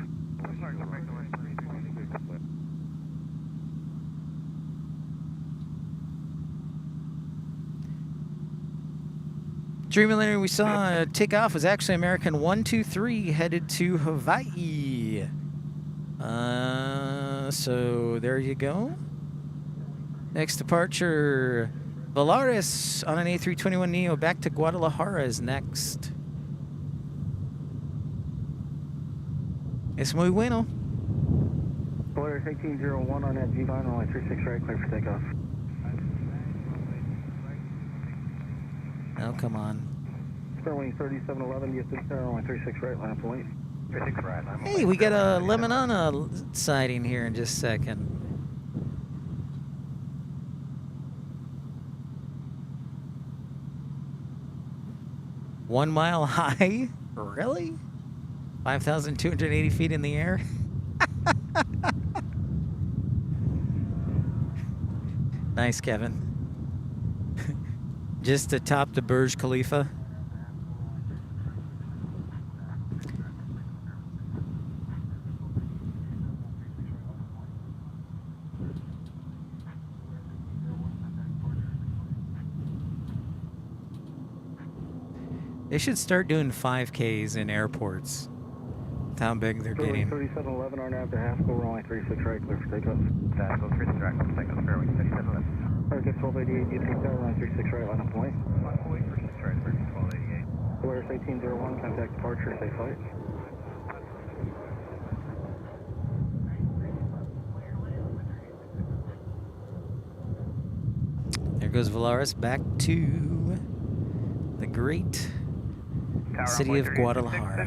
Dreamliner we saw take off was actually American 123 headed to Hawaii. So there you go. Next departure, Volaris on an A321neo back to Guadalajara is next. Es muy bueno. Polaris 1801 on that G-line, runway 36 right, clear for takeoff. Oh, come on. Starwing 3711, you have to runway 36 right, line up and wait. 36 right, Hey, we got a Lemonana sighting here in just a second. One mile high? Really? 5,280 feet in the air? Nice, Kevin. Just atop the Burj Khalifa. They should start doing 5Ks in airports. That's how big they're getting. 3711 on after Haskell, runway 36 right, clear for takeoff. Haskell 36 right, takeoff, Starwing 3711. American 1288, you take that, runway 36 right, line up and wait. 36 right, American 1288. Polaris 1801, contact departure, safe flight. There goes Volaris back to the great city of Guadalajara.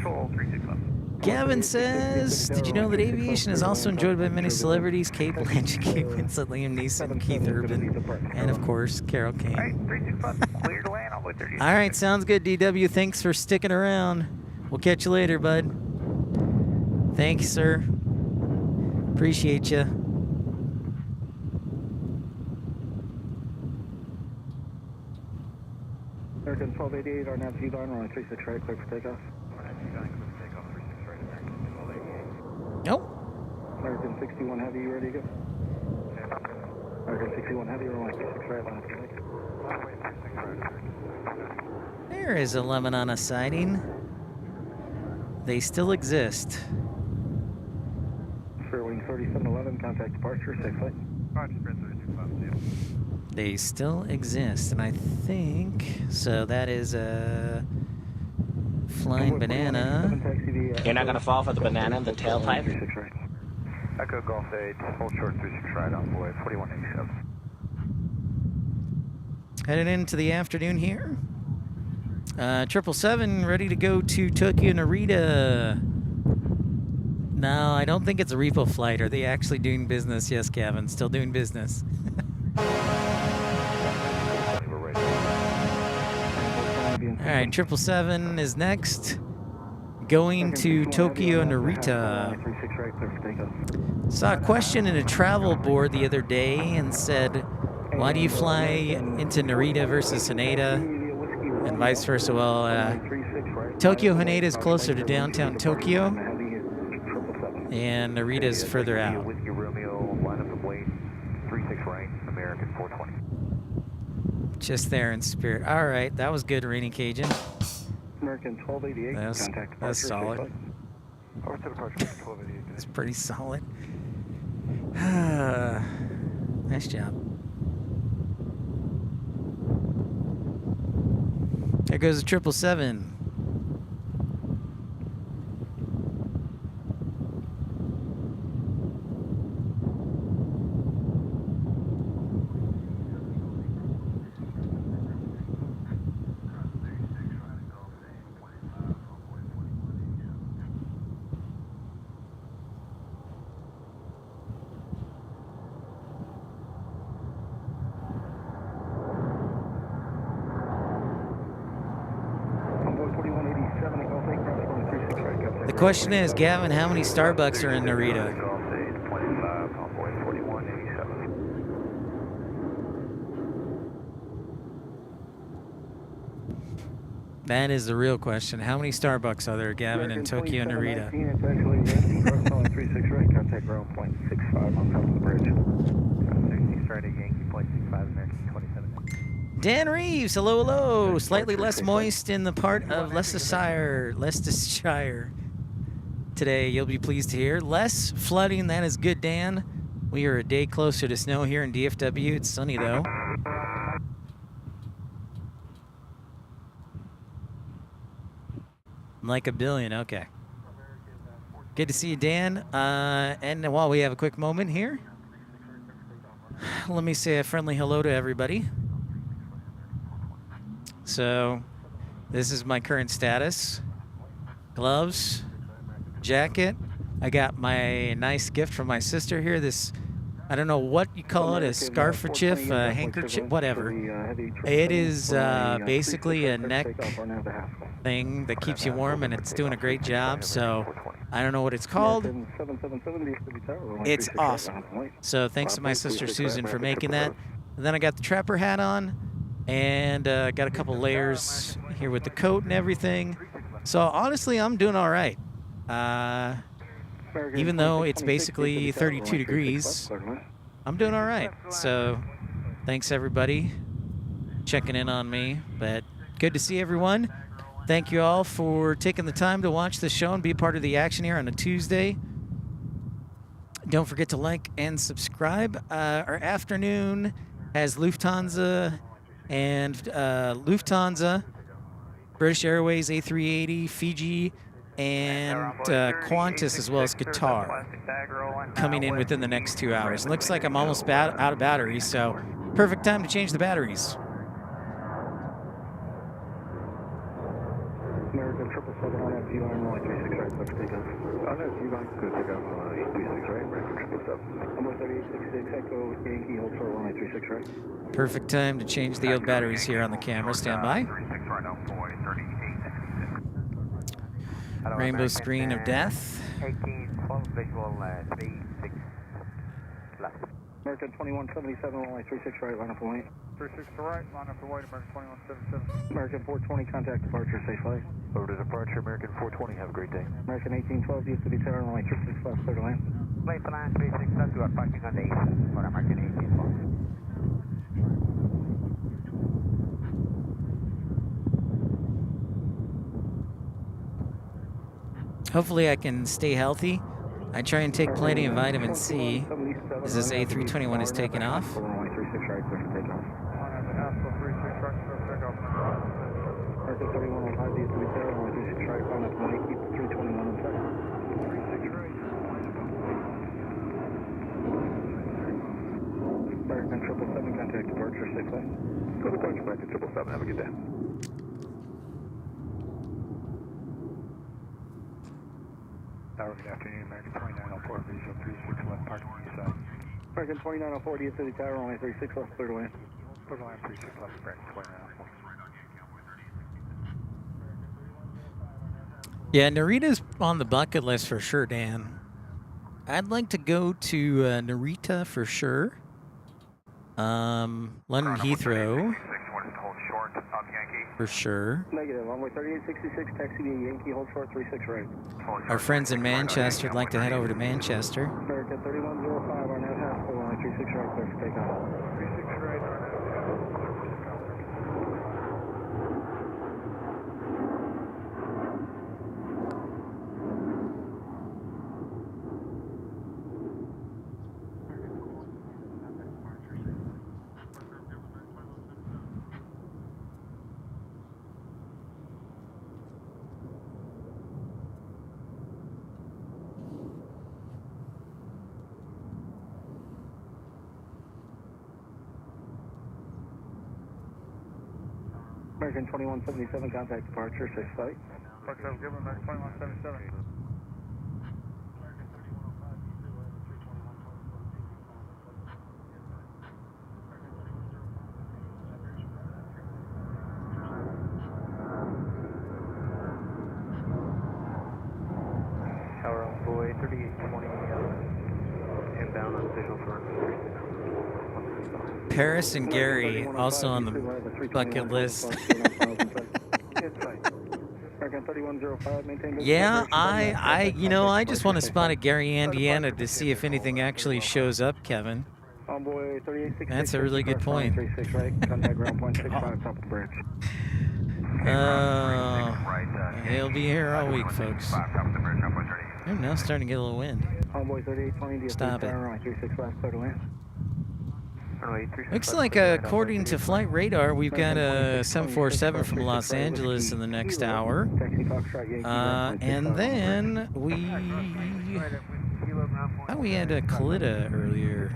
Gavin says, did you know that aviation is also enjoyed by many celebrities? Kate Blanchett, Kate Winslet, Liam Neeson, Keith Urban, and of course, Carol Kane. All right, sounds good, DW. Thanks for sticking around. We'll catch you later, bud. Thank you, sir. Appreciate you. American 1288, our nav G-line, runway 36 right, clear for takeoff. Nope. American 61 Heavy, you ready to go? American 61 Heavy, runway 36 right, line up and wait. There is a Lemonana sighting. They still exist. Fairwing 3711, contact departure, safe flight. They still exist, and I think so. That is a flying banana. You're not going to fall for the banana in the tailpipe? Echo Golf 8, hold short 36 right on boy, 4187. Headed into the afternoon here. 777 ready to go to Tokyo Narita. No, I don't think it's a repo flight. Are they actually doing business? Yes, Gavin, still doing business. All right, 777 is next. Going to Tokyo Narita. Saw a question in a travel board the other day and said, why do you fly into Narita versus Haneda and vice versa? Well, Tokyo Haneda is closer to downtown Tokyo and Narita is further out. Just there in spirit. All right, that was good, Rainy Cajun. American 1288, contact departure. That's solid. Over to departure, 1288. That's pretty solid. Nice job. There goes the 777. question is, Gavin, how many Starbucks are in Narita? That is the real question. How many Starbucks are there, Gavin, in Tokyo Narita? It's actually Yankee, cross runway 36 right, contact ground 0.65 on top of the bridge. 60 straight at Yankee, 0.65, American 27. Dan Reeves, hello, hello. Slightly less moist in the part of Leicestershire today, you'll be pleased to hear. Less flooding, that is good, Dan. We are a day closer to snow here in DFW. It's sunny, though. Like a billion, okay. Good to see you, Dan. And while we have a quick moment here, let me say a friendly hello to everybody. So, this is my current status. Gloves, jacket. I got my nice gift from my sister here. This, I don't know what you call it, a scarfkerchief, a handkerchief, whatever. It is basically a neck thing that keeps you warm, and it's doing a great job. So I don't know what it's called. It's awesome. So thanks to my sister Susan for making that. And then I got the trapper hat on, and got a couple layers here with the coat and everything. So honestly, I'm doing all right. Even though it's basically 32 degrees, I'm doing all right. So thanks everybody checking in on me, but good to see everyone. Thank you all for taking the time to watch the show and be a part of the action here on a Tuesday. Don't forget to like and subscribe. Our afternoon has Lufthansa and Lufthansa, British Airways A380, Fiji, and Qantas, as well as Qatar, coming in within the next 2 hours. Looks like I'm almost out of batteries, so perfect time to change the batteries. American 777 on that view line, runway 36 right, clear for takeoff. On that view line, clear for takeoff, 836 right, American 777. Number 3866, Echo Yankee, hold short, runway 36 right. Perfect time to change the old batteries here on the camera. Stand by. Rainbow screen of death. 1812 visual 36 left. American 2177, runway 36 right, line up for white. 36 to right, line up for white, American 2177. American 420, contact departure, safe flight. Over to departure, American 420, have a great day. American 1812, used to be tower, runway 36 left, clear to land. Plane for line 36 left, you are parking on the east for American 1812. Hopefully I can stay healthy. I try and take plenty of vitamin C as this A321 is taking off. Runway 36 right, clear for takeoff. American 3105, used to be tower, runway 36 right, line up for white, keep 321 in sight. 36 right. American 777, contact departure, safe flight. Go to departure, American 777, have a good day. Tower, good afternoon, American 2904, visual 36 left, parking east side. American 2904, used to be tower, runway 36 left, clear to land. Clear to land 36 left, American 2904. Yeah, Narita's on the bucket list for sure, Dan. I'd like to go to Narita for sure. London Heathrow for sure. Negative, runway 3866, taxi to Yankee, hold short, 36 right. Our friends in Manchester would like to head over to Manchester. American 3105, our net half, runway 36 right, clear for takeoff. 36 right, American 2177, contact departure, safe flight. Departure, give American 2177. Paris and Gary also on the bucket list. Yeah, I just want to spot a Gary, Indiana to see if anything actually shows up, Kevin. That's a really good point. He'll be here all week, folks. I'm now starting to get a little wind. Stop it. Looks like, according to flight radar, we've got a 747 from Los Angeles in the next hour. And then we had a Calita earlier.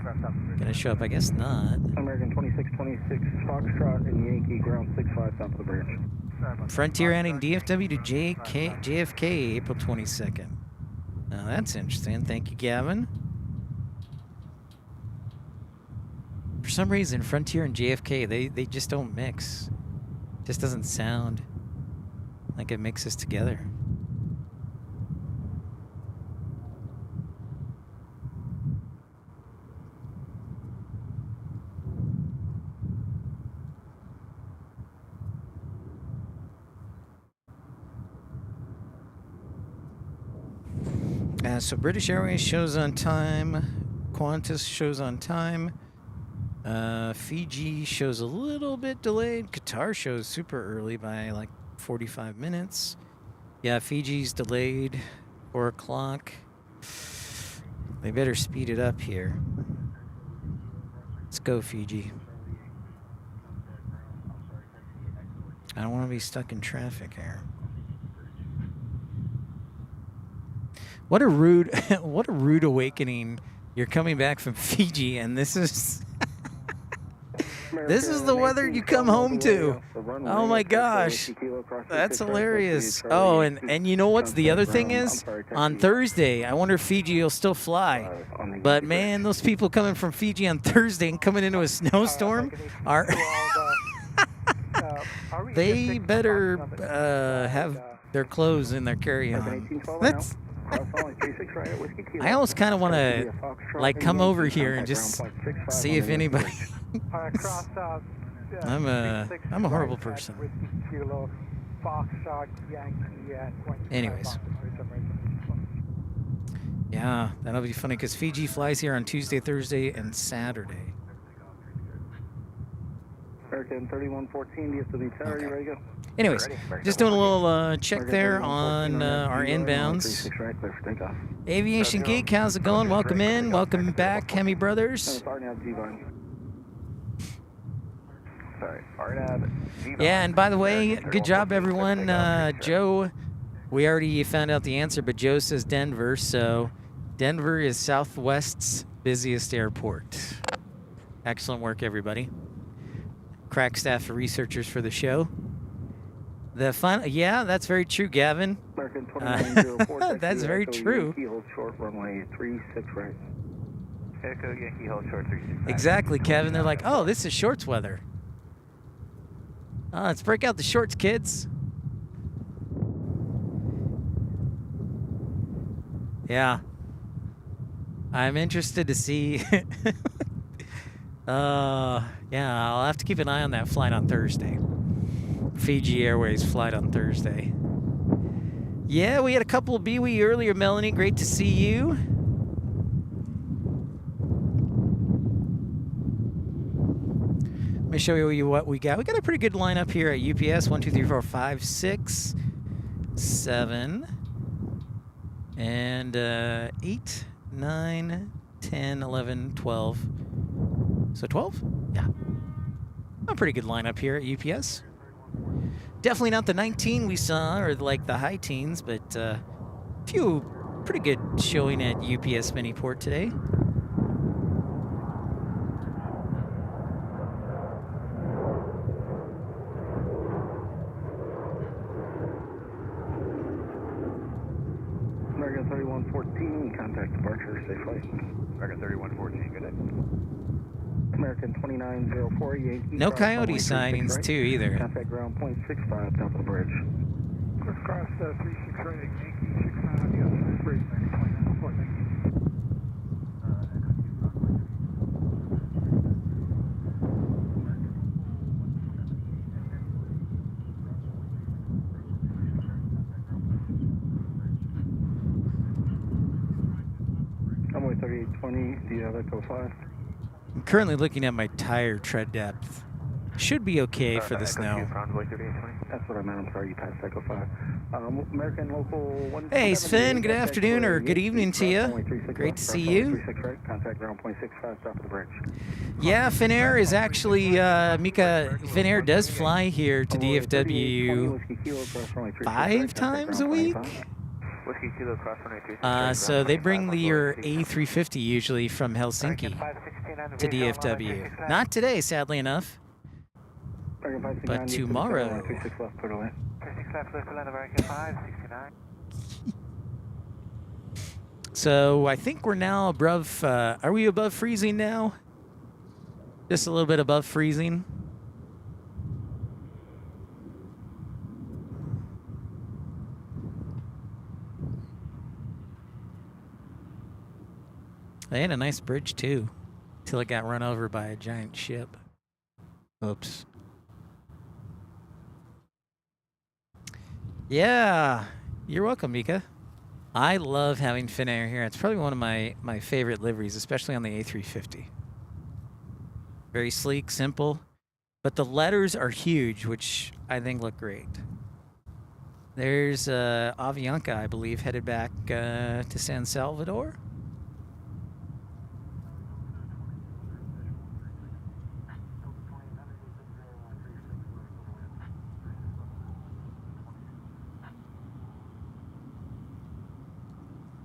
Gonna show up? I guess not. American 2626 Foxtrot and Yankee ground 65 top of the bridge. Frontier adding DFW to JFK April 22nd. Now that's interesting. Thank you, Gavin. For some reason, Frontier and JFK, they just don't mix. It just doesn't sound like it mixes together. So British Airways shows on time. Qantas shows on time. Fiji shows a little bit delayed. Qatar shows super early by like 45 minutes. Yeah, Fiji's delayed. 4 o'clock. They better speed it up here. Let's go, Fiji. I don't want to be stuck in traffic here. What a rude awakening. You're coming back from Fiji and this is this is the weather you come home to. Oh my gosh. That's hilarious. Oh, and you know what's the other thing is? On Thursday, I wonder if Fiji will still fly. But man, those people coming from Fiji on Thursday and coming into a snowstorm are they better have their clothes in their carry-on. That's I almost kind of want to like come over here and just see if anybody. I'm a horrible person. Anyways. Yeah, that'll be funny because Fiji flies here on Tuesday, Thursday, and Saturday. American 3114 DFW Tower, you ready to go? Anyways, just doing a little check there on our inbounds. Aviation Geek, how's it going? Welcome in. Welcome back, Hemi Brothers. Yeah, and by the way, good job, everyone. Joe, we already found out the answer, but Joe says Denver, so Denver is Southwest's busiest airport. Excellent work, everybody. Crack staff for researchers for the show. The fun, yeah, that's very true, Gavin. That's very true. Hold short, runway 36 right. Echo Yankee hold short 36. Exactly, Kevin. They're like, oh, this is shorts weather. Let's break out the shorts, kids. Yeah. I'm interested to see. Yeah, I'll have to keep an eye on that flight on Thursday. Fiji Airways flight on Thursday. Yeah, we had a couple of BWE earlier, Melanie. Great to see you. Let me show you what we got. We got a pretty good lineup here at UPS. 1, 2, 3, 4, 5, 6, 7, and 8, 9, 10, 11, 12. So 12? Yeah. A pretty good lineup here at UPS. Definitely not the 19 we saw, or like the high teens, but a few pretty good showing at UPS Miniport today. American 3114, contact departure, safe flight. American 3114, good day. American 2904, Yankee. No coyote sightings, too, either. Contact ground .65, top of the bridge. Cross 36 right, Yankee 69 on the other side of the bridge, 2904, thank you. 1120, do you have Echo 5? I'm currently looking at my tire tread depth. Should be okay for the snow. That's what I meant. I'm sorry, you passed Echo 5. American Local 1. Hey, Sven, good afternoon or good evening to you. Great to see you. Contact ground 0.65, top of the bridge. Yeah, Finnair is actually, Mika, Finnair does fly here to DFW 5 times a week. So they bring your A350 usually from Helsinki to DFW. Not today, sadly enough, but tomorrow. So I think we're now above, are we above freezing now? Just a little bit above freezing. They had a nice bridge too, till it got run over by a giant ship. Oops. Yeah, you're welcome, Mika. I love having Finnair here. It's probably one of my favorite liveries, especially on the A350. Very sleek, simple, but the letters are huge, which I think look great. There's Avianca, I believe, headed back to San Salvador.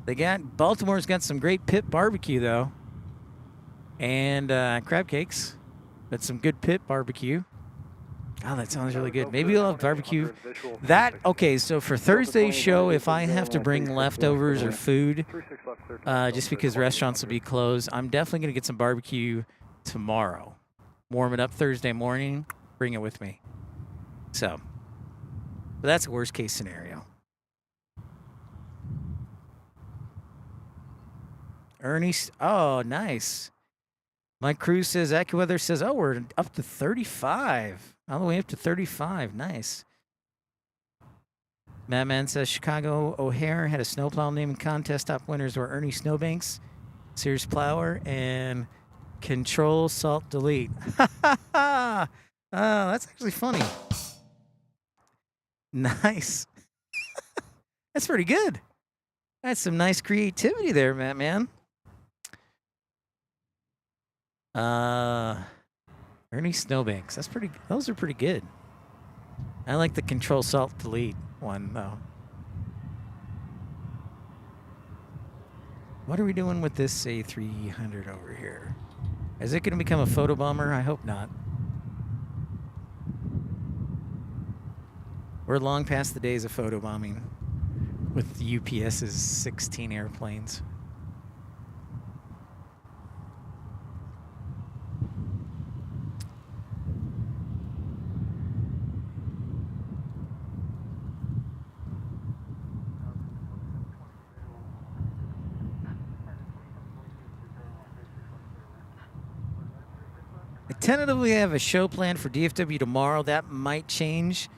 Baltimore's got some great pit barbecue though, and crab cakes, but some good pit barbecue. Oh, that sounds really good. Maybe we'll have barbecue. Okay, so for Thursday's show, if I have to bring leftovers or food, just because restaurants will be closed, I'm definitely gonna get some barbecue tomorrow. Warm it up Thursday morning, bring it with me. So, but that's a worst case scenario. Ernie, oh, nice. Mike Cruz says, AccuWeather says, oh, we're up to 35. All the way up to 35. Nice. Madman says, Chicago O'Hare had a snowplow naming contest. Top winners were Ernie Snowbanks, Sears Plower, and Control Salt Delete. Oh, that's actually funny. Nice. That's pretty good. That's some nice creativity there, man. Ernie Snowbanks. Those are pretty good. I like the Control Salt Delete one though. What are we doing with this A300 over here? Is it going to become a photo bomber? I hope not. We're long past the days of photo bombing with the UPS's 16 airplanes. I tentatively have a show planned for DFW tomorrow. That might change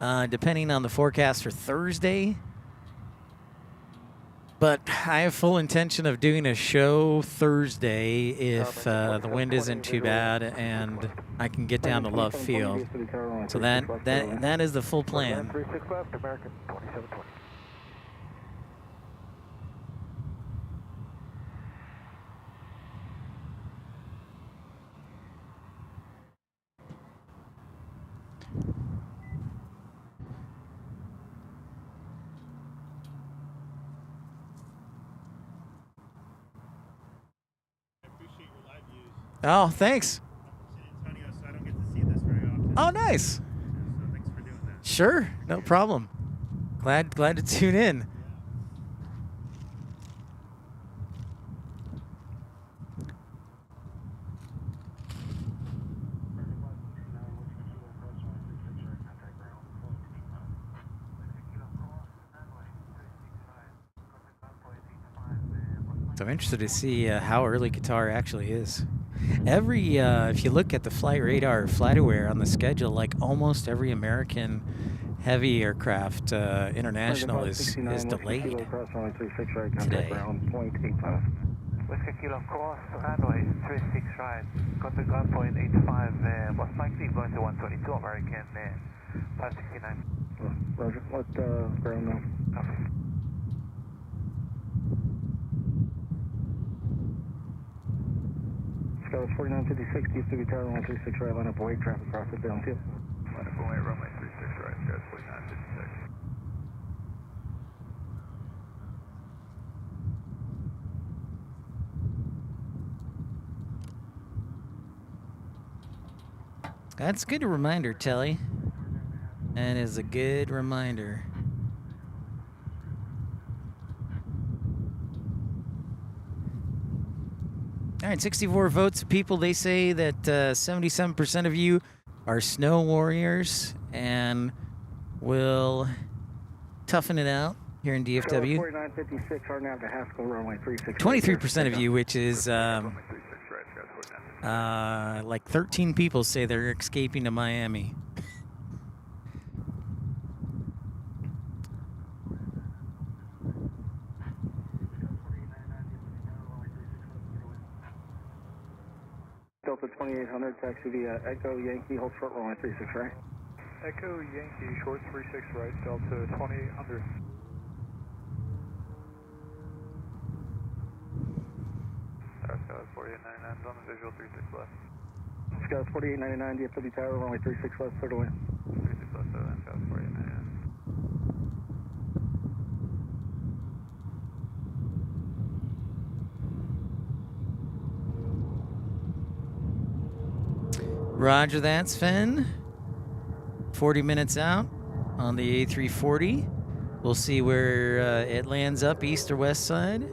depending on the forecast for Thursday. But I have full intention of doing a show Thursday if the wind isn't too bad and I can get down to Love Field. So that is the full plan. Oh, thanks. San Antonio, so I don't get to see this very often. Oh, nice. So thanks for doing that. Sure, no problem. Glad to tune in. So I'm interested to see how early Qatar actually is. If you look at the flight radar, FlightAware on the schedule, like almost every American heavy aircraft international is delayed today. Whiskey Kilo cross, runway 36 right, contact ground point 85, most likely going to 122 American 569. Roger, let ground know. Copy. Scott 4956, DFW Tower, runway 36 right, line up away, traffic cross at downfield. Line up away, runway 36 right, Scott 4956. That's a good reminder, Telly. That is a good reminder. All right, 64 votes of people. They say that 77% of you are snow warriors and will toughen it out here in DFW. 4956, hard now to Haskell, runway 36. 23% of you, which is like 13 people say they're escaping to Miami. Delta 2800, taxi via Echo Yankee, hold short runway 36 right. Echo Yankee, short 36 right, Delta 2800. Scott 4899 on the visual 36 left. Scott 4899, DFW Tower, runway 36 left, clear to wind. 36 left, Scott 4899. Roger that, Sven. 40 minutes out on the A340. We'll see where it lands up, east or west side.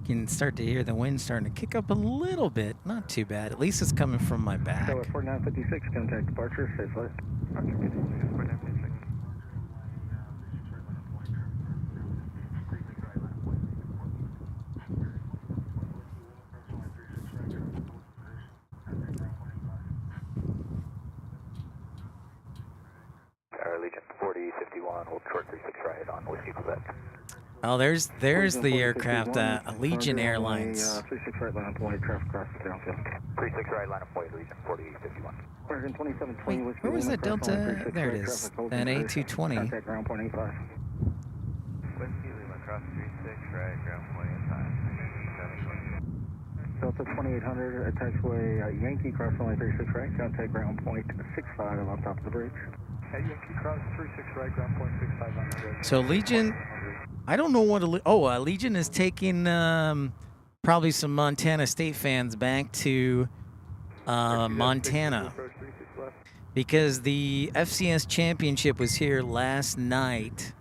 Can start to hear the wind starting to kick up a little bit. Not too bad. At least it's coming from my back. So 4956, contact departure, safe flight. Roger, 4956. Legion 4051, hold short 36 right on Whiskey Quebec. Oh, there's the aircraft, Legion Airlines. 36 right, line up away, traffic cross the downfield. 36 right, line up away, Legion 4051. American 2720, Wait, Whiskey where was that Lima, cross Delta? runway 36 There it right, is. traffic holds That in position. A220. Contact ground point 85. Whiskey Lima, cross 36 right, ground point at time. Delta 2800, taxiway Yankee, cross runway 36 right, contact ground point 65 on top of the bridge. At Yankee cross 36 right, ground point 65 on the bridge. So Legion, I don't know what Legion is taking probably some Montana State fans back to Montana because the FCS championship was here last night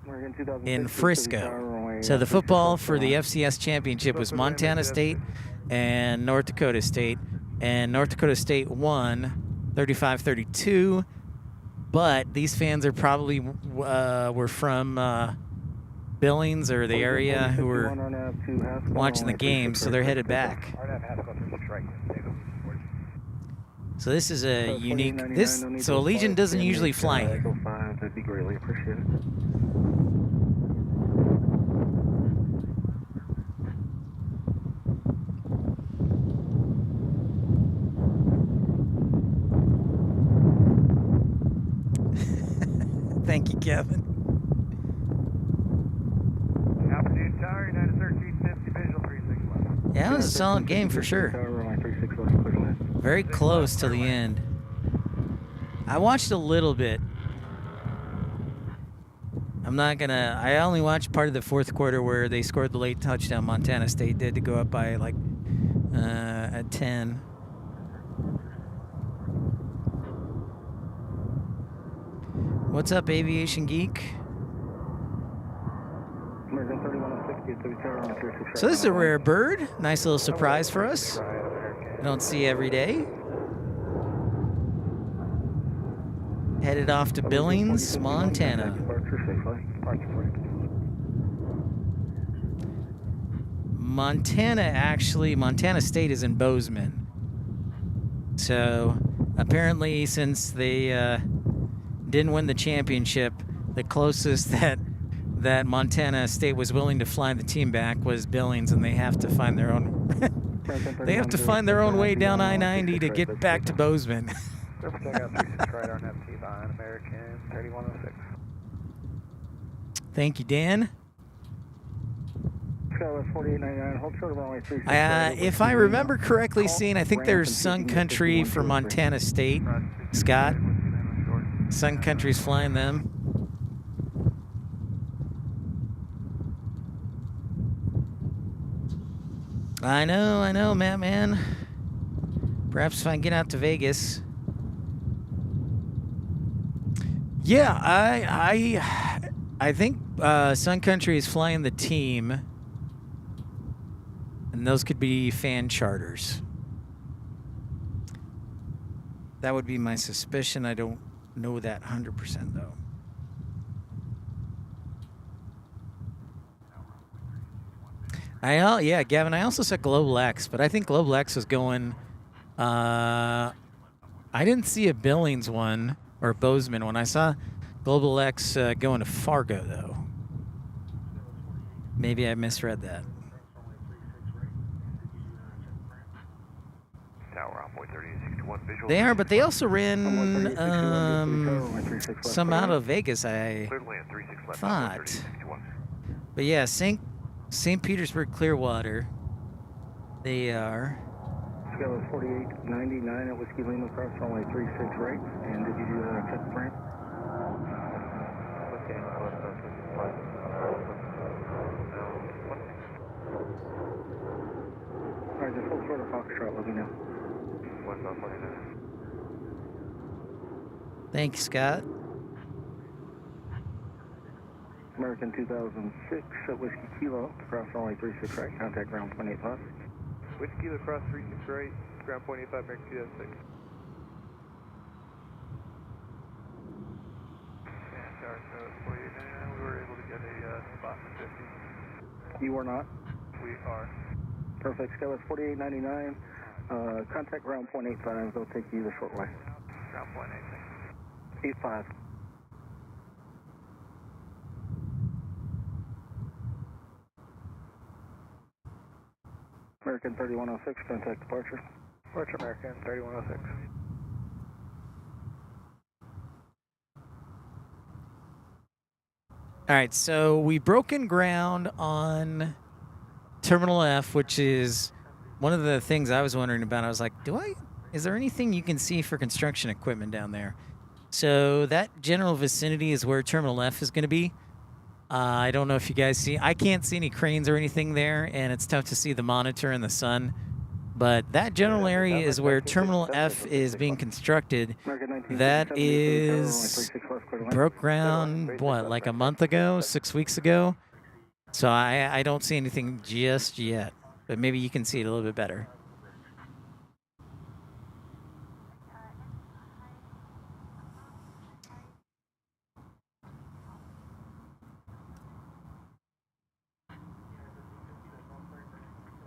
in Frisco. So the football for the FCS championship was Montana State and North Dakota State, and North Dakota State won 35-32. But these fans are probably were from Billings or the area who were watching the game, so they're headed back. So this is a unique. So Legion doesn't usually fly here. That'd be greatly appreciated. Thank you, Kevin. Altitude Tower, United 1350, visual 36 left. Yeah, it was a solid game for sure. Very close to the end. I watched a little bit. I only watched part of the fourth quarter where they scored the late touchdown. Montana State did to go up by like at 10. What's up, Aviation Geek? So this is a rare bird. Nice little surprise for us. I don't see every day. Headed off to Billings, Montana. Montana State is in Bozeman. So apparently since they didn't win the championship, the closest that Montana State was willing to fly the team back was Billings, and they have to find their own they have to find their own way down I-90 to get back to Bozeman. Thank you, Dan. If I remember correctly, I think there's Sun Country for Montana State. Scott, Sun Country's flying them. I know, Matt, man. Perhaps if I can get out to Vegas. Yeah, I think Sun Country is flying the team, and those could be fan charters. That would be my suspicion. I don't know that 100% though. Yeah, Gavin, I also said Global X, but I think Global X was going, I didn't see a Billings one or a Bozeman one. I saw Global X going to Fargo, though. Maybe I misread that. They are, but they also ran some out of Vegas, I thought. But yeah, St. Petersburg Clearwater, they are. Scale is 4899 at Whiskey Lima cross runway 36 right. And did you check the frame? Okay. Alright, just hold short of Foxtrot, let me know. Westbound 49. Thanks, Scott. American 2006 at Whiskey Kilo, cross runway 36 right, contact ground 0.85. Whiskey Kilo cross 36 right, ground 0.85, American 2006. And tower for you now, we were able to get a spot for 50. You were not? We are. Perfect, scale is 4899, contact ground 0.85, they'll take you the short way. Ground 0.86. 85. American 3106, contact departure. Departure American 3106. All right, so we broken ground on Terminal F, which is one of the things I was wondering about. I was like, is there anything you can see for construction equipment down there? So that general vicinity is where Terminal F is going to be. I don't know if you guys see. I can't see any cranes or anything there, and it's tough to see the monitor in the sun. But that general area is where Terminal F is being constructed. That is broke ground, what, like a month ago, 6 weeks ago? So I don't see anything just yet, but maybe you can see it a little bit better.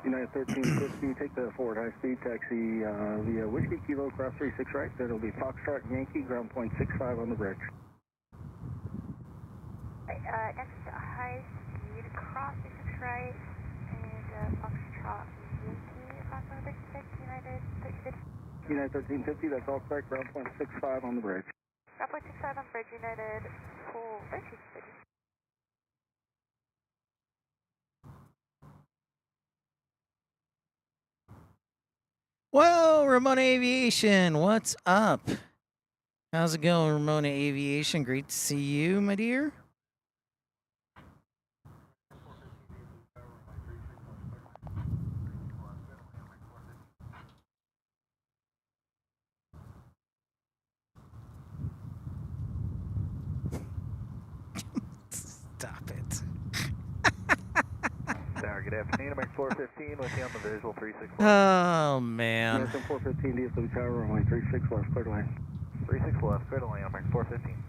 United 1350, take the forward high-speed taxi via Whiskey Kilo, cross 36 right. Then it'll be Foxtrot Yankee, ground 0.65 on the bridge. Next high-speed, cross 36 right, and Foxtrot Yankee, across on the 36, United 1350. United 1350, that's all correct, ground 0.65 on the bridge. Ground 0.65 on bridge, United, full 1350. Well, Ramona Aviation, what's up? How's it going, Ramona Aviation? Great to see you, my dear. Stop it. good afternoon, American 415 with you on the visual 36 left. Oh, man. American 415, DFW Tower, runway 36 left, clear to land. 36 left, clear to land, American 415.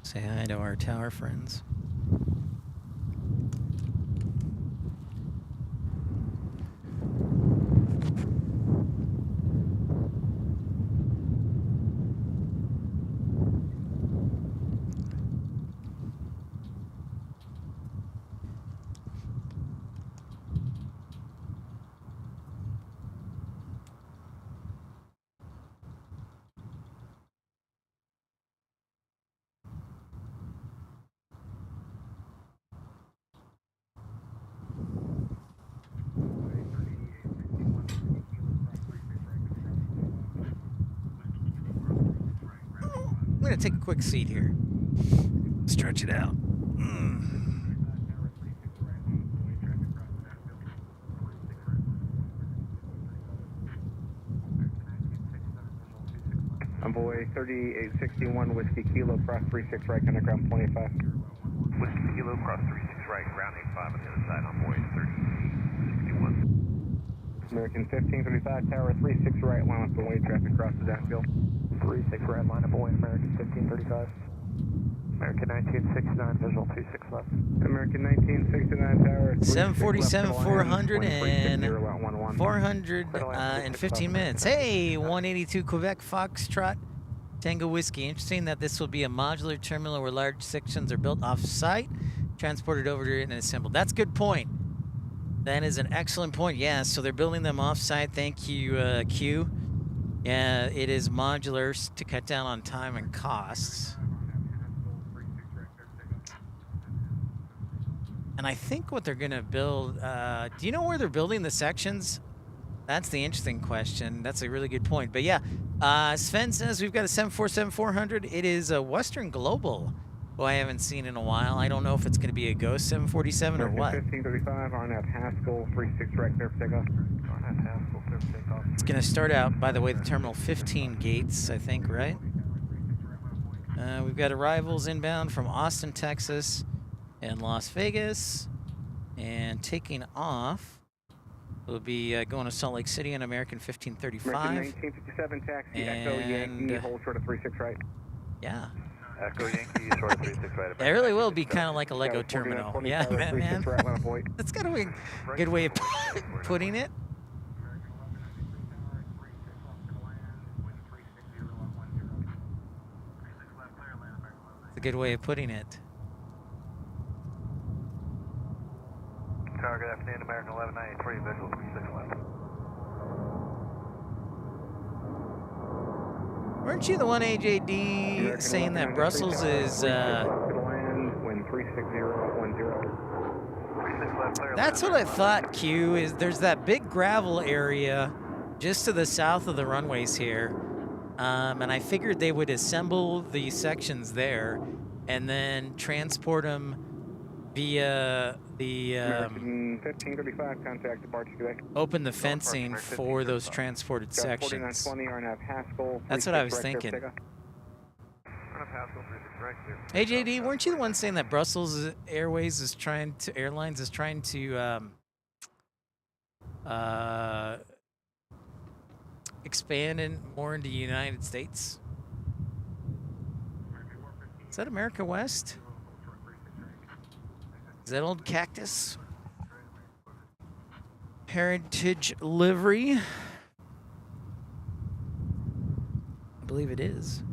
Say hi to our tower friends. I'm going to take a quick seat here. Stretch it out. Envoy 3861 Whiskey Kilo, cross 36 right, on the ground 25. Whiskey Kilo, cross 36 right, ground 85 on the other side, envoy 3861. American 1535, tower 36 right, line up the way, traffic crosses downfield. 36 right, line up away, American 1535. American 1969, visual 26 left. American 1969, tower 747, 400 and 400 in 15 minutes. Hey, 182 Quebec Foxtrot Tango Whiskey. Interesting that this will be a modular terminal where large sections are built off-site, transported over to and assembled. That's a good point. That is an excellent point. Yeah, so they're building them off-site. Thank you, Q. Yeah, it is modular to cut down on time and costs. And I think what they're going to build, do you know where they're building the sections? That's the interesting question. That's a really good point. But yeah, Sven says we've got a 747-400. It is a Western Global, who I haven't seen in a while. I don't know if it's going to be a Ghost 747 or what. 1535, RNF Haskell, 36 right, clear for takeoff. RNF Haskell, clear for takeoff. It's going to start out, by the way, the Terminal 15 gates, I think, right? We've got arrivals inbound from Austin, Texas, and Las Vegas. And taking off, we'll be going to Salt Lake City on American 1535. American 1957, taxi, Echo Yankee, hold short of 36 right. Yeah. Echo Yankee, short of 36 right. It really will be kind of like a Lego terminal. Yeah, man. That's kind of a good way of putting it. It's a good way of putting it. Tower, good afternoon, American 1193, visual 36 left. Weren't you the one, AJD, saying that Brussels is, that's what I thought, Q, is there's that big gravel area just to the south of the runways here. And I figured they would assemble the sections there and then transport them via the 1535, contact departure Quebec. Open the fencing for those transported sections. That's what I was thinking. AJD, weren't you the one saying that Brussels Airlines is trying to expand more into the United States? Is that America West? Is that old Cactus? Heritage livery? I believe it is.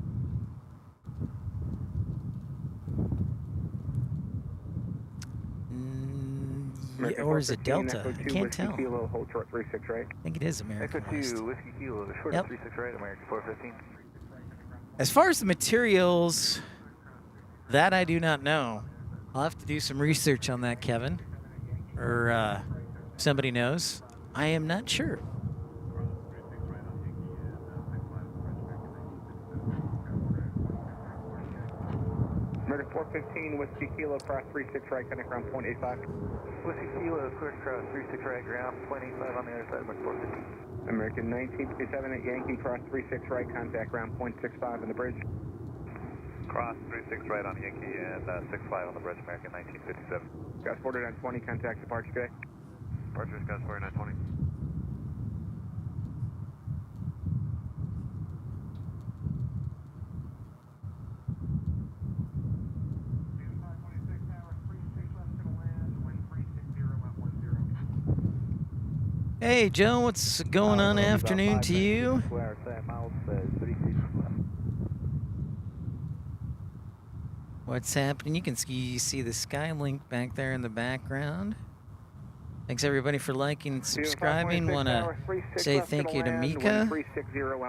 Yeah, or is it Delta? I can't tell. I think it is American West. Echo 2, Whiskey Kilo, short of 36 right, American 415. As far as the materials, that I do not know. I'll have to do some research on that, Kevin. Or somebody knows. I am not sure. American 15, Whiskey Kilo, cross 36 right, connect ground 0.85. Whiskey Kilo, clear cross 36 right, ground 0.85 on the other side of McCormick. American 1927 at Yankee, cross 36 right, contact ground 0.65 on the bridge. Cross 36 right on Yankee and 65 on the bridge, American 1957. Gus 4920, contact departure today. Departure, Gus 4920. Hey, Joe, what's going on afternoon to you? What's happening? You can see the Skylink back there in the background. Thanks everybody for liking and subscribing. Want to say thank you to Mika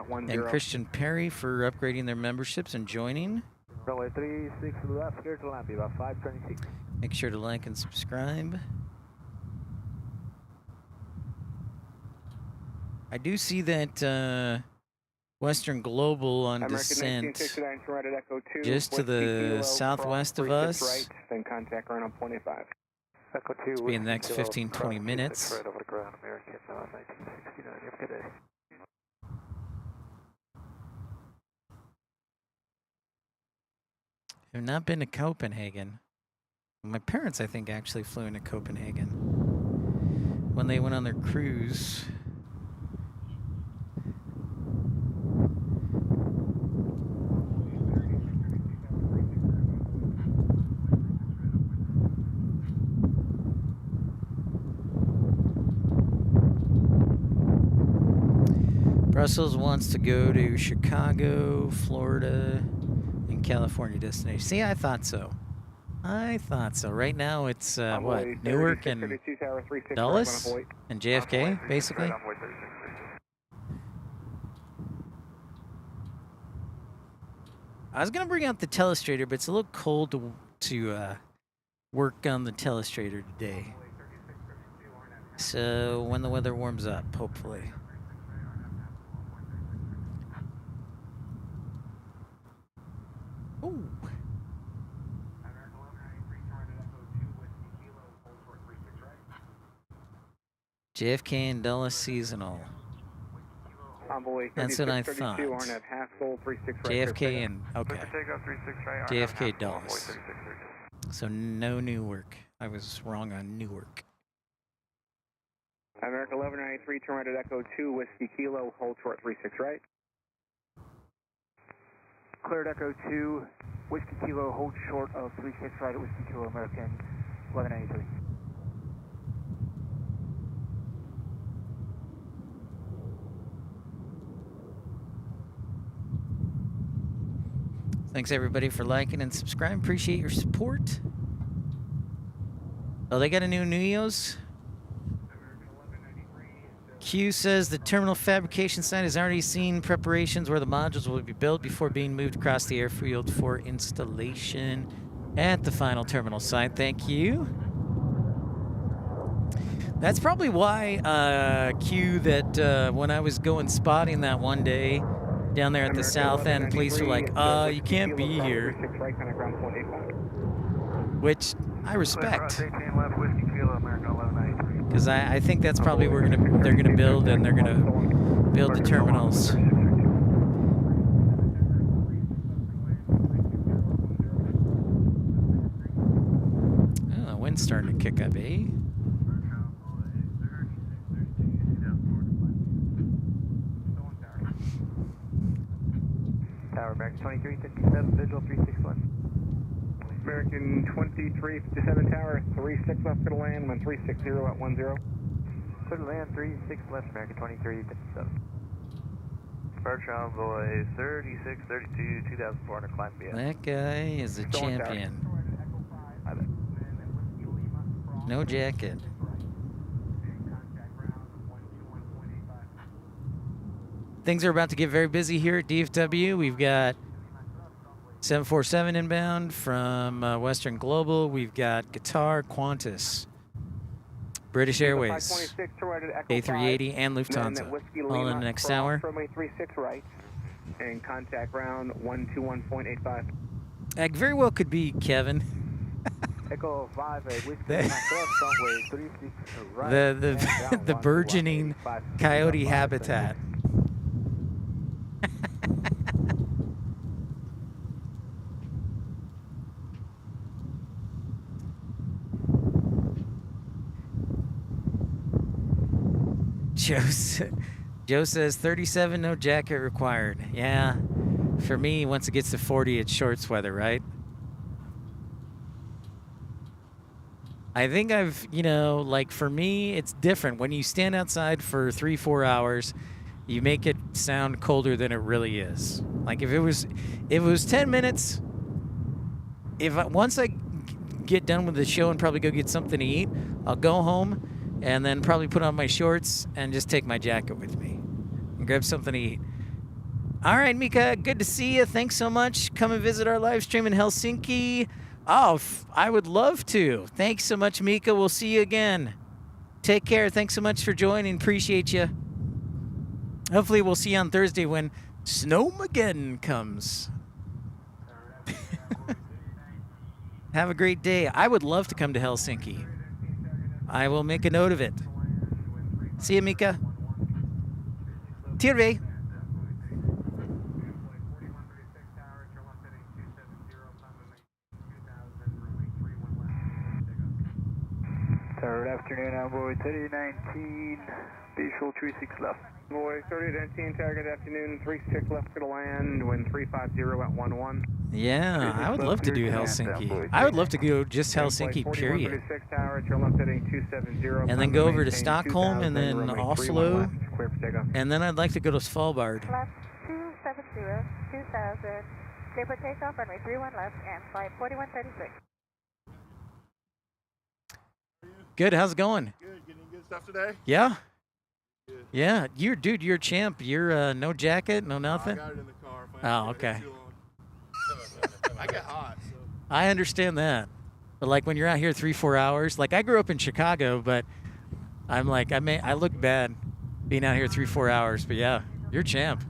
and Christian Perry for upgrading their memberships and joining. Runway 36 left, clear to land, be about 526. Make sure to like and subscribe. I do see that Western Global on descent just to the southwest of us. Then contact ground on 0.85. Echo 2, It's be in the next 15-20 minutes. right over the ground, American 1969. You have a good day. I've not been to Copenhagen. My parents, I think, actually flew into Copenhagen when they went on their cruise. Brussels wants to go to Chicago, Florida, and California destination. See, I thought so. I thought so. Right now it's what? Newark and Dulles and JFK, basically. I was gonna bring out the telestrator, but it's a little cold to work on the telestrator today. So when the weather warms up, hopefully. Ooh. JFK and Dulles seasonal. That's what I thought. JFK and okay. JFK Dulles. So no Newark. I was wrong on Newark. America 1193, turn right at Echo 2, Whiskey Kilo, hold short 36 right. Cleared Echo 2, Whiskey Kilo, hold short of 36 right at Whiskey Kilo, American 1193. Thanks everybody for liking and subscribing. Appreciate your support. Oh, they got a new Neos. Q says the terminal fabrication site has already seen preparations where the modules will be built before being moved across the airfield for installation at the final terminal site. Thank you. That's probably why, Q, that when I was going spotting that one day down there at the south end, police were like, you can't be here. Which I respect. Because I think that's probably where they're gonna build, and they're gonna build the terminals. Oh, the wind's starting to kick up, eh? Tower, American 2357, visual 361. American 2357 Tower, 36 left to land, 1360 at 10. Clear to land, 36 left, American 2357. Departure envoy 3632, 2400, climb BS. That guy is a champion. No jacket. Things are about to get very busy here at DFW. We've got 747 inbound from Western Global. We've got Qatar, Qantas, British Airways, A380, and Lufthansa. All in the next hour. Runway 36 right, and contact ground 121.85. That very well could be, Kevin. Echo 5, Whiskey cross runway 36 right. The burgeoning coyote habitat. Joe says 37, no jacket required. Yeah, for me, once it gets to 40, it's shorts weather, right? I think like for me, it's different. When you stand outside for 3-4 hours, you make it sound colder than it really is. Like if it was 10 minutes, once I get done with the show and probably go get something to eat, I'll go home and then probably put on my shorts and just take my jacket with me and grab something to eat. All right, Mika, good to see you. Thanks so much. Come and visit our live stream in Helsinki. Oh, I would love to. Thanks so much, Mika. We'll see you again. Take care. Thanks so much for joining. Appreciate you. Hopefully we'll see you on Thursday when Snowmageddon comes. Have a great day. I would love to come to Helsinki. I will make a note of it. See you, Mika. Tirve. Third afternoon, Envoy 3019, visual 36 left. Envoy 3019, target afternoon, 36 left to the land, wind 350 at 11. Yeah, I would love to do Helsinki. I would love to go just Helsinki, period. And then go over to Stockholm and then Oslo. And then I'd like to go to Svalbard. Left 270, 2000, clear for takeoff, runway 31 left, and flight 4136. Good, how's it going? Good, getting good stuff today? Yeah? Good. Yeah, you're a champ. You're no jacket, no nothing? I got it in the car. Oh, okay. I get hot, so. I understand that. But like when you're out here 3-4 hours, like I grew up in Chicago, but I'm like, I look bad being out here 3-4 hours, but yeah, you're a champ.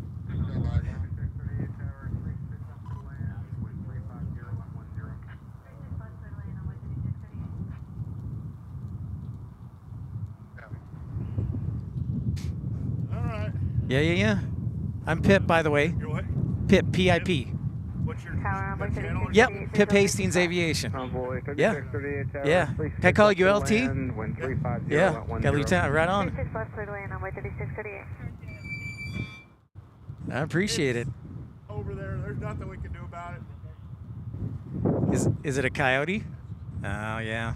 Yeah. I'm Pip, by the way. You're what? Pip, P-I-P. What's your channel? Yep, Pip Hastings Aviation. Yeah. Yeah. Can I call you LT? Yeah. Got Lieutenant, right on. I appreciate it. Over there, there's nothing we can do about it. Is it a coyote? Oh, yeah.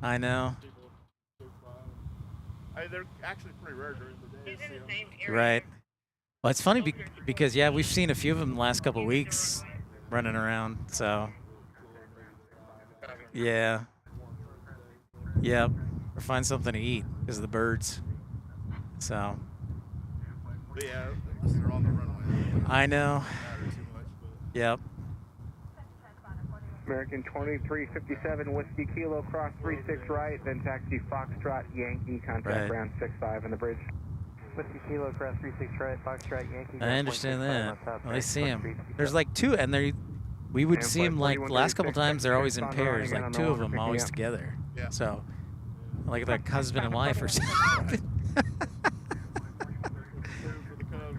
I know. They're actually pretty rare during the day. Right. Well, it's funny because, yeah, we've seen a few of them the last couple of weeks running around, so. Yeah. Yep. Or find something to eat because of the birds. So. But yeah, they're on the runway. I know. Yep. American 2357, Whiskey Kilo, cross 36 right, then taxi Foxtrot, Yankee, contact ground 65 on the bridge. Whiskey Kilo, cross 36 right, Foxtrot, Yankee. I understand that. Well, I see them. There's like two, and we would see them like the last couple times. They're always in pairs, like two of them always together. Yeah. So, like husband and wife or something.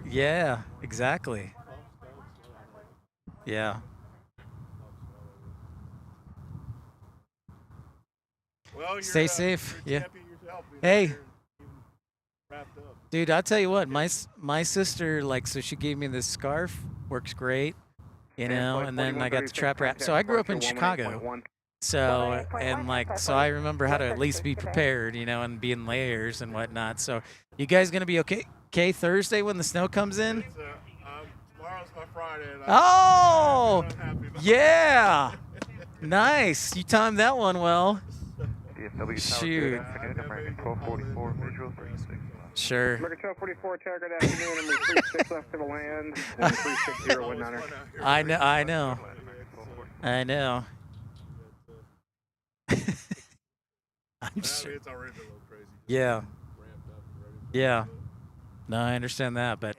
Yeah, exactly. Yeah. Well, stay safe. Yeah. Hey. Dude, I'll tell you what, my sister, like, so she gave me this scarf, works great, you know, and then I got the trap wrap. So I grew up in Chicago. So, and like, so I remember how to at least be prepared, you know, and be in layers and whatnot. So you guys going to be okay Thursday when the snow comes in? Tomorrow's my Friday. Oh, yeah. Nice. You timed that one well. DFW shoot. American 1244, visual 36. Sure. American 1244, target afternoon, number 36 left to the land, 136019. I know. I'm sure. It's already a little crazy. Yeah. Yeah. No, I understand that, but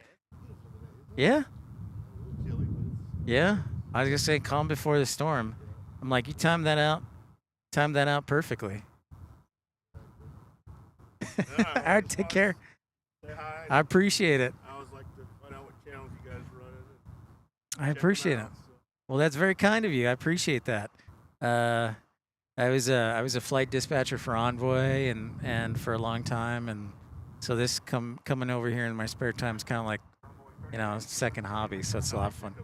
yeah. Yeah. I was gonna say calm before the storm. I'm like, you timed that out perfectly. All right, take care. Say hi. I appreciate it. I always like to find out what channels you guys run. I appreciate it. Well, that's very kind of you. I appreciate that. I was a flight dispatcher for Envoy and for a long time, and so this coming over here in my spare time is kind of like, you know, second hobby. So it's a lot of fun.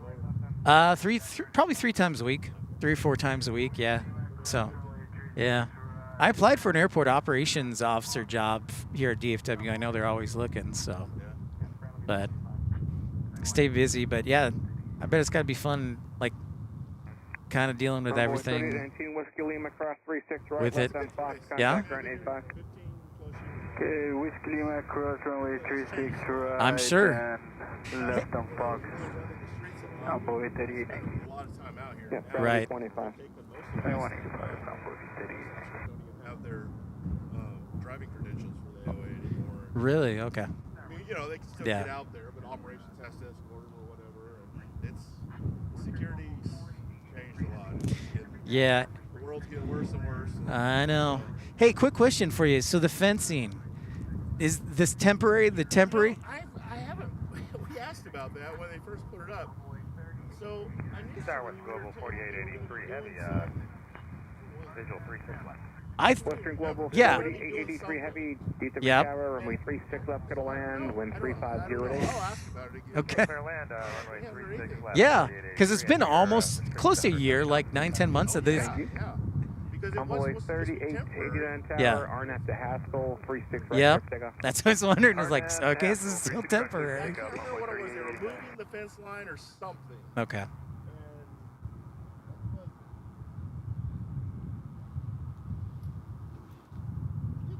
Probably 3 times a week, 3 or 4 times a week. Yeah. So, yeah. I applied for an airport operations officer job here at DFW. I know they're always looking. So, but stay busy. But yeah, I bet it's got to be fun, like kind of dealing with everything with it. Yeah. Okay, Whiskey Lima cross runway 36 right. I'm sure. Left on Fox. Envoy 38. A lot of time out here. Yeah, right. 25. 2185, Envoy 38. Have their driving credentials for the AOA anymore. Really? Okay. I mean, you know, they can still get out there, but operations has to escort them or whatever. And it's security's changed a lot. Yeah. The world's getting worse and worse. I know. Hey, quick question for you. So the fencing, is this temporary? The temporary? I haven't. We asked about that when they first put it up. So I need Starwest Global 4883 Heavy, visual 36 left. Western Global 4883 Heavy, DFW Tower, runway 36 left, gonna land, wind 350 today. I'll ask about it again. Okay. Clear land, runway 36 left. Yeah, because it's been almost close to a year, like 9-10 months of this. Yeah. Because it Envoy was 3889 Tower, Yeah. Arnett to Haskell, 36 right. Yep. Takeoff. That's what I was wondering. I was like, okay, this is still temporary. I don't know what it was. They were moving the fence line or something. Okay.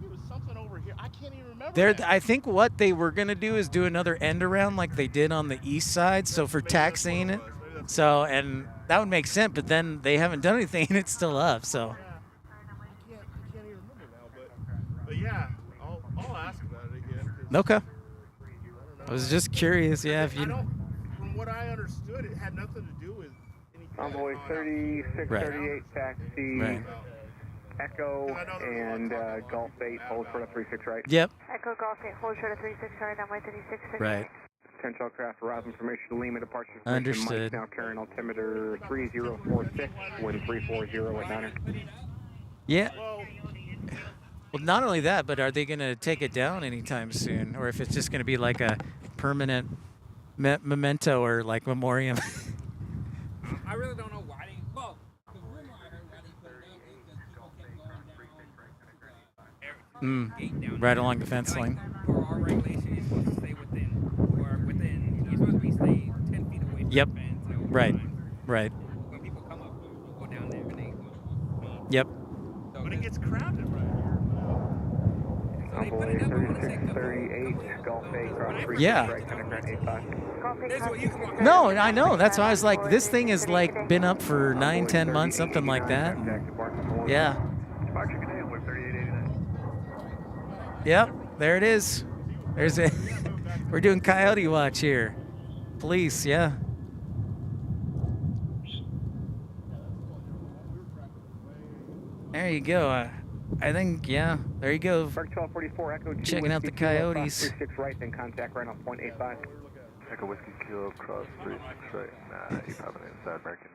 It was something over here. I can't even remember. I think what they were gonna do is do another end around like they did on the east side. So for taxiing it, so and that would make sense. But then they haven't done anything, and it's still up. So. I can't even remember now, but yeah, I'll ask about it again. Okay. I was just curious, yeah. If you. From what I understood, it had nothing to do with any. Envoy 3638 taxi. Right. Echo and Golf 8, hold short of 36 right. Yep. Echo Golf 8, hold short of 36 right, runway 36. Right. Potential aircraft arrival information to Lima departure. Understood. Mike now carrying altimeter 3046, wind 340 with Niner. Yeah. Well, not only that, but are they going to take it down anytime soon, or if it's just going to be like a permanent memento or like memoriam? I really don't know why they. Well, the rumor I heard why they put it up is because people kept going down gate down Right there. along the fence line. For our regulation, you're supposed to stay within. You're supposed to be stay 10 feet away from Yep. the fence. at all Right. times. Right. When people come up, go down there and they. Yep. So But it gets crowded right here. Envoy 3638, Golf 8, cross 36 Yeah. right, center ground 85. No, I know. That's why I was like, this thing has like been up for 9-10 months, something like that. Yeah. Yep. There it is. There's it. We're doing coyote watch here. Police, yeah. There you go. I think, yeah. There you go. 1244 Echo 2, Checking out the coyotes. 36 right, then contact right on point 85. Echo Whiskey Kilo, cross 36 right. Nah, you popping inside American.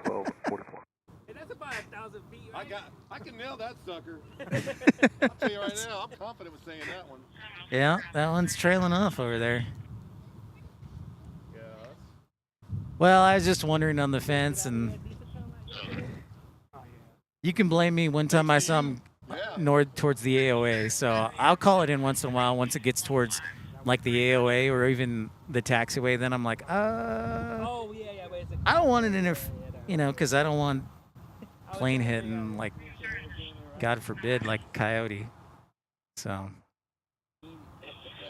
1244. Hey, that's about 1,000 feet. Right? I can nail that sucker. I'll tell you right now, I'm confident with saying that one. Yeah, that one's trailing off over there. Yeah. Well, I was just wandering on the fence, and you can blame me. One time I saw him north towards the AOA, so I'll call it in once in a while once it gets towards like the AOA or even the taxiway. Then I'm like, Oh, yeah, wait a second. I don't want it because I don't want plane hitting, like, God forbid, like coyote. So. How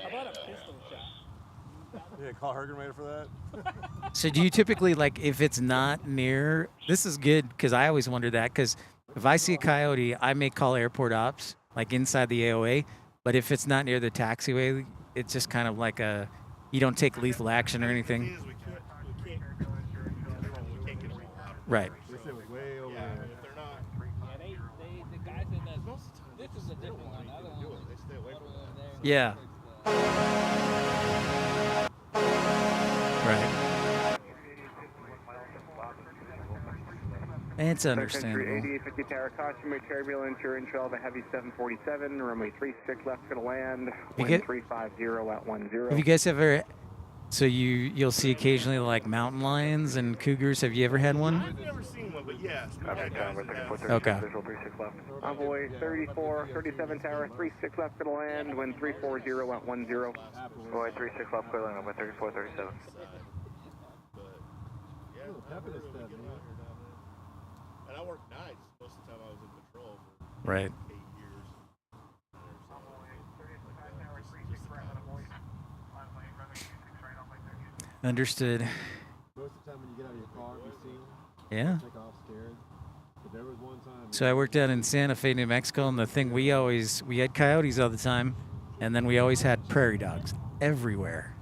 about a pistol shot? Yeah, call Hergenmaker for that. So do you typically, like, if it's not near, this is good because I always wonder that, because if I see a coyote, I may call airport ops, like inside the AOA, but if it's not near the taxiway, it's just kind of like you don't take lethal action or anything. We Right. They said way over there. If they're not, the guy said that this is a different one. The other one, They stay away from that. Yeah. Right. It's understandable. 8850 Tower, caution, may turbulence, you're in trail of a heavy 747, runway 36 left to land, wind 350 at 10. Have you guys ever, so you'll see occasionally like mountain lions and cougars, have you ever had one? I've never seen one, but yes. Okay. Visual 36 left. Envoy 34, 37 Tower, 36 left to land, wind 340 at 10. Envoy 36 left, clear line, over 34, 37. And I worked nights most of the time I was in patrol for Right. 8 years. Understood. Most of the time when you get out of your car, you see them. Yeah. Take off scared. But there was one time. So I worked out in Santa Fe, New Mexico, and the thing we had coyotes all the time, and then we always had prairie dogs everywhere.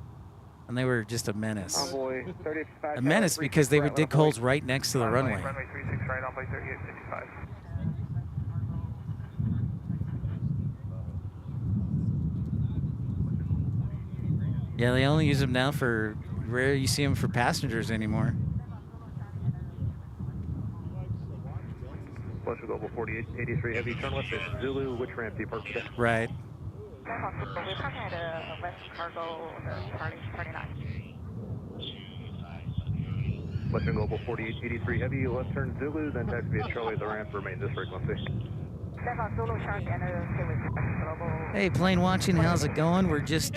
And they were just a menace. A menace because they would dig holes right next to the runway. Runway 36 right, envoy 3855. Yeah, they only use them now for, rare you see them for passengers anymore. Plus Global 4883 heavy, turn left at Zulu, which ramp do you park today? Right. We're parking at a West Cargo, Charlie 39. Western Global 4883 heavy, left turn Zulu, then taxi via Charlie, the ramp, remain this frequency. Zulu, Charlie, and Global. Hey, plane watching, how's it going? We're just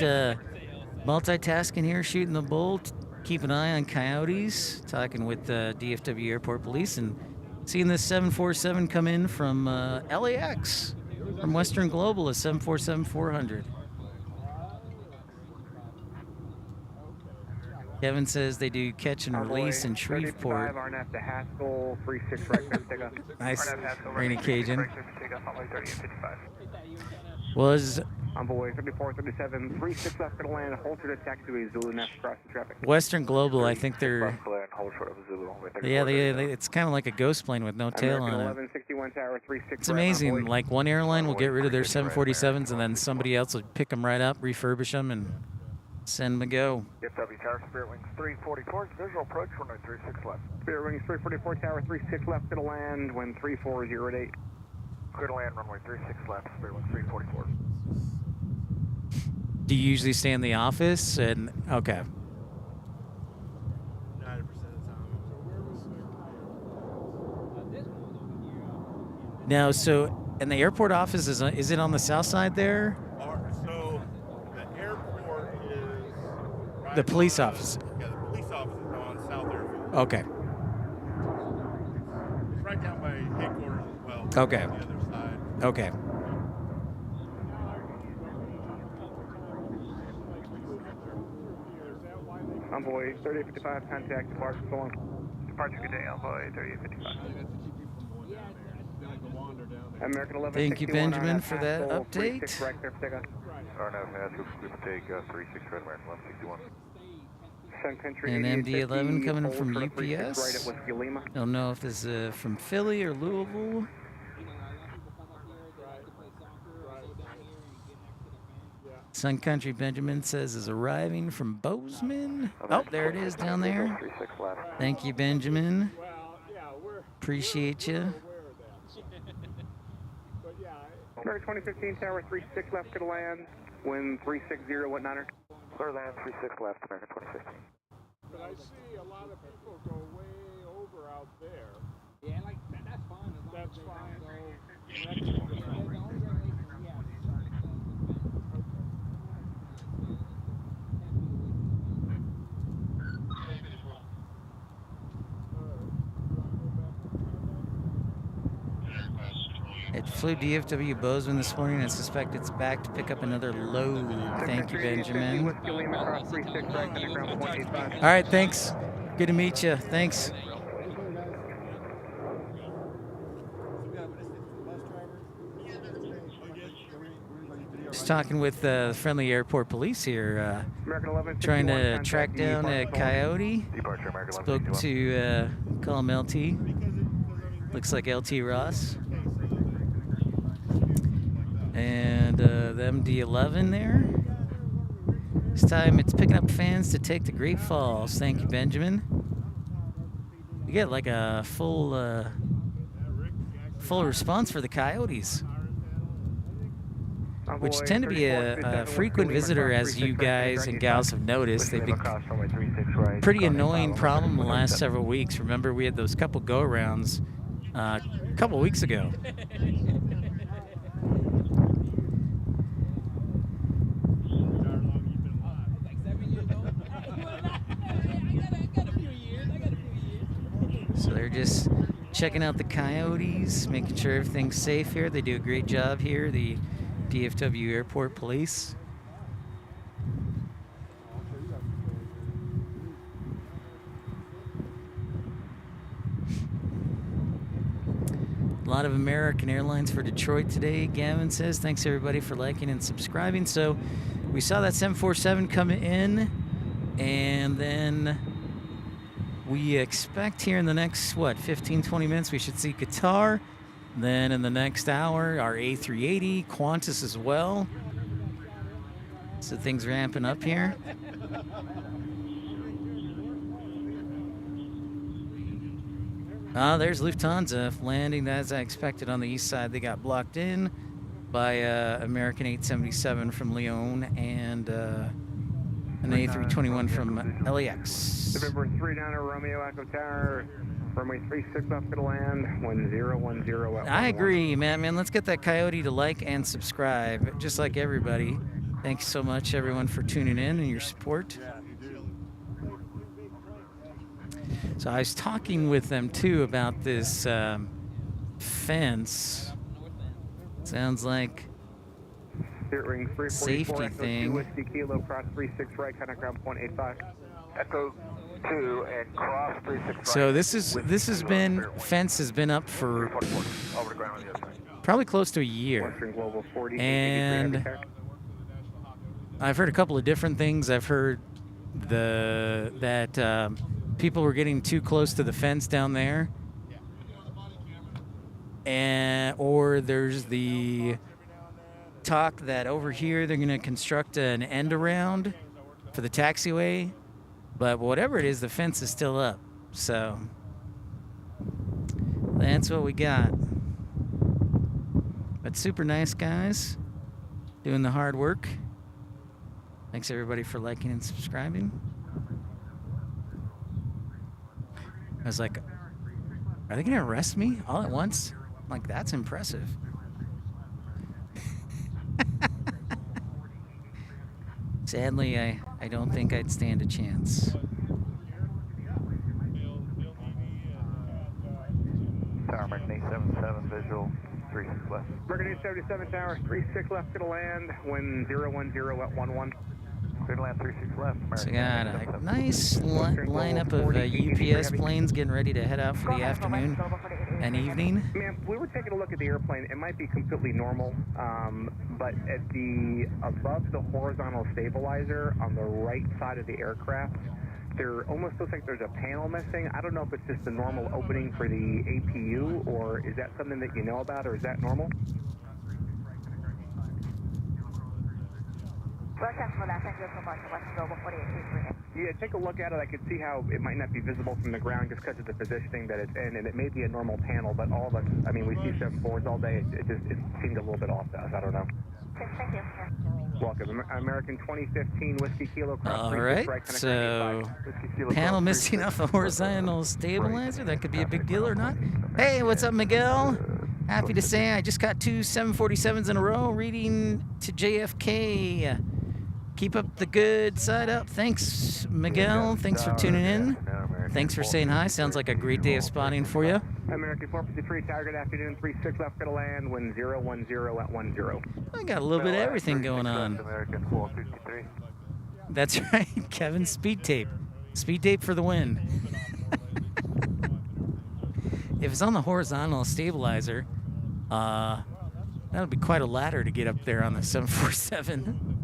multitasking here, shooting the bull, keep an eye on coyotes, talking with DFW Airport Police, and seeing this 747 come in from LAX, from Western Global, a 747-400. Kevin says they do catch and release in Shreveport. RNF to Haskell, 36 right, take off. Nice, Rainy Cajun. Was Envoy 34, 37, 36 left to land, hold to the taxiway, Zulu, next cross the traffic. Western Global, I think they're, yeah, it's kind of like a ghost plane with no tail on it. It's amazing, like one airline will get rid of their 747s and then somebody else will pick them right up, refurbish them, and send them a go. DFW Tower, Spirit Wings 344, visual approach, runway 36 left. Spirit Wings 344, Tower 36 left to the land, wind 3408. Clear to land, runway 36 left, Spirit Wings 344. Do you usually stay in the office? And okay. 90% of the time. Now, so, and the airport office is it on the south side there? So the airport is right The police on, office. Yeah, the police office is on South Airfield. Okay. It's right down by headquarters as well. Okay. On the other side. Okay. Envoy 3855, contact departure, so long. Departure, good day, Envoy 3855. American 11. Thank you, Benjamin, for that update. RNF, Haskell, take 36 right, American 1161. Sun Country And 8850, MD-11 coming hold from for the 36 right UPS. at Whiskey Lima. Don't know if this is from Philly or Louisville. Sun Country Benjamin says is arriving from Bozeman. Oh, there it is down there. Thank you, Benjamin. Appreciate you. American 2015 Tower 36 left to the land. Wind 360, what niner? Clear land 36 left, American 2015. But I see a lot of people go way over out there. Yeah, like that's fine. That's fine. It flew DFW Bozeman this morning. I suspect it's back to pick up another load. Thank you, Benjamin. All right, thanks. Good to meet you. Thanks. Just talking with friendly airport police here, trying to track down a coyote. Spoke to Call him LT. Looks like LT Ross. And the MD-11 there. This time it's picking up fans to take the Great Falls. Thank you, Benjamin. You get like a full response for the Coyotes, which tend to be a frequent visitor, as you guys and gals have noticed. They've been pretty annoying problem the last several weeks. Remember, we had those couple go-arounds a couple weeks ago. So they're just checking out the Coyotes, making sure everything's safe here. They do a great job here, the DFW Airport Police. A lot of American Airlines for Detroit today, Gavin says. Thanks everybody for liking and subscribing. So we saw that 747 come in, and then we expect here in the next, 15, 20 minutes, we should see Qatar. Then in the next hour, our A380, Qantas as well. So things ramping up here. There's Lufthansa landing as I expected on the east side. They got blocked in by American 877 from Lyon and an A321 from LAX. November 39 Romeo Echo Tower, runway 36 left to land, 1010 at I agree, man. Let's get that Coyote to like and subscribe, just like everybody. Thanks so much, everyone, for tuning in and your support. So I was talking with them, too, about this fence. Sounds like safety thing. Whiskey Kilo, cross 36 right, kind of ground point 85. Echo 2 and cross 36 right. So fence has been up for probably close to a year. And I've heard a couple of different things. I've heard that people were getting too close to the fence down there. Or there's the talk that over here they're going to construct an end around for the taxiway, but whatever it is, the fence is still up. So that's what we got. But super nice guys doing the hard work. Thanks everybody for liking and subscribing. I was like, are they going to arrest me all at once? I'm like, that's impressive. Sadly, I don't think I'd stand a chance. Tower American 877 visual, 36 left. American 877 Tower, 36 left to land, wind 010 at 11. Clear to land 36 left. So we got a nice lineup of UPS planes getting ready to head out for the afternoon and evening. Ma'am, we were taking a look at the airplane. It might be completely normal, but at above the horizontal stabilizer on the right side of the aircraft, there almost looks like there's a panel missing. I don't know if it's just the normal opening for the APU, or is that something that you know about, or is that normal? Yeah, take a look at it. I could see how it might not be visible from the ground just because of the positioning that it's in, and it may be a normal panel, but all of us, I mean, we see 7-4s all day. It seemed a little bit off to us. I don't know. Thank you. Welcome. American 2015 Whiskey Kilo. All right, so panel missing off the horizontal stabilizer. That could be a big deal or not. Hey, what's up, Miguel? Happy to say I just got 2 747s in a row reading to JFK. Keep up the good side up. Thanks, Miguel. Thanks for tuning in. Thanks for saying hi. Sounds like a great day of spotting for you. American 453 Tower, good afternoon. 36 left to land, wind 010 at 10. I got a little bit of everything going on. American 453. That's right, Kevin. Speed tape. Speed tape for the win. If it's on the horizontal stabilizer, that'll be quite a ladder to get up there on the 747.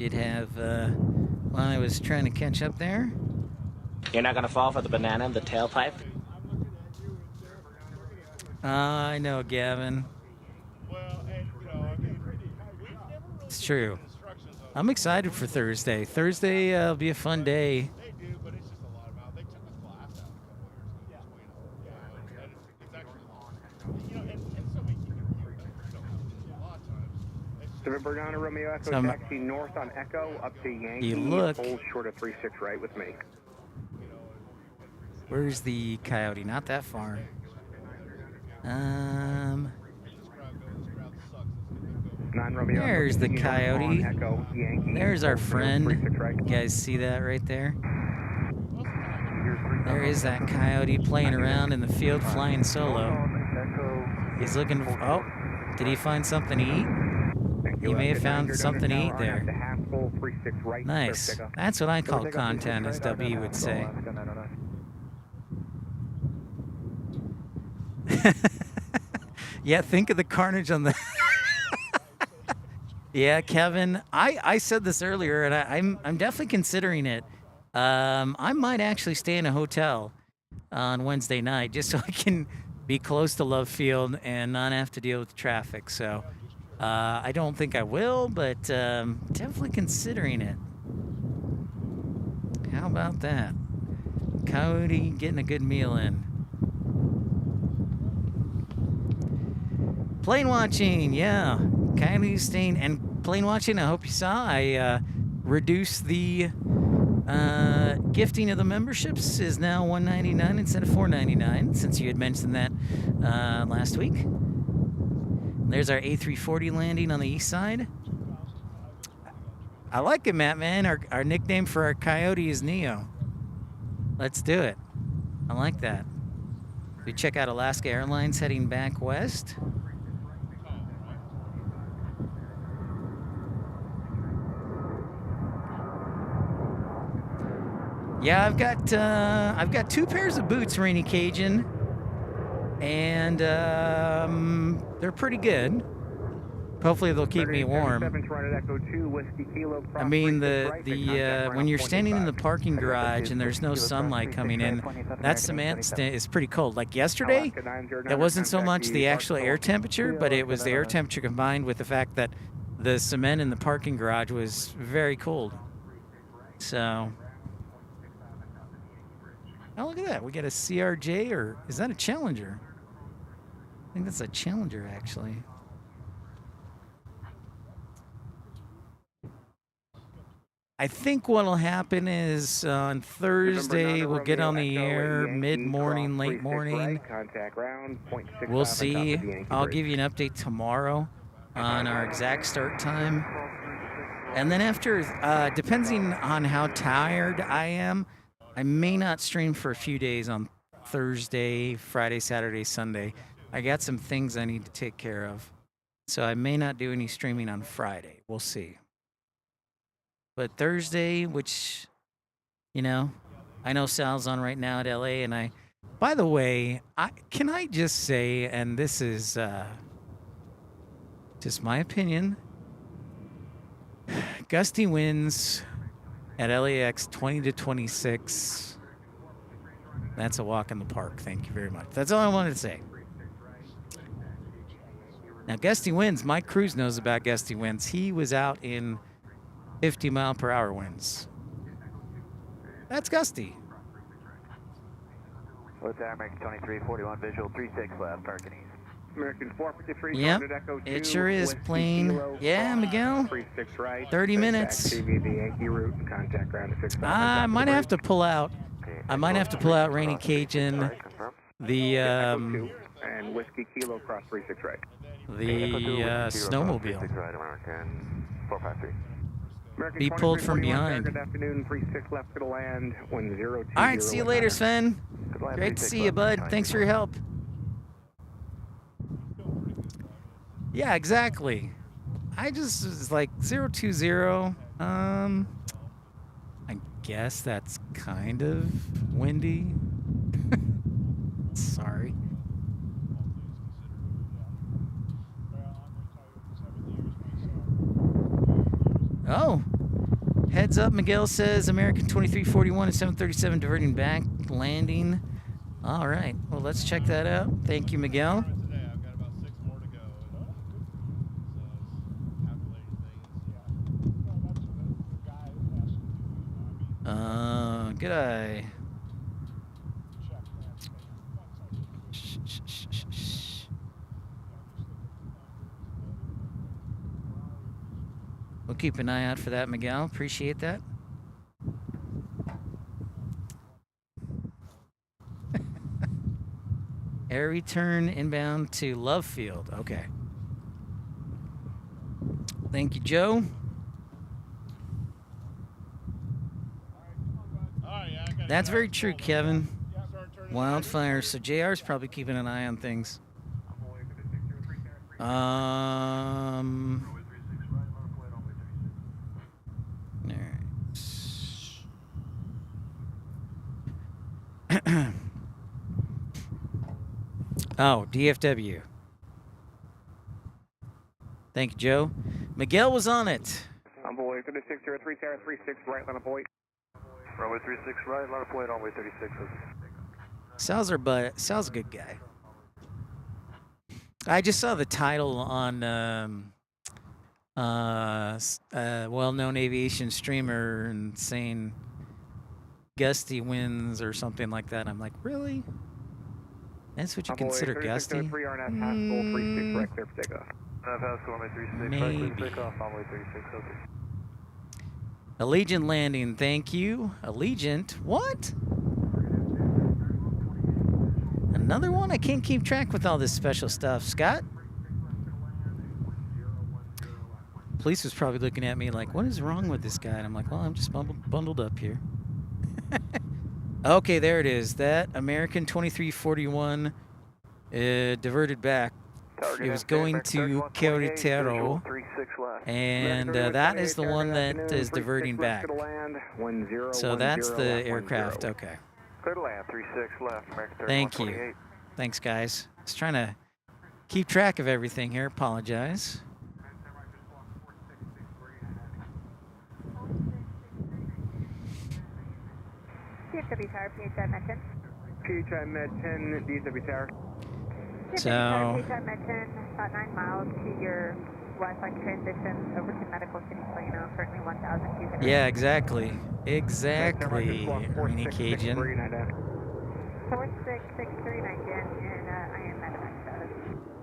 did have while I was trying to catch up there. You're not gonna fall for the banana in the tailpipe? I know, Gavin. It's true. I'm excited for Thursday. Thursday will be a fun day. Bernard Romeo Echo taxi north on Echo up to Yankee. Look. Hold short of 36 right with me. Where's the Coyote? Not that far. There's the Coyote. There's our friend. You guys see that right there? There is that Coyote playing around in the field, flying solo. He's looking for, oh, did he find something to eat? He may have found something to eat there. Nice. That's what I call content, as W would say. Yeah, think of the carnage on the... Yeah, Kevin, I said this earlier, and I'm definitely considering it. I might actually stay in a hotel on Wednesday night just so I can be close to Love Field and not have to deal with traffic. So I don't think I will, but definitely considering it. How about that? Coyote getting a good meal in. Plane watching, yeah. Coyote staying, and plane watching, I hope you saw, I reduced the gifting of the memberships is now $199 instead of $499, since you had mentioned that last week. There's our A340 landing on the east side. I like it, Matt, man. Our nickname for our Coyote is Neo. Let's do it. I like that. We check out Alaska Airlines heading back west. Yeah, I've got 2 pairs of boots, Rainy Cajun, and they're pretty good. Hopefully they'll keep me warm. I mean, when you're standing in the parking garage and there's no sunlight coming in, that cement is pretty cold. Like yesterday, it wasn't so much the actual air temperature, but it was the air temperature combined with the fact that the cement in the parking garage was very cold. So... oh, look at that. We got a CRJ, or is that a Challenger? I think that's a Challenger, actually. I think what'll happen is on Thursday, we'll get on the air mid-morning, late morning. We'll see. I'll give you an update tomorrow on our exact start time. And then after, depending on how tired I am, I may not stream for a few days on Thursday, Friday, Saturday, Sunday. I got some things I need to take care of. So I may not do any streaming on Friday. We'll see. But Thursday, which, you know, I know Sal's on right now at LA, and by the way, can I just say, and this is just my opinion, gusty winds at LAX 20 to 26. That's a walk in the park. Thank you very much. That's all I wanted to say. Now, gusty winds, Mike Cruz knows about gusty winds. He was out in 50-mile-per-hour winds. That's gusty. What's American 2341 visual 36 left, targeting east. American 453. Yep, it sure is plain. Yeah, Miguel. 30 minutes. I might have to pull out. I might have to pull out Rainy Cajun. The snowmobile. Be pulled from behind. All right, see you later, Sven. Great to see you, bud. Thanks for your help. Yeah, exactly. I just was like 020. I guess that's kind of windy. Sorry. Oh, Heads up, Miguel says American 2341 and 737 diverting back, landing. All right, well, let's check that out. Thank you, Miguel. Today, I've got about 6 more to go. So it's calculating things. Good eye. We'll keep an eye out for that, Miguel. Appreciate that. Air return inbound to Love Field. Okay. Thank you, Joe. That's very true, Kevin. Wildfire. So JR's probably keeping an eye on things. Oh, DFW. Thank you, Joe. Miguel was on it. Envoy 3603, Tower 36, right line of point. Runway 36 right, line of point, runway 36. Sal's a good guy. I just saw the title on well-known aviation streamer and saying gusty winds or something like that. I'm like, really? That's what you consider gusty? Maybe. Allegiant landing, thank you. Allegiant, what? Another one? I can't keep track with all this special stuff. Scott? Police was probably looking at me like, what is wrong with this guy? And I'm like, well, I'm just bundled up here. Okay, there it is. That American 2341 diverted back. It was going to Querétaro, and that is the one that is diverting back. So that's the aircraft. Okay. Clear to land, 36 left, American Thank you. Thanks, guys. Just trying to keep track of everything here. Apologize. DFW Tower, PHI Med 10. PHI Med 10, DFW Tower. So, PHI Med 10, about 9 miles to your Wi-Fi transition over to Medical City Plano, currently 1,200. yeah, exactly. Exactly, Rainy Cajun. 4663 Jen, and I am medevac status.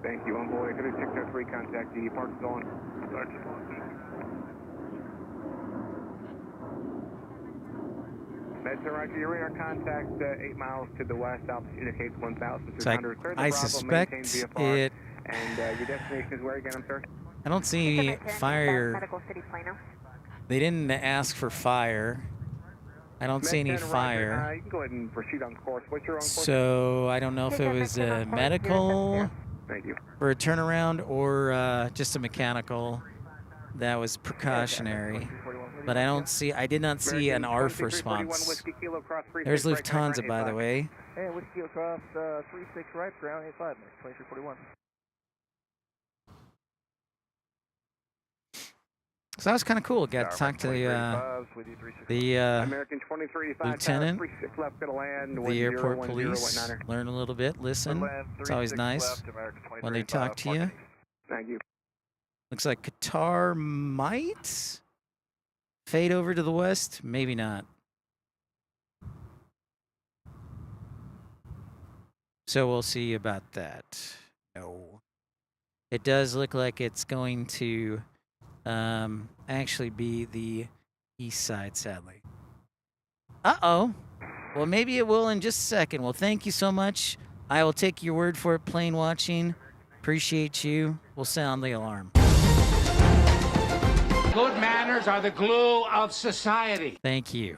Thank you, Envoy 3603, contact the park zone. Med 10, roger, you're in our contact 8 miles to the west, altitude indicates 1,200. So I suspect it... And your destination is where again, I'm sorry? I don't see fire. Medical City Plano. They didn't ask for fire. I don't see any fire. You can go ahead and proceed on course. What's your own course? So I don't know if it was a medical for a turnaround or just a mechanical that was precautionary. But I did not see an ARF response. There's Lufthansa, by the way. Hey, Whiskey across 36 right, ground 85, 2341. So that was kind of cool. Got to talk to the lieutenant, the airport police, learn a little bit, listen. It's always nice when they talk to you. Thank you. Looks like Qatar might fade over to the west. Maybe not. So we'll see about that. No. It does look like it's going to actually be the east side, sadly. Uh-oh. Well, maybe it will in just a second. Well, thank you so much. I will take your word for it, plane watching. Appreciate you. We'll sound the alarm. Good manners are the glue of society. Thank you.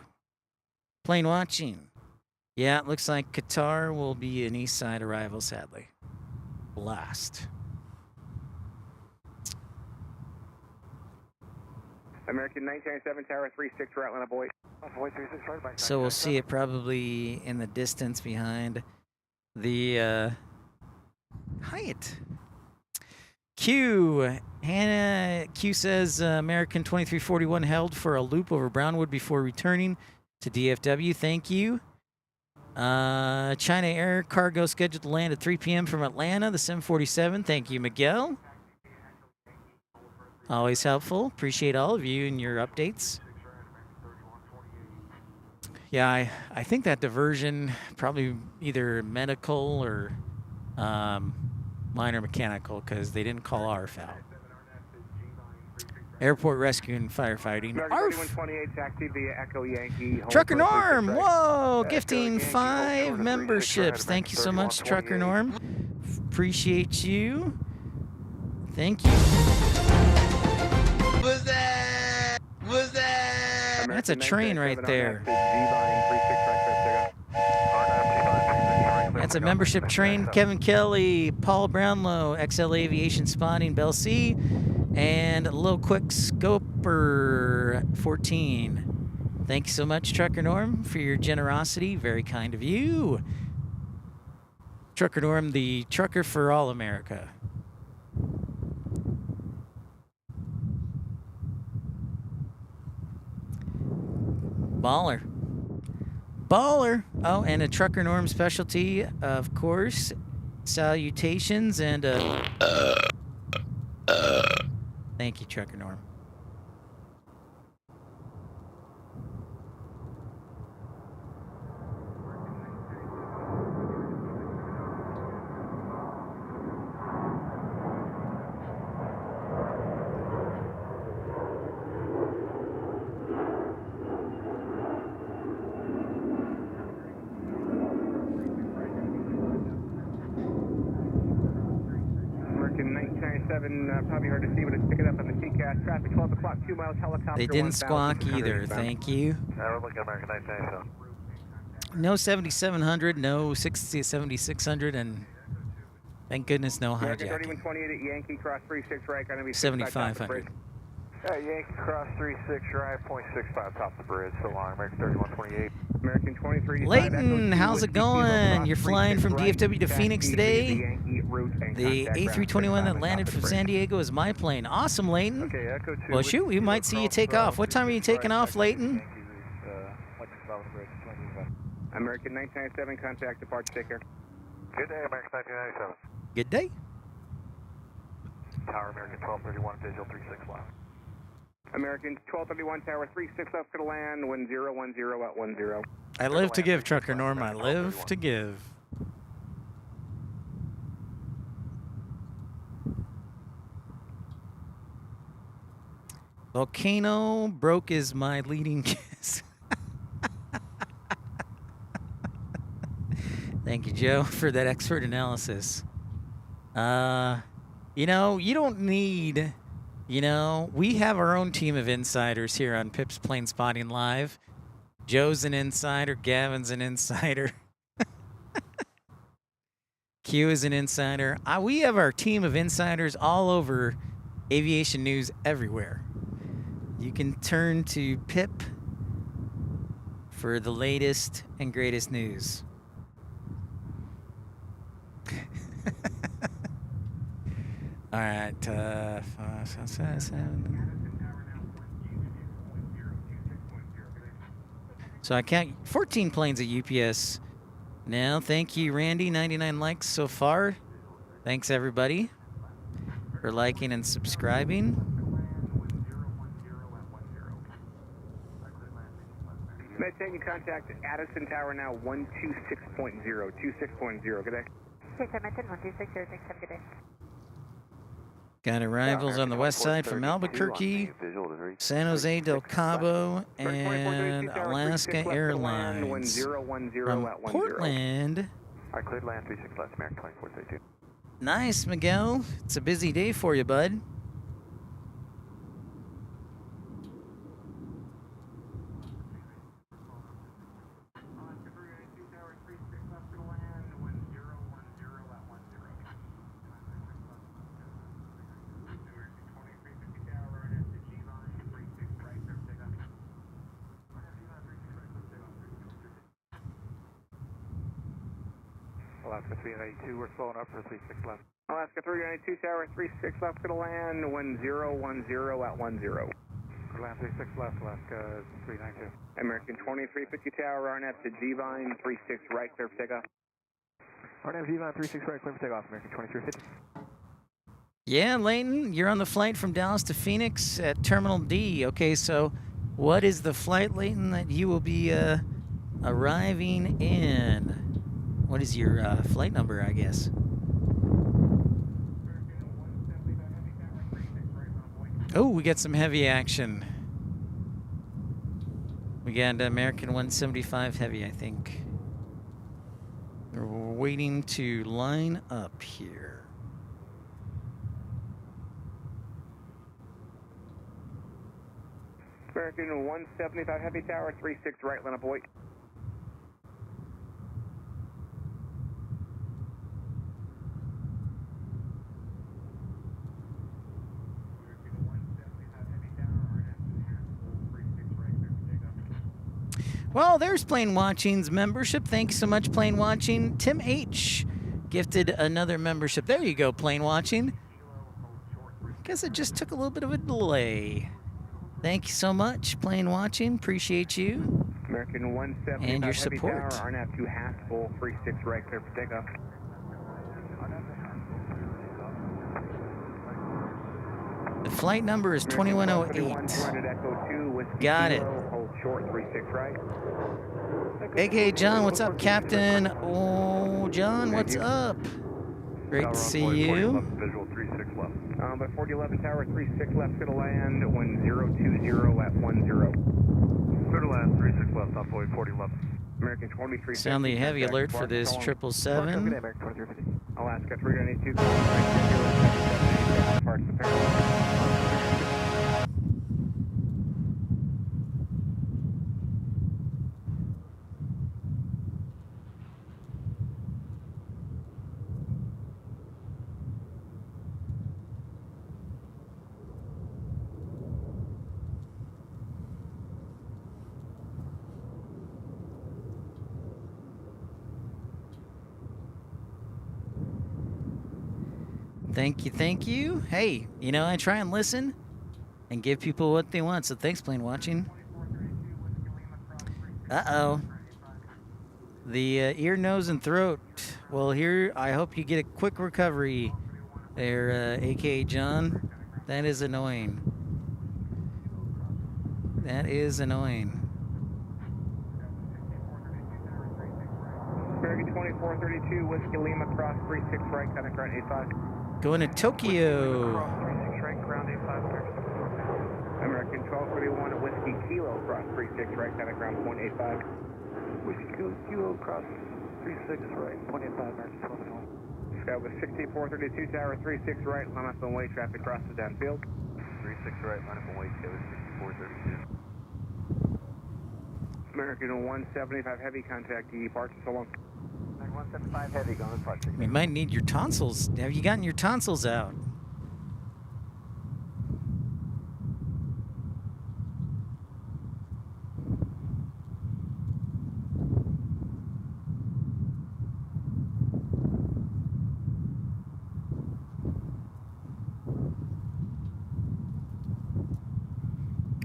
Plane watching. Yeah, it looks like Qatar will be an east side arrival, sadly. Blast. American 997 Tower 36 right line of boy. So we'll see it probably in the distance behind the Hyatt. Q. Hannah Q says American 2341 held for a loop over Brownwood before returning to DFW. Thank you. China Air cargo scheduled to land at 3 p.m. from Atlanta, the 747. Thank you, Miguel. Always helpful. Appreciate all of you and your updates. Yeah, I think that diversion probably either medical or minor mechanical because they didn't call ARF out. Airport rescue and firefighting. ARF! Trucker Norm! Whoa! Gifting 5 memberships. Thank you so much, Trucker Norm. Appreciate you. Thank you. What's that? What's that? That's a train right there. That's a membership train. Kevin Kelly, Paul Brownlow, XL Aviation Spotting, Bell C, and a little quick scoper 14. Thank you so much, Trucker Norm, for your generosity. Very kind of you. Trucker Norm, the trucker for all America. Baller. Baller. Oh, and a Trucker Norm specialty, of course. Salutations and thank you, Trucker Norm. Probably hard to see, but it's picking up on the TCAS. Traffic 12 o'clock, 2 miles, helicopter. They didn't squawk either. Thank you. We're looking at American 997. No 7700, no 7600, and thank goodness no hijacking. 3128 at Yankee, cross 36 right, gonna be 7500. Yankee cross 36 right, 0.65 top the bridge, so long. American 3128. American 23. Layton, how's it going? You're flying from DFW to Phoenix today? The A321 that landed from San Diego is my plane. Awesome, Layton. Okay, Echo 2. Well, shoot, we might see you take off. What time are you taking off, Layton? American 997, contact departure, take care. Good day, American 1997. Good day. Tower, American 1231, visual 36 left. American 1231, tower 36 left for the land, wind 010 at 10. I live to give, Trucker Norm. I live to give. Volcano broke is my leading guess. Thank you, Joe, for that expert analysis. You know, you don't need, you know, we have our own team of insiders here on Pip's Plane Spotting Live. Joe's an insider. Gavin's an insider. Q is an insider. We have our team of insiders all over aviation news everywhere. You can turn to Pip for the latest and greatest news. All right, 577. So I count 14 planes at UPS now. Thank you, Randy. 99 likes so far. Thanks, everybody, for liking and subscribing. Medtaking contact Addison Tower now 126.0. 26.0. Good day. Okay, so Medtaking 126.06. Have a good day. Got arrivals on the west side from Albuquerque, San Jose del Cabo, and Alaska Airlines. From Portland. All right, cleared land 36 left, American 2432. Nice, Miguel. It's a busy day for you, bud. Alaska 382, we're slowing up for 36 left. Alaska 392 Tower 36 left, going to land 1010 at 10. Land 36 left, Alaska 392. American 2350 Tower, RNF to G-Vine, 36 right, clear for takeoff. RNF G-Vine 36 right, clear for takeoff, American 2350. Yeah, Layton, you're on the flight from Dallas to Phoenix at Terminal D. Okay, so what is the flight, Layton, that you will be arriving in? What is your flight number, I guess? Oh, we got some heavy action. We got American 175 Heavy, I think. We're waiting to line up here. American 175 Heavy Tower, 36 right, line up, wait. Well, there's Plane Watching's membership. Thanks so much, Plane Watching. Tim H. gifted another membership. There you go, Plane Watching. Guess it just took a little bit of a delay. Thank you so much, Plane Watching. Appreciate you. American 175 and your Heavy support. Tower, RNF to Haskell, 36 right, clear for takeoff. The flight number is 2108. Got it. Hold short, 36 right. AKA John, what's up, Captain? Oh, John, what's up? Great to see you. Visual 36 left. By 4011 Tower, 36 left, going to land 1020 at 10. Clear to land, 36 left, on board 4011. American 23. Sound the heavy alert for this 777. Alaska 392. Parts the parallel. Thank you, thank you. Hey, you know, I try and listen and give people what they want, so thanks, Plane Watching. Uh-oh. The ear, nose, and throat. Well, here, I hope you get a quick recovery there, AKA John. That is annoying. That is annoying. American 2432, Whiskey Lima, cross 36 right, kind of ground 85. Going to Tokyo. American 1231, Whiskey Kilo, cross 36 right, kind of ground 0.85. Whiskey Kilo, cross 36 right, 0.85, American 1231. Sky with 6432 Tower, 36 right, line up and way, traffic crosses downfield. 36 right, line up and way, Sky with 6432. American 175 Heavy, contact the departure, so long. 175 Heavy, going to departure. We might need your tonsils. Have you gotten your tonsils out?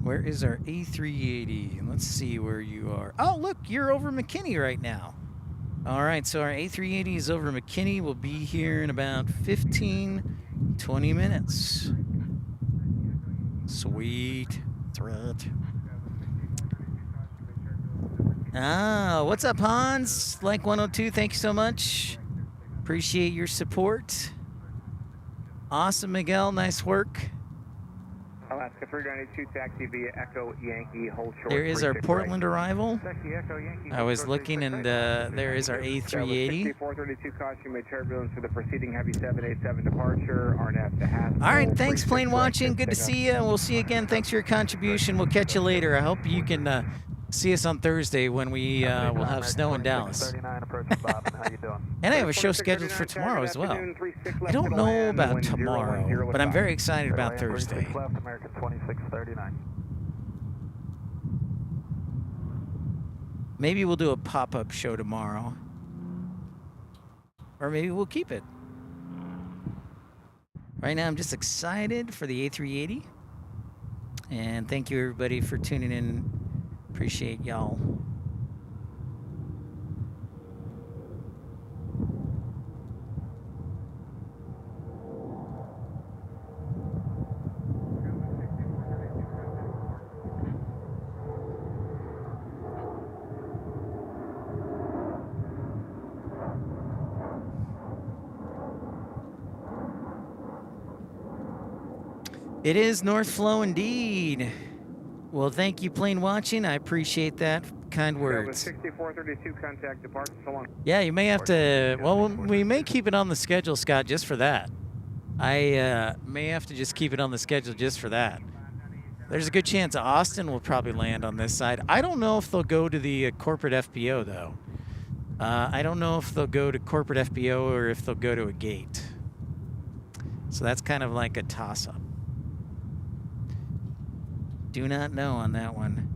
Where is our A380? Let's see where you are. Oh, look, you're over McKinney right now. All right, so our A380 is over McKinney. We'll be here in about 15, 20 minutes. Sweet. Threat. Ah, what's up, Hans? Like 102, thank you so much. Appreciate your support. Awesome, Miguel. Nice work. Alaska 392, taxi via Echo Yankee, hold short. There is our Portland arrival. Taxi Echo Yankee. I was looking, and there is our A380. 6432, caution, made turbulence for the preceding Heavy 787 departure. RNF to Haskell. All right, thanks, Plane Watching. Good to see you. We'll see you again. Thanks for your contribution. We'll catch you later. I hope you can see us on Thursday when we will have snow in Dallas. And I have a show scheduled for tomorrow as well. I don't know about tomorrow, but I'm very excited about Thursday. American 2639. Maybe we'll do a pop-up show tomorrow. Or maybe we'll keep it. Right now, I'm just excited for the A380. And thank you, everybody, for tuning in. Appreciate y'all. It is North Flow indeed. Well, thank you, plane watching. I appreciate that. Kind words. 6432, contact departure. So long. Yeah, you may have to. Well, we may keep it on the schedule, Scott, just for that. I may have to just keep it on the schedule just for that. There's a good chance Austin will probably land on this side. I don't know if they'll go to the corporate FBO, though. I don't know if they'll go to corporate FBO or if they'll go to a gate. So that's kind of like a toss-up. Do not know on that one.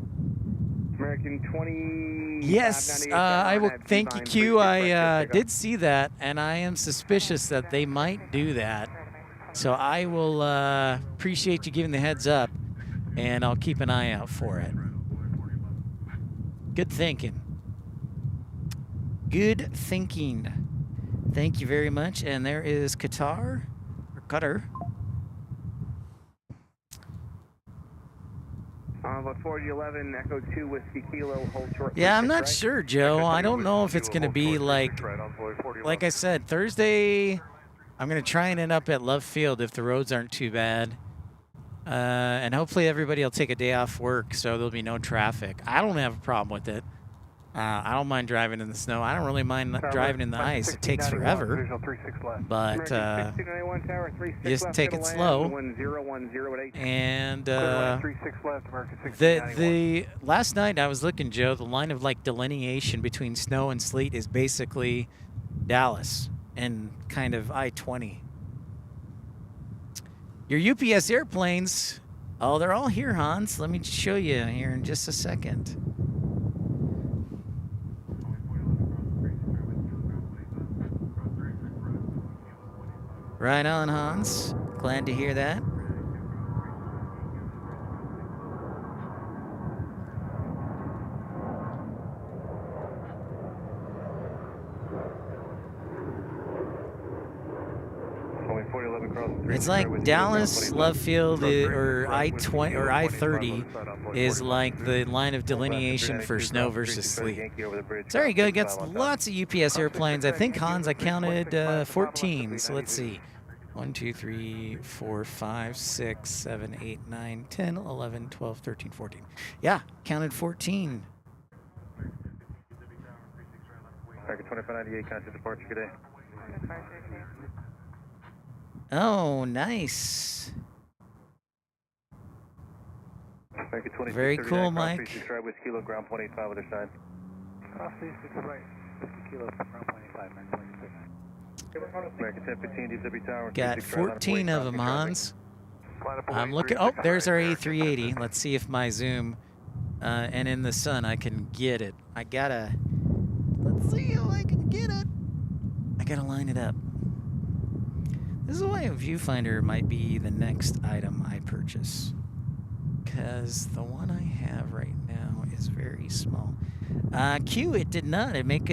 American 20. Yes, I will. Thank you, Q. I did see that, and I am suspicious that they might do that. So I will appreciate you giving the heads up, and I'll keep an eye out for it. Good thinking. Good thinking. Thank you very much. And there is Qatar, or Qatar. About 4011, Echo 2 Whiskey Kilo, hold short. Yeah, I'm not sure, Joe. I don't know if it's going to be like I said, Thursday, I'm going to try and end up at Love Field if the roads aren't too bad. And hopefully everybody will take a day off work so there'll be no traffic. I don't have a problem with it. I don't mind driving in the snow. I don't really mind driving in the ice. It takes forever. But just take it slow. And the last night I was looking, Joe, the line of like delineation between snow and sleet is basically Dallas and kind of I-20. Your UPS airplanes, oh, they're all here, Hans. Let me show you here in just a second. Right on, Hans. Glad to hear that. It's like Dallas, Love Field, or I-20 or I-30 is like the line of delineation for snow versus sleet. So there you go. You got lots of UPS airplanes. I think, Hans, I counted 14. So let's see. 1, 2, 3, 4, 5, 6, 7, 8, 9, 10, 11, 12, 13, 14. Yeah, counted 14. American 2598, contact departure, good day. Oh, nice. Very cool, Mike. With kilo, ground 0.85 other side. Cross 36 right, 50 kilos, ground 0.85, American 1015, DFW Tower. Got 14 of them, Hans. I'm looking. Oh, there's our A380. Let's see if my zoom and in the sun I can get it. I gotta. Let's see if I can get it. I gotta line it up. This is why a viewfinder might be the next item I purchase, because the one I have right now is very small. Q, it did not. It made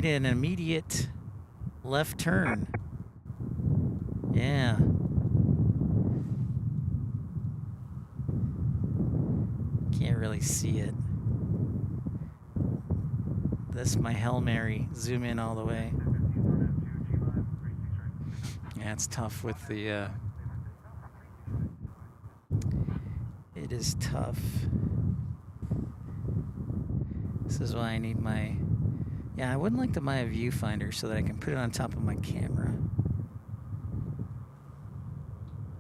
an immediate left turn. Yeah. Can't really see it. This is my Hail Mary. Zoom in all the way. Yeah, it's tough with the, it is tough. This is why I need my, yeah, I wouldn't like to buy a viewfinder so that I can put it on top of my camera.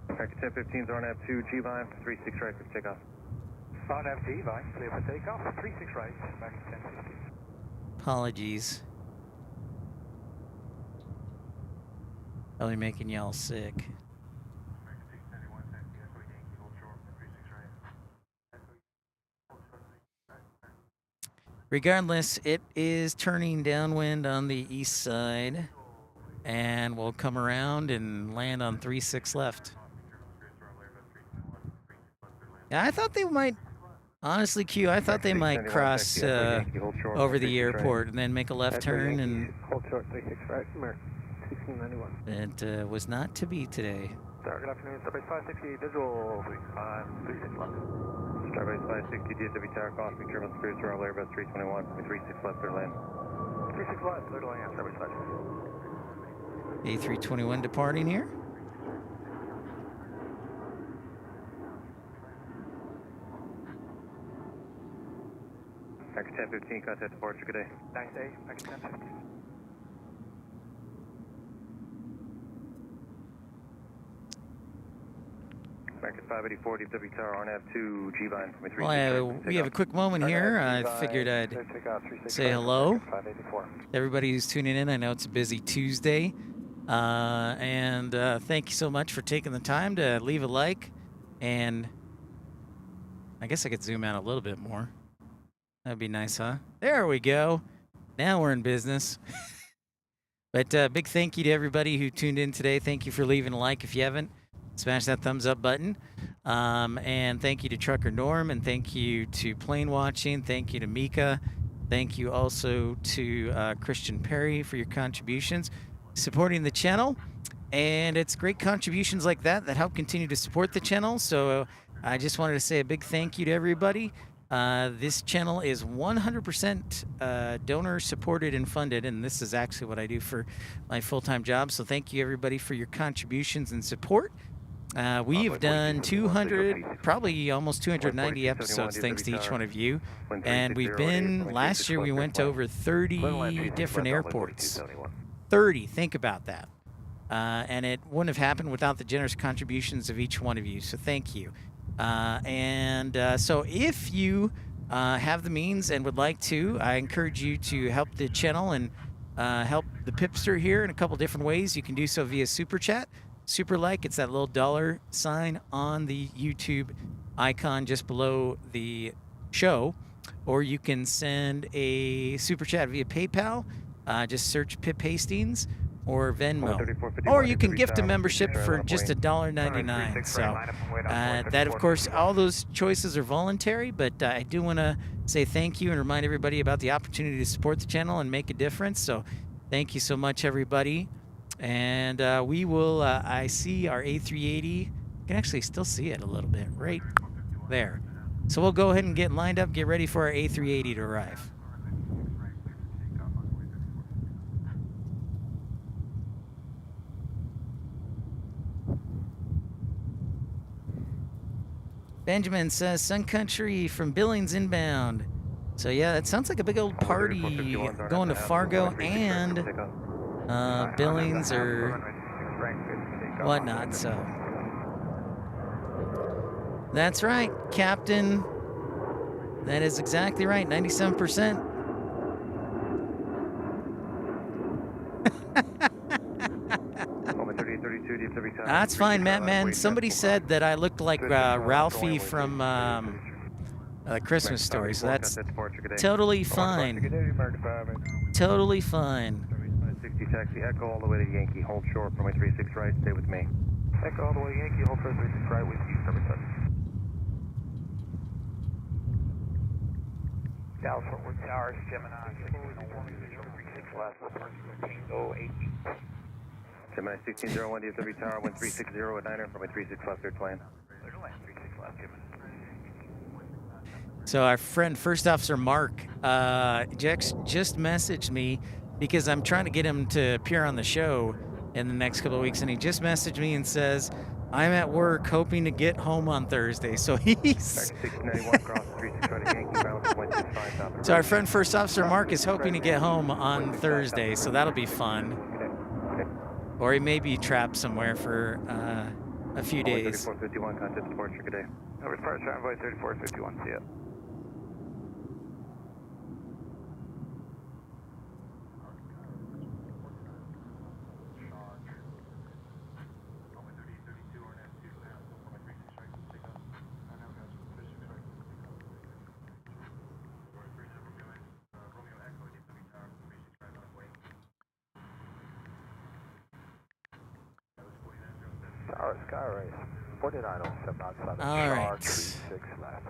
American 1015's RNAV 2, G-Line, 36 right for takeoff. RNAV G-Line, clear for takeoff, 36 right, American 1015. Apologies. Probably making y'all sick. Regardless, it is turning downwind on the east side. and we'll come around and land on 36 left. Yeah, I thought they might, honestly, Q, I thought they might cross over the airport and then make a left turn, and Hold short, 36 right, American 1691. it was not to be today. Sir, good afternoon. Starbase 560 visual, 36 left. Starbase 560 DFW Tower, crossing German Spirit, Royal Airbus 321, 36 left, clear to land. 36 left, clear to land, Starbase 560. A321 departing here. American 1015, contact departure, good day. Nice day, American 1015. American 584, DFW Tower, RNAV 2, G-Vine, from 36 Well, we have a quick moment here. I figured I'd say hello. Everybody who's tuning in, I know it's a busy Tuesday. And thank you so much for taking the time to leave a like. And I guess I could zoom out a little bit more. That'd be nice, huh? There we go. Now we're in business. But big thank you to everybody who tuned in today. Thank you for leaving a like if you haven't. Smash that thumbs up button. And thank you to Trucker Norm, and thank you to Plane Watching. Thank you to Mika. Thank you also to Christian Perry for your contributions, supporting the channel. And it's great contributions like that that help continue to support the channel. So I just wanted to say a big thank you to everybody. This channel is 100% donor supported and funded, and this is actually what I do for my full-time job. So thank you everybody for your contributions and support. We have done 200, probably almost 290 episodes thanks to each one of you. And we've been, last year we went to over 30 different airports. 30, think about that. And it wouldn't have happened without the generous contributions of each one of you, so thank you. So if you have the means and would like to, I encourage you to help the channel and help the Pipster here in a couple different ways. You can do so via Super Chat. Super Like, it's that little dollar sign on the YouTube icon just below the show. Or you can send a Super Chat via PayPal. Just search Pip Hastings or Venmo. Or you can gift a membership for just $1.99. So that, of course, all those choices are voluntary, but I do want to say thank you and remind everybody about the opportunity to support the channel and make a difference. So thank you so much, everybody. And we will, I see our A380. You can actually still see it a little bit right there. So we'll go ahead and get lined up, get ready for our A380 to arrive. Benjamin says, Sun Country from Billings inbound. So yeah, that sounds like a big old party going to Fargo and Billings or whatnot. So that's right, Captain. That is exactly right, 97%. That's fine, Matt, man. Somebody said that I looked like Ralphie from Christmas Story, so that's totally fine. Totally fine. 60 taxi, Echo all the way to Yankee, hold short for my 36 right, stay with me. Echo all the way to Yankee, hold for 36 right with you, Starbase 7. Dallas Fort Worth Towers, Gemini, 1601, 36 left, 1308. Gemini 1601, DFW Tower, 1360 at 9er for my 36 left, third plane. Clear to land, 36 left, Gemini. So our friend First Officer Mark just messaged me because I'm trying to get him to appear on the show in the next couple of weeks, and he just messaged me and says, I'm at work hoping to get home on Thursday. So he's... So our friend First Officer Mark is hoping to get home on Thursday, so that'll be fun. Or he may be trapped somewhere for a few days. 3451, contact departure, good day. Over departure, envoy 3451, see ya. Sky Race, 4907 outside of All Char, right. 36 left.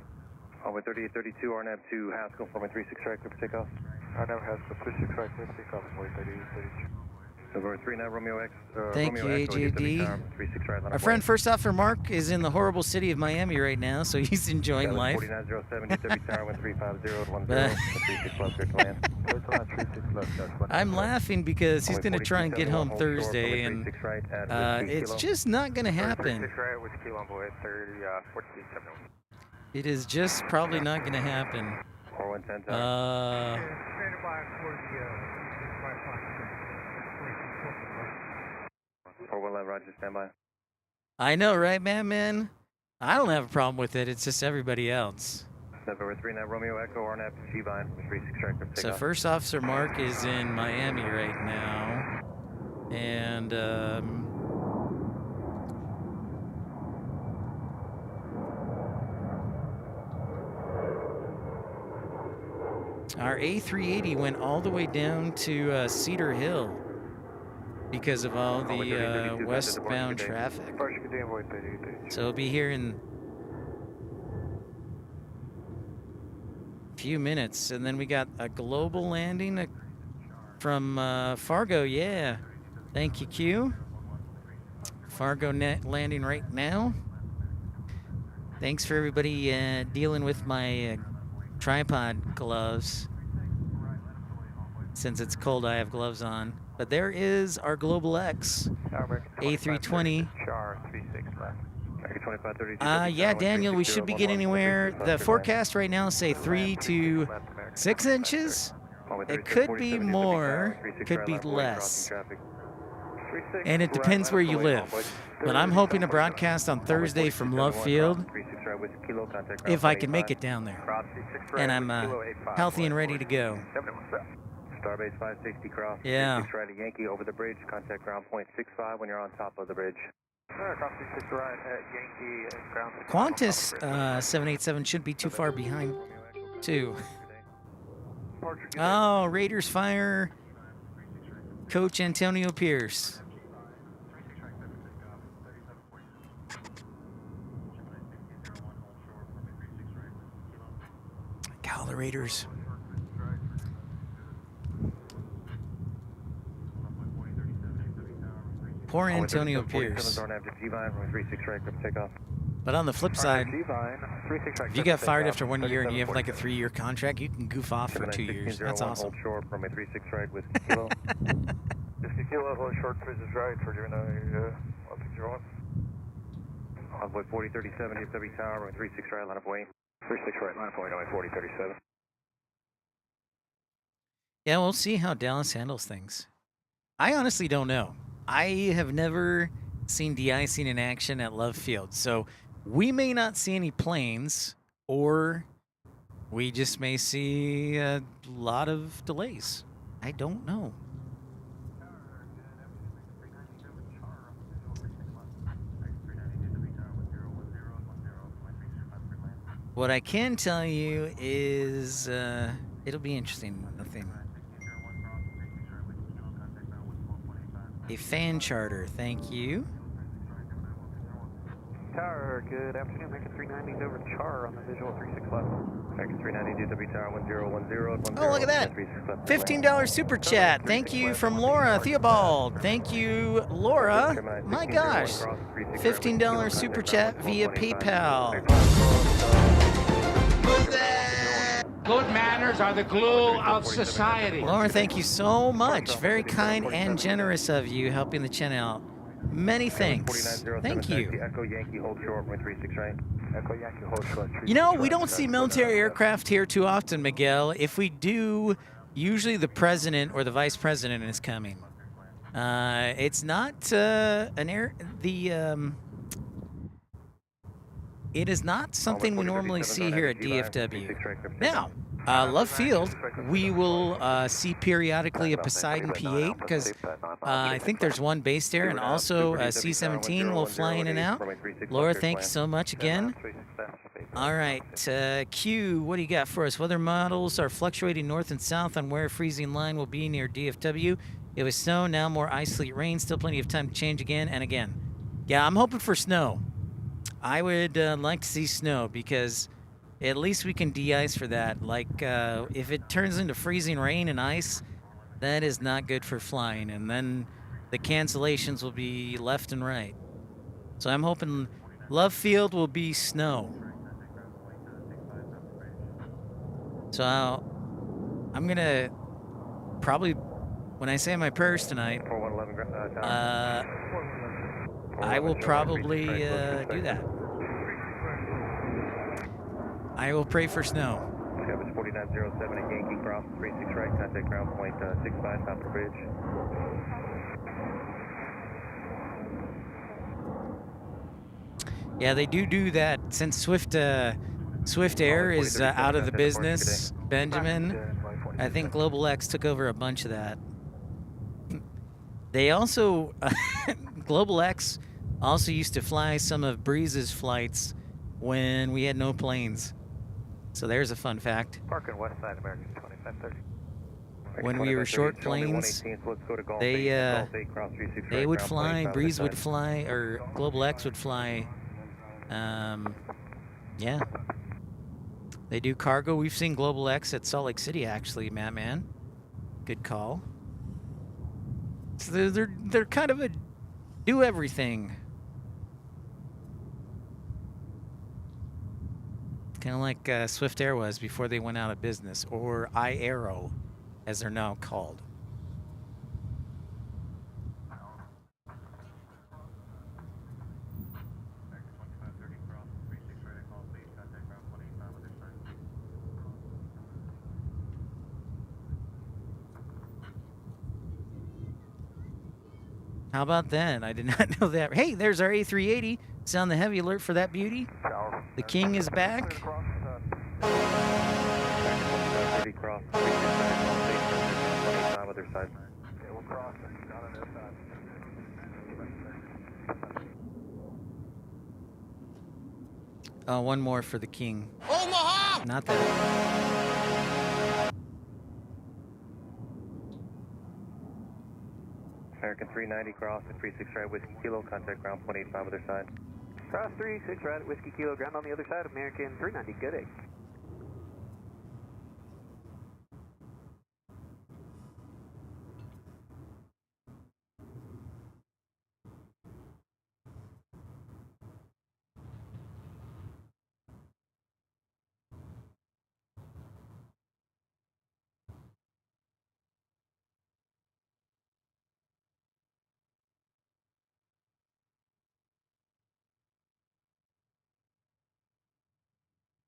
Runway 3832, RNAV to Haskell, runway 36 right, clear for takeoff. RNAV Haskell, 36 right, clear for takeoff, runway 3832. Over 39 Romeo X. Thank Romeo you, Echo, AJD. 36 right, line Our up friend way. First Officer Mark is in the horrible city of Miami right now, so he's enjoying life. 4907, DFW Tower, 1350, 10, But 36 left, clear to land. 36 left, that's one. I'm laughing because he's going to try and get home Thursday, and it's just not going to happen. 36 right with kilo on board 1470. It is just probably not going to happen. 4110 Stand by for the 4111, Roger, stand by. I know, right, man? I don't have a problem with it. It's just everybody else. November 39 Romeo Echo, RNAV to G-Vine, 36 right, clear for So takeoff. First Officer Mark is in Miami right now, and our A380 went all the way down to Cedar Hill because of all the westbound traffic. So it'll be here in a few minutes, and then we got a global landing from Fargo. Yeah, thank you, Q. Fargo net landing right now. Thanks for everybody dealing with my tripod gloves. Since it's cold, I have gloves on. But there is our Global X A320. Char 36 left. Yeah, Daniel, we should be getting anywhere. The forecast right now say 3 to 6 inches. It could be more, could be less. And it depends where you live. But I'm hoping to broadcast on Thursday from Love Field if I can make it down there. And I'm healthy and ready to go. Starbase 560 cross. Yeah. 36 right at Yankee over the bridge. Contact ground point 65 when you're on top of the bridge. Cross 36 right at Yankee and ground. Qantas 787 should be too far behind, too. Oh, Raiders fire Coach Antonio Pierce. Call the Raiders. Poor Antonio Pierce. But on the flip side, if you get fired after 1 year and you have like a 3-year contract, you can goof off for 2 years. That's awesome. Hold from a 36 right with Kilo. Just kilo, hold short business right for your 161. Envoy 4037, DFW Tower, 36 right, line up way. 36 right, line up way, 4037. Yeah, we'll see how Dallas handles things. I honestly don't know. I have never seen de-icing in action at Love Field, so we may not see any planes, or we just may see a lot of delays. I don't know. What I can tell you is it'll be interesting. Nothing. A fan charter, thank you. Tower, good afternoon. Making 390s over Char on the visual 36 left. Making 390 DFW Tower 1010. Oh, look at that. $15 super chat. Thank you from Laura Theobald. Thank you, Laura. My gosh. $15 super chat via PayPal. Good manners are the glue of society. Laura, thank you so much. Very kind and generous of you helping the channel out. Many thanks. Thank you. Echo Yankee, hold short, 36 right. Echo Yankee, hold short. You know, we don't see military aircraft here too often, Miguel. If we do, usually the president or the vice president is coming. It's not it is not something we normally see here at DFW. Now, Love Field, we will see periodically a Poseidon P-8 because I think there's one based there, and also a C-17 will fly in and out. Laura, thank you so much again. All right, Q, what do you got for us? Weather models are fluctuating north and south on where freezing line will be near DFW. It was snow, now more ice, sleet, rain. Still plenty of time to change again and again. Yeah, I'm hoping for snow. I would like to see snow because at least we can de-ice for that. Like, if it turns into freezing rain and ice, that is not good for flying. And then the cancellations will be left and right. So I'm hoping Love Field will be snow. So I'm going to probably, when I say my prayers tonight, I will probably do that. I will pray for snow. Travis 4907 at Yankee Cross, 36 right, contact ground point 65, top of the bridge. Yeah, they do that since Swift Air is out of the business, Benjamin. I think Global X took over a bunch of that. They also, Global X also used to fly some of Breeze's flights when we had no planes. So there's a fun fact. Parking west side, American 2530. When we were short planes, they would fly, Breeze would fly, or Global X would fly. Yeah. They do cargo. We've seen Global X at Salt Lake City, actually, Man. Good call. So they're kind of a do everything. Kind of like Swift Air was before they went out of business, or iAero, as they're now called. How about that? I did not know that. Hey, there's our A380. Sound the heavy alert for that beauty. The King is back. Oh, one more for the King. Omaha! Not that. American 390 cross at 36 right, Whiskey Kilo, contact ground point 85 other side. Cross 36 right, Whiskey Kilo, ground on the other side, American 390, good day.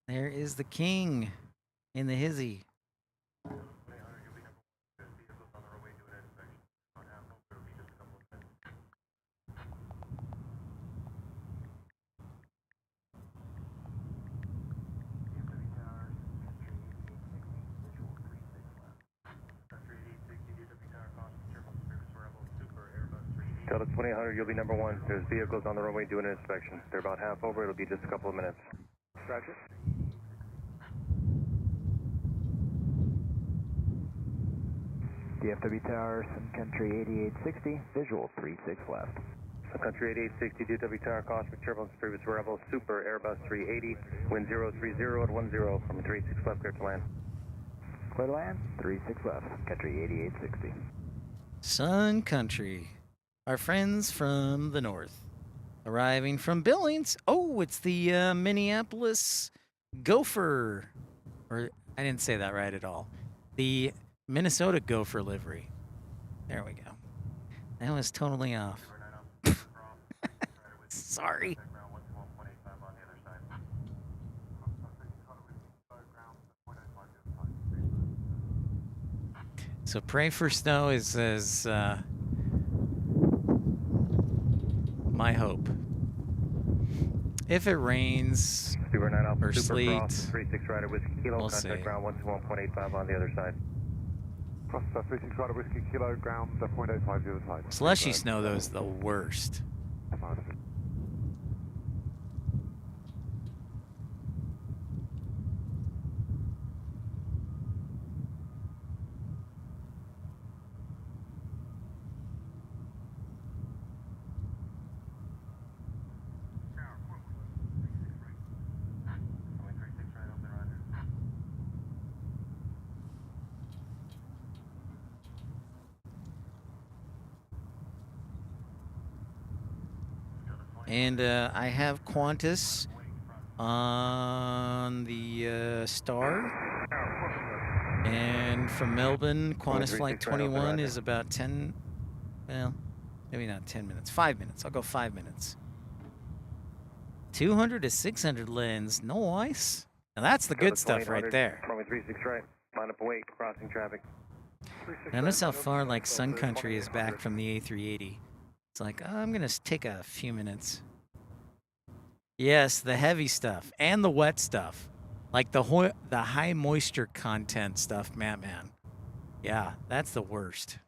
There is the King in the hizzy. Delta 2800, you'll be number one. There's vehicles on the runway doing an inspection. They're about half over. It'll be just a couple of minutes. Roger. DFW Tower, Sun Country 8860, visual 36 left. Sun Country 8860, DFW Tower, Cosmic Turbulence, previous Rebel, Super Airbus 380, wind 030 at 10 from 36 left, clear to land. Clear to land, 36 left, Country 8860. Sun Country, our friends from the north, arriving from Billings. Oh, it's the Minneapolis Gopher, or I didn't say that right at all. The Minnesota Gopher livery. There we go. That was totally off. Sorry. So pray for snow is my hope. If it rains or sleets, 36 rider Whiskey Kilo, we'll contact see. ground 121.85 on the other side. Cross 36 rider Whiskey Kilo, ground 0.85 the other side. Slushy snow, though, is the worst. And I have Qantas on the Star. And from Melbourne, Qantas Flight 21 is about 10, well, maybe not 10 minutes, 5 minutes. I'll go 5 minutes. 200 to 600 lens, no ice. Now that's the good stuff right there. Runway 36 right, line up await, crossing traffic. Notice how far like Sun Country is back from the A380. It's like, oh, I'm gonna take a few minutes. Yes, the heavy stuff and the wet stuff. Like the high moisture content stuff, man. Yeah, that's the worst.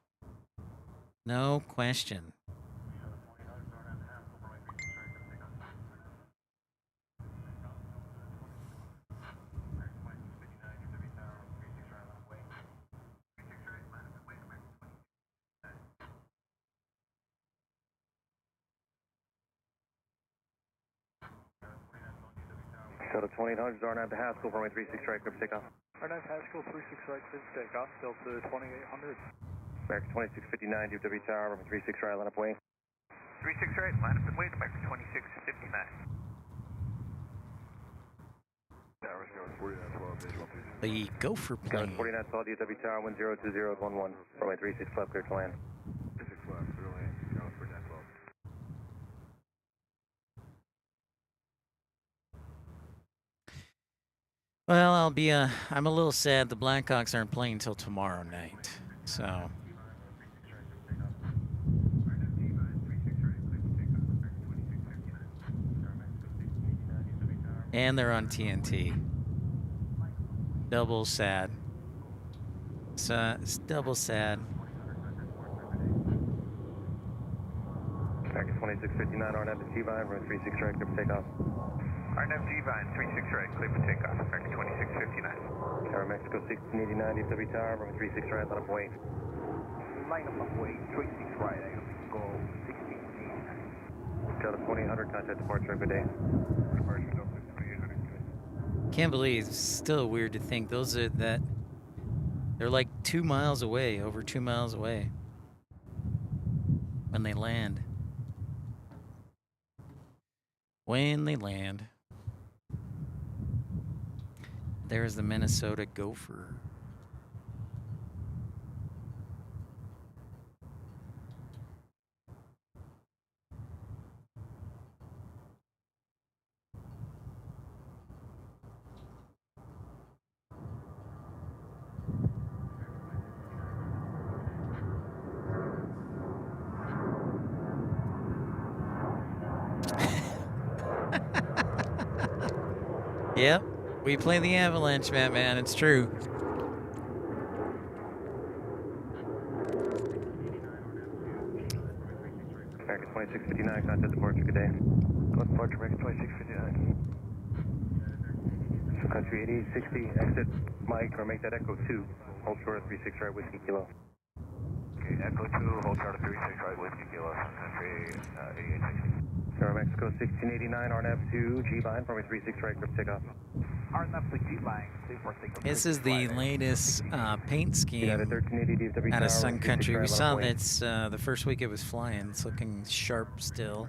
No question. So the 2800s are not to Haskell, runway 36 right, clear for takeoff. RNAV Haskell 36 right, clear for takeoff, Delta 2800. American 2659, DFW Tower, runway 36 right, line up away. 36 right, line up and wait, American 2659. The Gopher plane. 49 Sol, DFW Tower, 102011, runway 36 left, clear to land. 36 left, clear to land, 49 12. Well, I'm a little sad the Blackhawks aren't playing until tomorrow night. So. And they're on TNT. Double sad. So, it's double sad. American 2659, RNAV to G-Vine, runway 36 right, clear for takeoff. RNAV G-Vine 36 right, clear for takeoff, American 2659. Tower Mexico 1689, DFW Tower, runway 36 right, line up away. Line up and wait, 36 right, I go 1689. Delta 2800, contact departure, good day. Departure Delta 2800, Can't believe it's still weird to think those are that they're like 2 miles away, over 2 miles away when they land. When they land. There's the Minnesota Gopher. Yep, we play the Avalanche, man. It's true. American 2659, contact departure, good day. Go departure, American 2659. So country 8860, exit Mike, or make that Echo 2. Hold short of 36 right, Whiskey Kilo. Okay, Echo 2, hold short of 36 right, Whiskey Kilo, country 8860. Tower Mexico 1689, RNAV 2, G-Vine, runway 36 right, clear for takeoff. RNAV to G-Vine, clear for takeoff. This is the latest paint scheme out of Sun Country. We saw that's the first week it was flying. It's looking sharp still,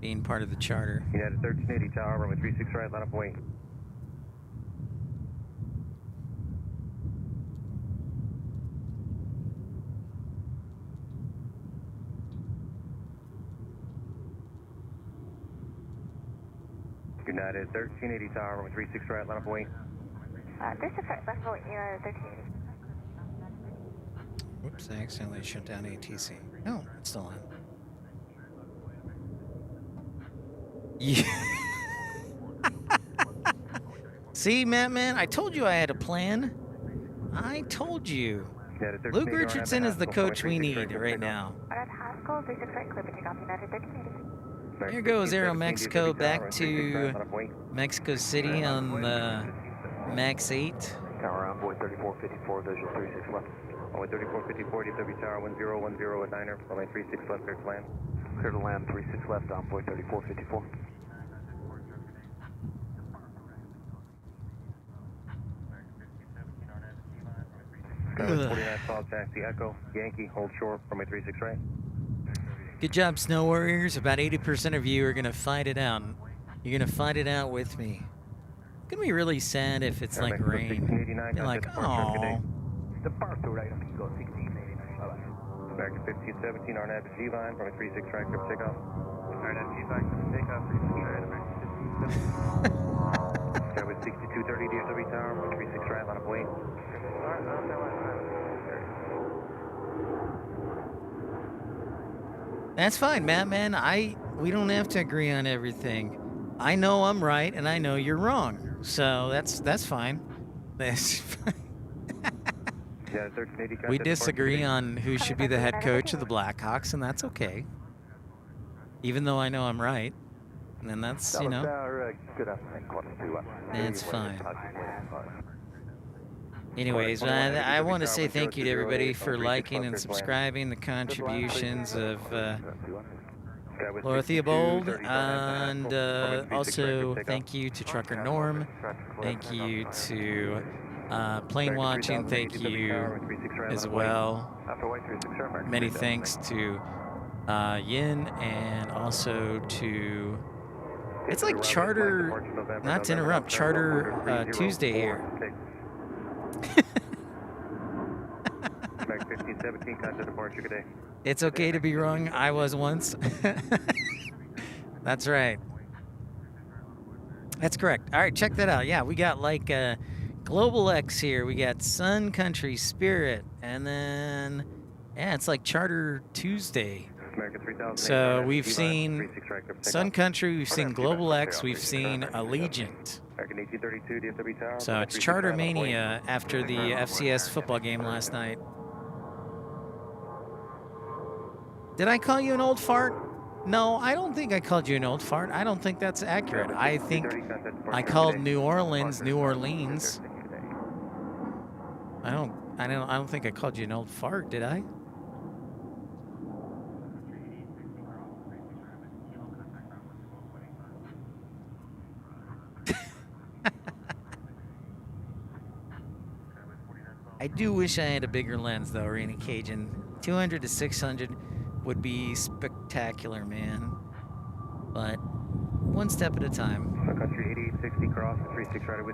being part of the charter. United 1380 Tower, runway 36 right, line up away. United 1380 Tower, runway 36 right, line up away. 36 right, left away, United 1380. Whoops, I accidentally shut down ATC. No, it's still on. Yeah. See, man, I told you I had a plan. I told you. Luke Richardson is the coach we need right now. RNAV Haskell 36 right, clear for takeoff, United 1380. Here goes Aeromexico back to Mexico City on the MAX 8. Tower Envoy 3454, visual 36 left. Runway 3454, DFW Tower 1010 at Niner, runway 36 left, clear to land. Clear to land, 36 left, Envoy 3454. Ugh. 49 Sol, taxi Echo, Yankee, hold short, runway 36 right. Good job, Snow Warriors. About 80% of you are going to fight it out. You're going to fight it out with me. It's going to be really sad if it's like rain. Be like, oh. Departure right on Eagle 1689. American 1517, RNAV to G-line, runway 36 right, clear for takeoff. RNAV G-line, clear for takeoff, 36 right, American 1517. Skyway 6230, DFW Tower, runway 36 right, line of wait. That's fine, man. We don't have to agree on everything. I know I'm right, and I know you're wrong. So that's fine. That's fine. We disagree on who should be the head coach of the Blackhawks, and that's okay. Even though I know I'm right, and that's, you know, that's fine. Anyways, I want to say thank you to everybody for liking and subscribing, the contributions of Laura Theobald, and also thank you to Trucker Norm, thank you to Plane Watching, thank you as well. Many thanks to Yin, and also to, it's like Charter, not to interrupt, Charter Tuesday here. It's okay to be wrong. I was once. That's right. That's correct. All right, check that out. Yeah, we got like Global X here. We got Sun Country, Spirit, and then, yeah, it's like Charter Tuesday. So we've seen Sun Country, we've seen Global X, we've seen Allegiant. So it's Charter Mania after the FCS football game last night. Did I call you an old fart? No, I don't think I called you an old fart. I don't think that's accurate. I think I called New Orleans, New Orleans. I don't think I called you an old fart, did I? I do wish I had a bigger lens, though, Rainy Cajun. 200 to 600 would be spectacular, man. But one step at a time.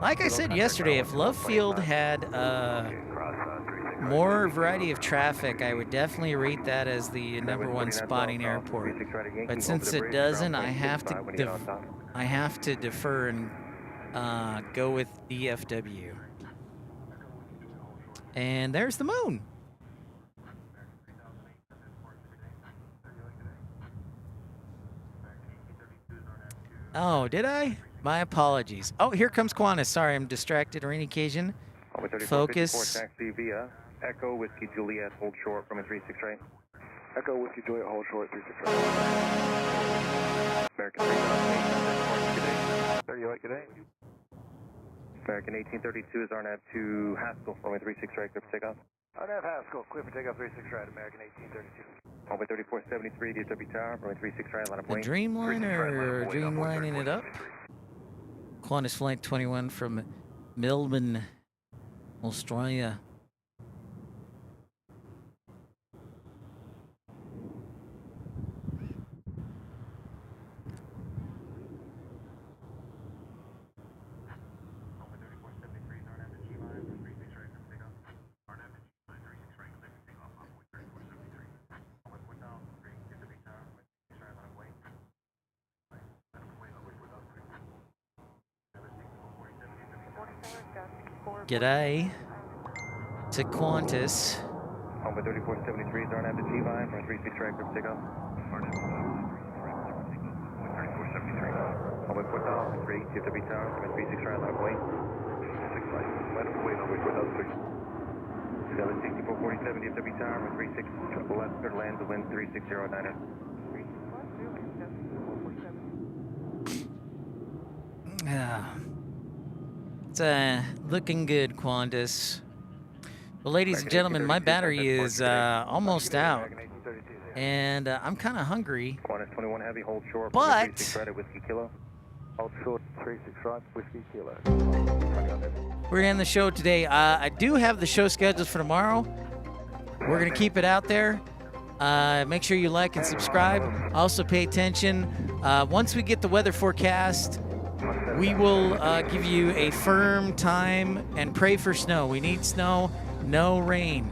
Like I said yesterday, if Love Field had more variety of traffic, I would definitely rate that as the #1 spotting airport. But since it doesn't, I have to defer and go with DFW. And there's the moon. Oh, did I? My apologies. Oh, here comes Qantas. Sorry, I'm distracted. Rainy Cajun. Focus. Taxi via Echo Whiskey Juliet, hold short from a 36 right. Echo Whiskey Juliet, hold short, 36 right. American 3008, good day. 3008, good day. American 1832 is RNAV to Haskell, runway 36 right, clear for takeoff. RNAV Haskell, clear for takeoff, 36 right, American 1832. Runway 3473, DFW Tower, runway 36 right, line of the Dreamliner, Dreamlining it up. Qantas Flight 21 from Melbourne, Australia. G'day to Qantas. Home 3473 is RNAV to G-line, from 36 right, clear for takeoff. 3473. Home 4003, DFW Tower, from 36 right, line of wait. 6 right, line of wait, runway 4003. 6447, DFW Tower, from 36 left, third land to wind 3609. Yeah. It's looking good, Qantas. Well, ladies and gentlemen, my battery is almost out, and I'm kind of hungry. Qantas 21 heavy, hold short. But 36 right at Whiskey Kilo. Hold short, 36 right, Whiskey Kilo. We're gonna end the show today. I do have the show scheduled for tomorrow. We're gonna keep it out there. Make sure you like and subscribe. Also pay attention. Once we get the weather forecast, we will give you a firm time and pray for snow. We need snow, no rain.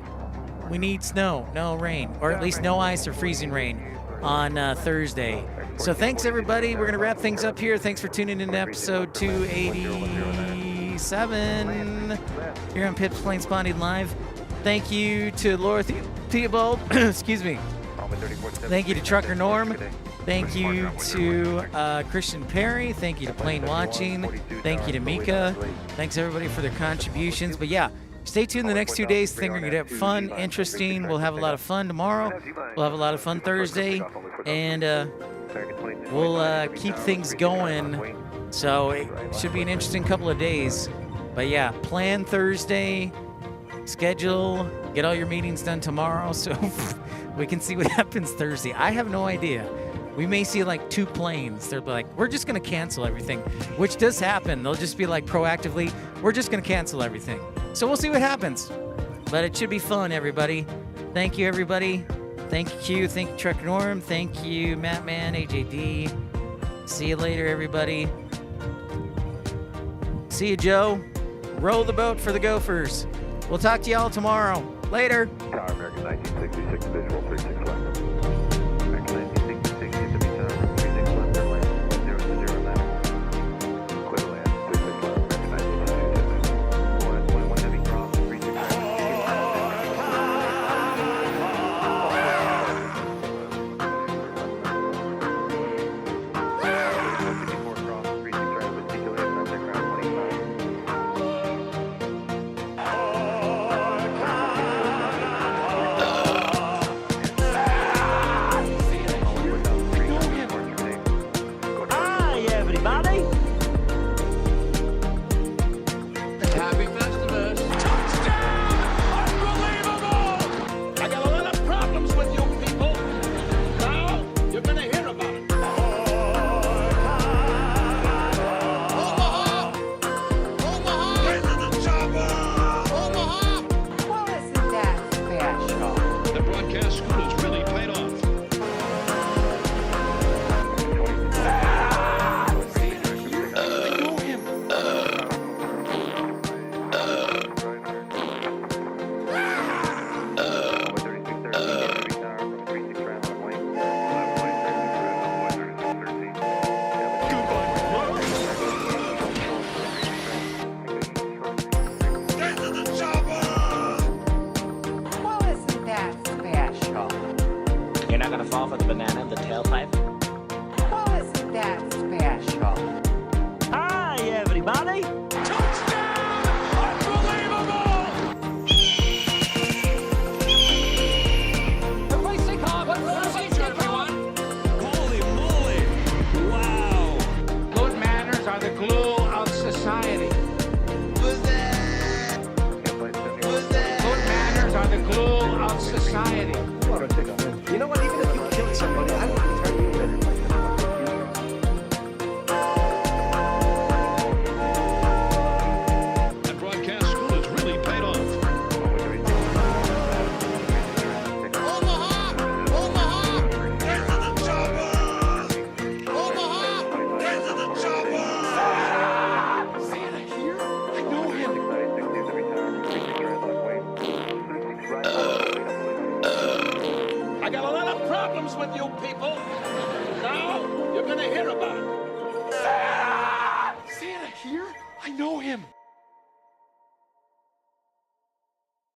We need snow, no rain, or at least no ice or freezing rain on Thursday. So thanks, everybody. We're going to wrap things up here. Thanks for tuning in to episode 287 here on Pip's Plane Spotting Live. Thank you to Laura Theobald. Excuse me. Thank you to Trucker Norm. Thank you to Christian Perry. Thank you to Plane Watching. Thank you to Mika. Thanks, everybody, for their contributions. But, yeah, stay tuned the next 2 days. I think we're going to have fun, interesting. We'll have a lot of fun tomorrow. We'll have a lot of fun Thursday. And we'll keep things going. So it should be an interesting couple of days. But, yeah, plan Thursday. Schedule. Get all your meetings done tomorrow so we can see what happens Thursday. I have no idea. We may see like 2 planes. They're like, we're just going to cancel everything, which does happen. They'll just be like proactively, we're just going to cancel everything. So we'll see what happens. But it should be fun, everybody. Thank you, everybody. Thank you, Q. Thank you, Truck Norm. Thank you, Matt Man, AJD. See you later, everybody. See you, Joe. Roll the boat for the Gophers. We'll talk to y'all tomorrow. Later. Tower American 1966, visual 36 left. American 1966, to be tower, 36 left, runway 0 left. Clear land, 36 left, American 1966. 121 heavy cross, 36 left. With you people. Now you're gonna hear about it. Santa here? I know him.